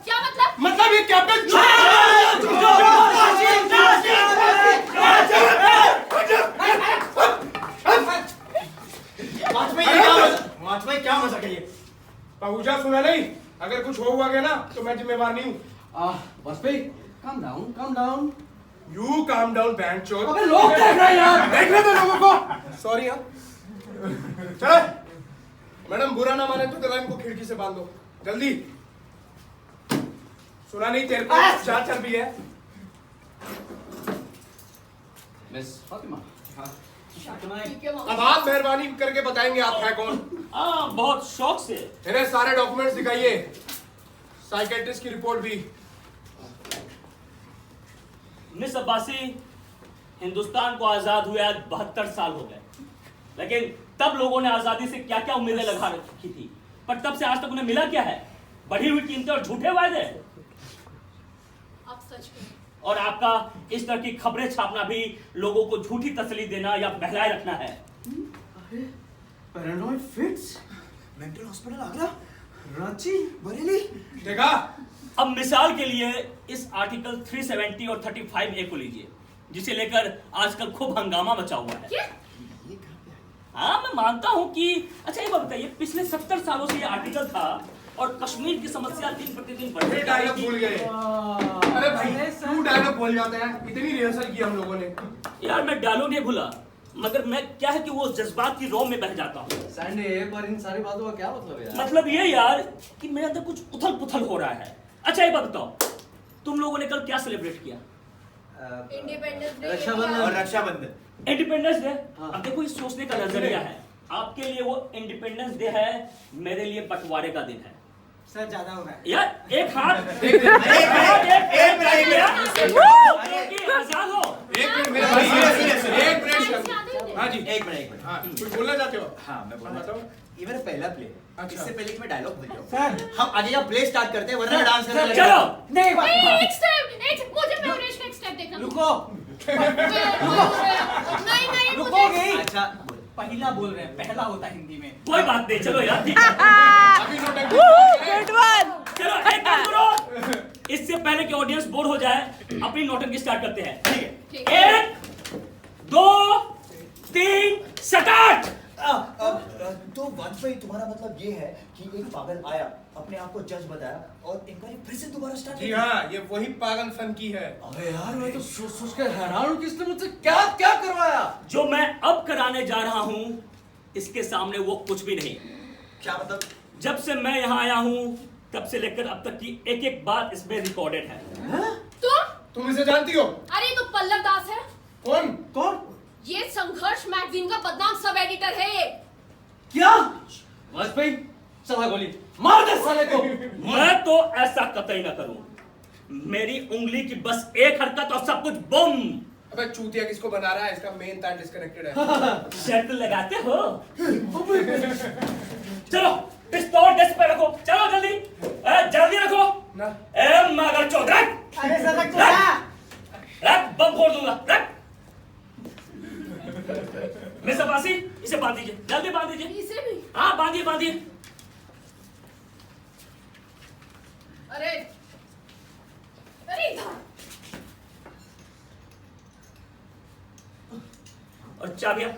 क्या मतलब? मतलब ये कैप्टन वाजपेयी क्या मजाक है ये? पहुंचा सुना नहीं? अगर कुछ हुआ गया ना तो मैं जिम्मेवार नहीं हूँ। Vajpayee, calm down। You calm down, band चोर। अबे लोग देख रहे हैं यार। देखने दो लोगों को। सॉरी हाँ। चलो मैडम, बुरा ना माने तो इनको खिड़की से बांध दो जल्दी। सुना नहीं तेरे को चार चल भी है। मिस फातिमा, ठीक है अब आप मेहरबानी करके बताएंगे आप है कौन? बहुत शौक से। इन्हें सारे डॉक्यूमेंट्स दिखाइए, साइकेट्रिस्ट की रिपोर्ट भी। मिस अब्बासी, हिंदुस्तान को आजाद हुए आज 72 साल हो गए, लेकिन तब लोगों ने आजादी से क्या क्या उम्मीदें लगा रखी थी, पर तब से आज तक उन्हें मिला क्या है? बढ़ी हुई कीमतें और झूठे वायदे। आप सच कहें। और आपका इस तरह की खबरें छापना भी लोगों को झूठी तसल्ली देना या बहलाए रखना है। Paranoid fits, mental hospital Agra, Ranchi, Bareilly. देखा? अब मिसाल के लिए इस आर्टिकल 370 और 35A को लीजिए, जिसे लेकर आजकल खूब हंगामा मचा हुआ है। क्या? हाँ, मैं मानता हूँ कि अच्छा, ये बात बताइए, पिछले 70 सालों से ये आर्टिकल था और कश्मीर की समस्या दिन प्रतिदिन बढ़ ये डायलॉग भूल गए। अरे भाई तू डायलॉग भूल जाते हैं, इतनी रिहर्सल की हम लोगों ने। यार, मैं डायलॉग नहीं भूला, मगर मैं क्या है कि वो जज्बात की रौ में बह जाता हूँ। सैंडी, पर इन सारी बातों का क्या मतलब है यार? मतलब ये यार कि मेरे अंदर कुछ उथल पुथल हो रहा है। अच्छा, ये बात बताओ, तुम लोगों ने कल क्या सेलिब्रेट किया? Independence Day. रक्षाबंधन। और रक्षाबंधन। Independence day. हाँ। अब देखो, इस सोचने का नजरिया है, आपके लिए वो इंडिपेंडेंस डे है, मेरे लिए बंटवारे का दिन है। सर ज्यादा हो रहा है। यार एक हाथ एक आजाद हो। एक मिनट मेरे भाई, एक मिनट। हाँ जी, एक मिनट। हाँ कुछ बोलना चाहते हो? हाँ, मैं बोलना बताओ। ये मेरा पहला प्ले। अच्छा। इससे पहले कि मैं डायलॉग बोल जाऊं, सर। हम आगे जब प्ले स्टार्ट करते हैं, वरना डांस करने लगेगा। चलो। नहीं बात। एक स्टेप, मुझे मेवरेश का एक स्टेप देखना। रुको। नहीं रुकोगी? अच्छा, बोल। पहला बोल रहे हैं, पहला होता है हिंदी में। कोई बात नहीं, चलो यार, ठीक है। अभी नोटंकी। चलो एक काम करो, इससे पहले कि ऑडियंस बोर हो जाए, अपनी नौटंकी स्टार्ट करते हैं। ठीक है, 1 2 3 स्टार्ट। तो वाजपेयी, तुम्हारा मतलब ये है कि एक पागल आया, अपने आप को जज बताया और इंक्वायरी फिर से दोबारा स्टार्ट जी हाँ, ये वही पागलपन की है। अबे यार, मैं तो सोच सोच के हैरान हूँ कि इसने मुझसे क्या क्या करवाया। जो मैं अब कराने जा रहा हूं इसके सामने वो कुछ भी नहीं। क्या मतलब? जब से मैं यहाँ आया हूं तब से लेकर अब तक की एक एक बात इसमें रिकॉर्डेड है। तुम इसे जानती हो? अरे तो पल्लव दास है। कौन? ये संघर्ष मैगजीन का बदनाम सब एडिटर है ये। क्या? वाजपेयी, चला गोली मार दे साले को। मैं तो ऐसा कतई ना करूं। मेरी उंगली की बस एक हरकत और सब कुछ बम। अबे चूतिया किसको बना रहा है? इसका मेन तार डिस्कनेक्टेड है। शर्त लगाते हो? चलो पिस्तौल डेस्क पे रखो, चलो जल्दी, जल्दी रखो ना। मगर चौधरी, अरे सर रख दो ना। रख, बम फोड़ दूंगा, रख। मिस अब्बासी, इसे बांध दीजिए, जल्दी बांध दीजिए। इसे भी? हाँ बांधिए बांधिए। अरे अरे इधर। और चाबियां?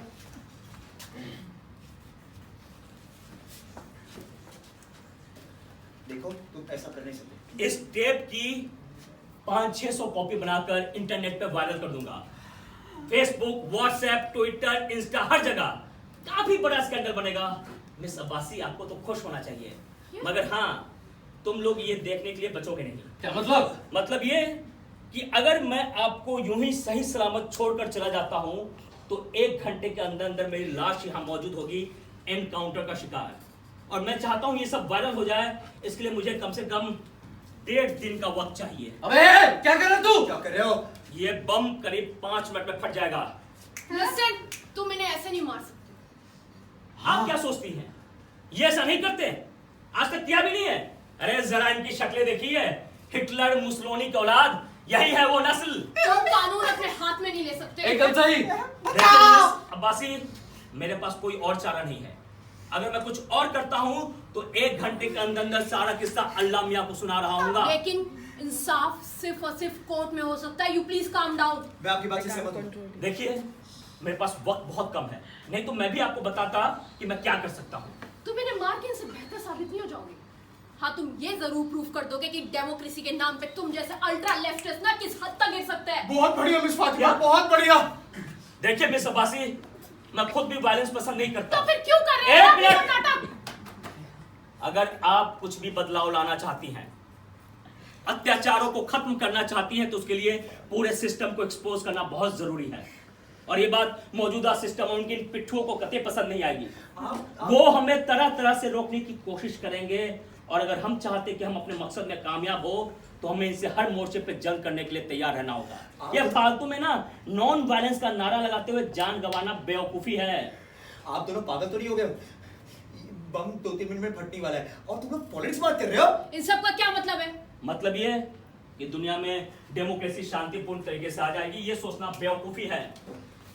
देखो, तुम ऐसा कर नहीं सकते। इस टेप की 500-600 कॉपी बनाकर इंटरनेट पे वायरल कर दूंगा। फेसबुक, व्हाट्सएप, ट्विटर, इंस्टा, हर जगह काफी बड़ा स्कैंडल बनेगा। मिस अब्बासी, आपको तो खुश होना चाहिए, मगर हाँ, तुम लोग ये देखने के लिए बचोगे नहीं। क्या मतलब? मतलब ये कि अगर मैं आपको यूं ही सही सलामत छोड़कर चला जाता हूं तो 1 घंटे के अंदर अंदर मेरी लाश यहां मौजूद होगी, एनकाउंटर का शिकार। और मैं चाहता हूं ये सब वायरल हो जाए, इसके लिए मुझे कम से कम 1.5 दिन का वक्त चाहिए। अबे क्या कर रहे तू? क्या कर रहे हो? ये बम करीब 5 मिनट में फट जाएगा। लिसन, तुम इन्हें ऐसे नहीं मार सकते। आप क्या सोचती हैं? ये ऐसा नहीं करते, आज तक किया भी नहीं है। अरे जरा इनकी शक्लें देखिए, हिटलर, मुसलोनी की औलाद, यही है वो नस्ल। तुम कानून अपने हाथ में नहीं ले सकते। एकदम सही। देखिए अब्बासी, मेरे पास कोई और चारा नहीं है। अगर मैं कुछ और करता हूं तो 1 घंटे के अंदर अंदर सारा किस्सा अल्लाह मियां को सुना रहा हूंगा। लेकिन इंसाफ सिर्फ और सिर्फ कोर्ट में हो सकता है। You please calm down. मैं आपकी बात से सहमत हूं। देखिए, मेरे पास वक्त बहुत कम है, नहीं तो मैं भी आपको बताता कि मैं क्या कर सकता हूँ। तुम इन्हें मार के इनसे बेहतर साबित नहीं हो जाओगे। हाँ, तुम ये जरूर प्रूफ कर दोगे कि डेमोक्रेसी के नाम पे तुम जैसे अल्ट्रा लेफ्टिस्ट ना किस हद तक गिर सकते हैं। बहुत बढ़िया मिस फातिमा, बहुत बढ़िया। देखिए मिस अब्बासी, मैं खुद भी वायलेंस पसंद नहीं करता। तो फिर क्यों कर रहे एक हैं मिनट। आप ये नाटक? अगर आप कुछ भी बदलाव लाना चाहती हैं, अत्याचारों को खत्म करना चाहती हैं, तो उसके लिए पूरे सिस्टम को एक्सपोज करना बहुत जरूरी है। और ये बात मौजूदा सिस्टम और उनकी पिट्ठुओं को कतई पसंद नहीं आएगी। वो हमें तरह तरह से रोकने की कोशिश करेंगे, और अगर हम चाहते कि हम अपने मकसद में कामयाब हो तो हमें इनसे हर मोर्चे पे जंग करने के लिए तैयार रहना होगा। ये फालतू में ना नॉन वायलेंस का नारा लगाते हुए जान गंवाना बेवकूफी है। आप दोनों पागल तो नहीं हो गए? बम 2-3 मिनट में फटने वाला है और तुम लोग पॉलिटिक्स बात कर रहे हो? इन सब का क्या मतलब है? मतलब ये कि दुनिया में डेमोक्रेसी शांतिपूर्ण तरीके से आ जाएगी, ये सोचना बेवकूफी है।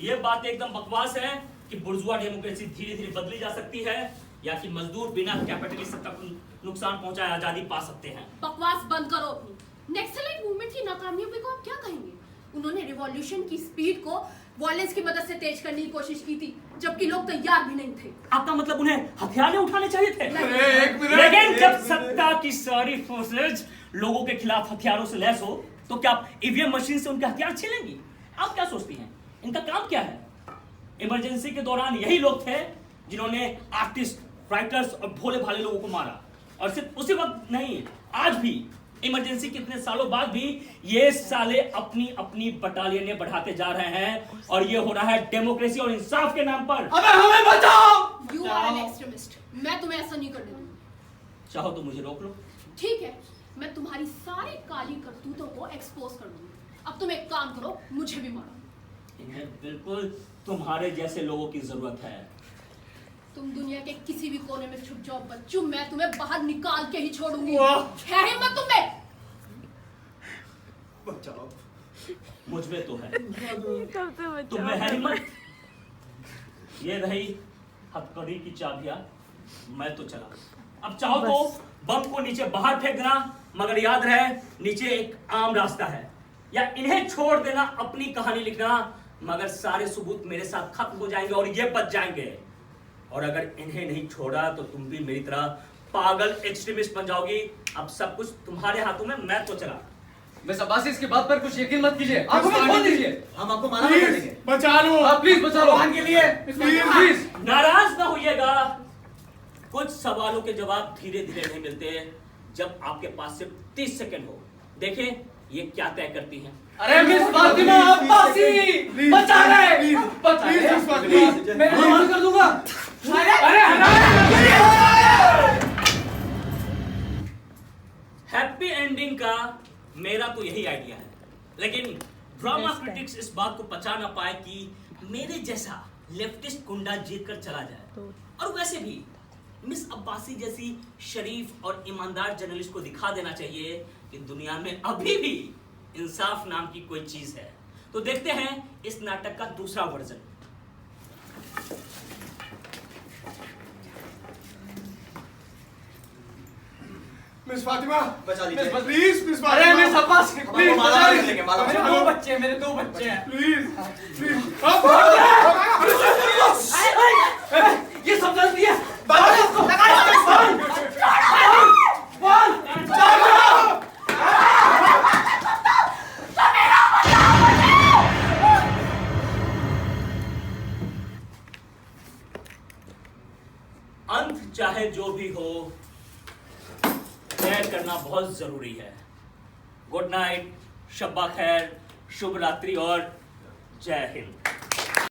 ये बात एकदम बकवास है कि बुर्जुआ डेमोक्रेसी धीरे धीरे बदली जा सकती है, या कि मजदूर बिना कैपिटलिस्ट तक नुकसान पहुंचाए आजादी पा सकते हैं। बकवास बंद करो अपनी। नक्सलाइट मूवमेंट की नाकामियों पे को आप क्या कहेंगे? उन्होंने रिवॉल्यूशन की स्पीड को वायलेंस की मदद से तेज करने की कोशिश की थी, जबकि लोग तैयार भी नहीं थे। आपका मतलब उन्हें हथियार नहीं उठाने चाहिए थे? एक मिनट। लेकिन जब सत्ता की सारी फोर्सेज लोगों के खिलाफ हथियारों से लैस हो तो क्या आप ईवीएम मशीन से उनके हथियार छीनेंगी? आप क्या सोचती हैं, इनका काम क्या है? इमरजेंसी के दौरान यही लोग थे जिन्होंने आर्टिस्ट, राइटर्स और भोले भाले लोगों को मारा। और सिर्फ उसी वक्त नहीं, आज भी इमरजेंसी के इतने सालों बाद भी ये साले अपनी अपनी बटालियनें बढ़ाते जा रहे हैं, और ये हो रहा है डेमोक्रेसी और इंसाफ के नाम पर। अबे हमें बचाओ। You are an extremist. मैं तुम्हें ऐसा नहीं करने दूंगी। चाहो तो मुझे रोक लो। ठीक है, मैं तुम्हारी सारी काली करतूतों को एक्सपोज कर दूंगी। अब तुम एक काम करो, मुझे भी मारो। इन्हें बिल्कुल तुम्हारे जैसे लोगों की जरूरत है। तुम दुनिया के किसी भी कोने में छुप जाओ बच्चों, मैं तुम्हें बाहर निकाल के ही छोड़ूंगी। वाह। है हिम्मत तुम में? बचाओ। मुझ में तो है, तुम में है हिम्मत? ये रही हथकड़ी की चाबियां, मैं तो चला। अब चाहो तो बम को नीचे बाहर फेंक देना, मगर याद रहे नीचे एक आम रास्ता है, या इन्हें छोड़ देना, अपनी कहानी लिखना, मगर सारे सबूत मेरे साथ खत्म हो जाएंगे और ये बच जाएंगे। और अगर इन्हें नहीं छोड़ा तो तुम भी मेरी तरह पागल एक्सट्रीमिस्ट बन जाओगी। अब सब कुछ तुम्हारे हाथों में, मैं तो चला। मिस अब्बासी, इसकी बात पर कुछ यकीन मत कीजिए, आंखों में खोल दीजिए। हम आपको माना कर देंगे। प्लीज बचा लो। आप प्लीज बचा लो भगवान के लिए प्लीज। नाराज ना होइएगा, कुछ सवालों के जवाब धीरे धीरे नहीं मिलते जब आपके पास सिर्फ 30 सेकंड हो। देखें ये क्या तय करती हैं। अरे मिस फातिमा अब्बासी, बचा ले, बचा ले, मिस फातिमा, मैं माफ कर दूंगा। हैप्पी एंडिंग का मेरा तो यही आइडिया है, लेकिन ड्रामा क्रिटिक्स इस बात को पचा ना पाए कि मेरे जैसा लेफ्टिस्ट गुंडा जीत कर चला जाए। और वैसे भी मिस अब्बासी जैसी शरीफ और ईमानदार जर्नलिस्ट को दिखा देना चाहिए कि दुनिया में अभी भी इंसाफ नाम की कोई चीज है। तो देखते हैं इस नाटक का दूसरा वर्जन। मिस फातिमा बचा लीजिए। प्लीज मिस अरे फातिमा मिस अब्बासी हम प्लीज आपको माना बचा कर लीजिए। देंगे, माना कर मेरे देंगे। दो बच्चे हैं, मेरे 2 बच्चे हैं। प्लीज प्लीज ये सब गलती है। अंत चाहे जो भी हो, तय करना बहुत जरूरी है। गुड नाइट, शब्बा खैर, शुभ रात्रि और जय हिंद।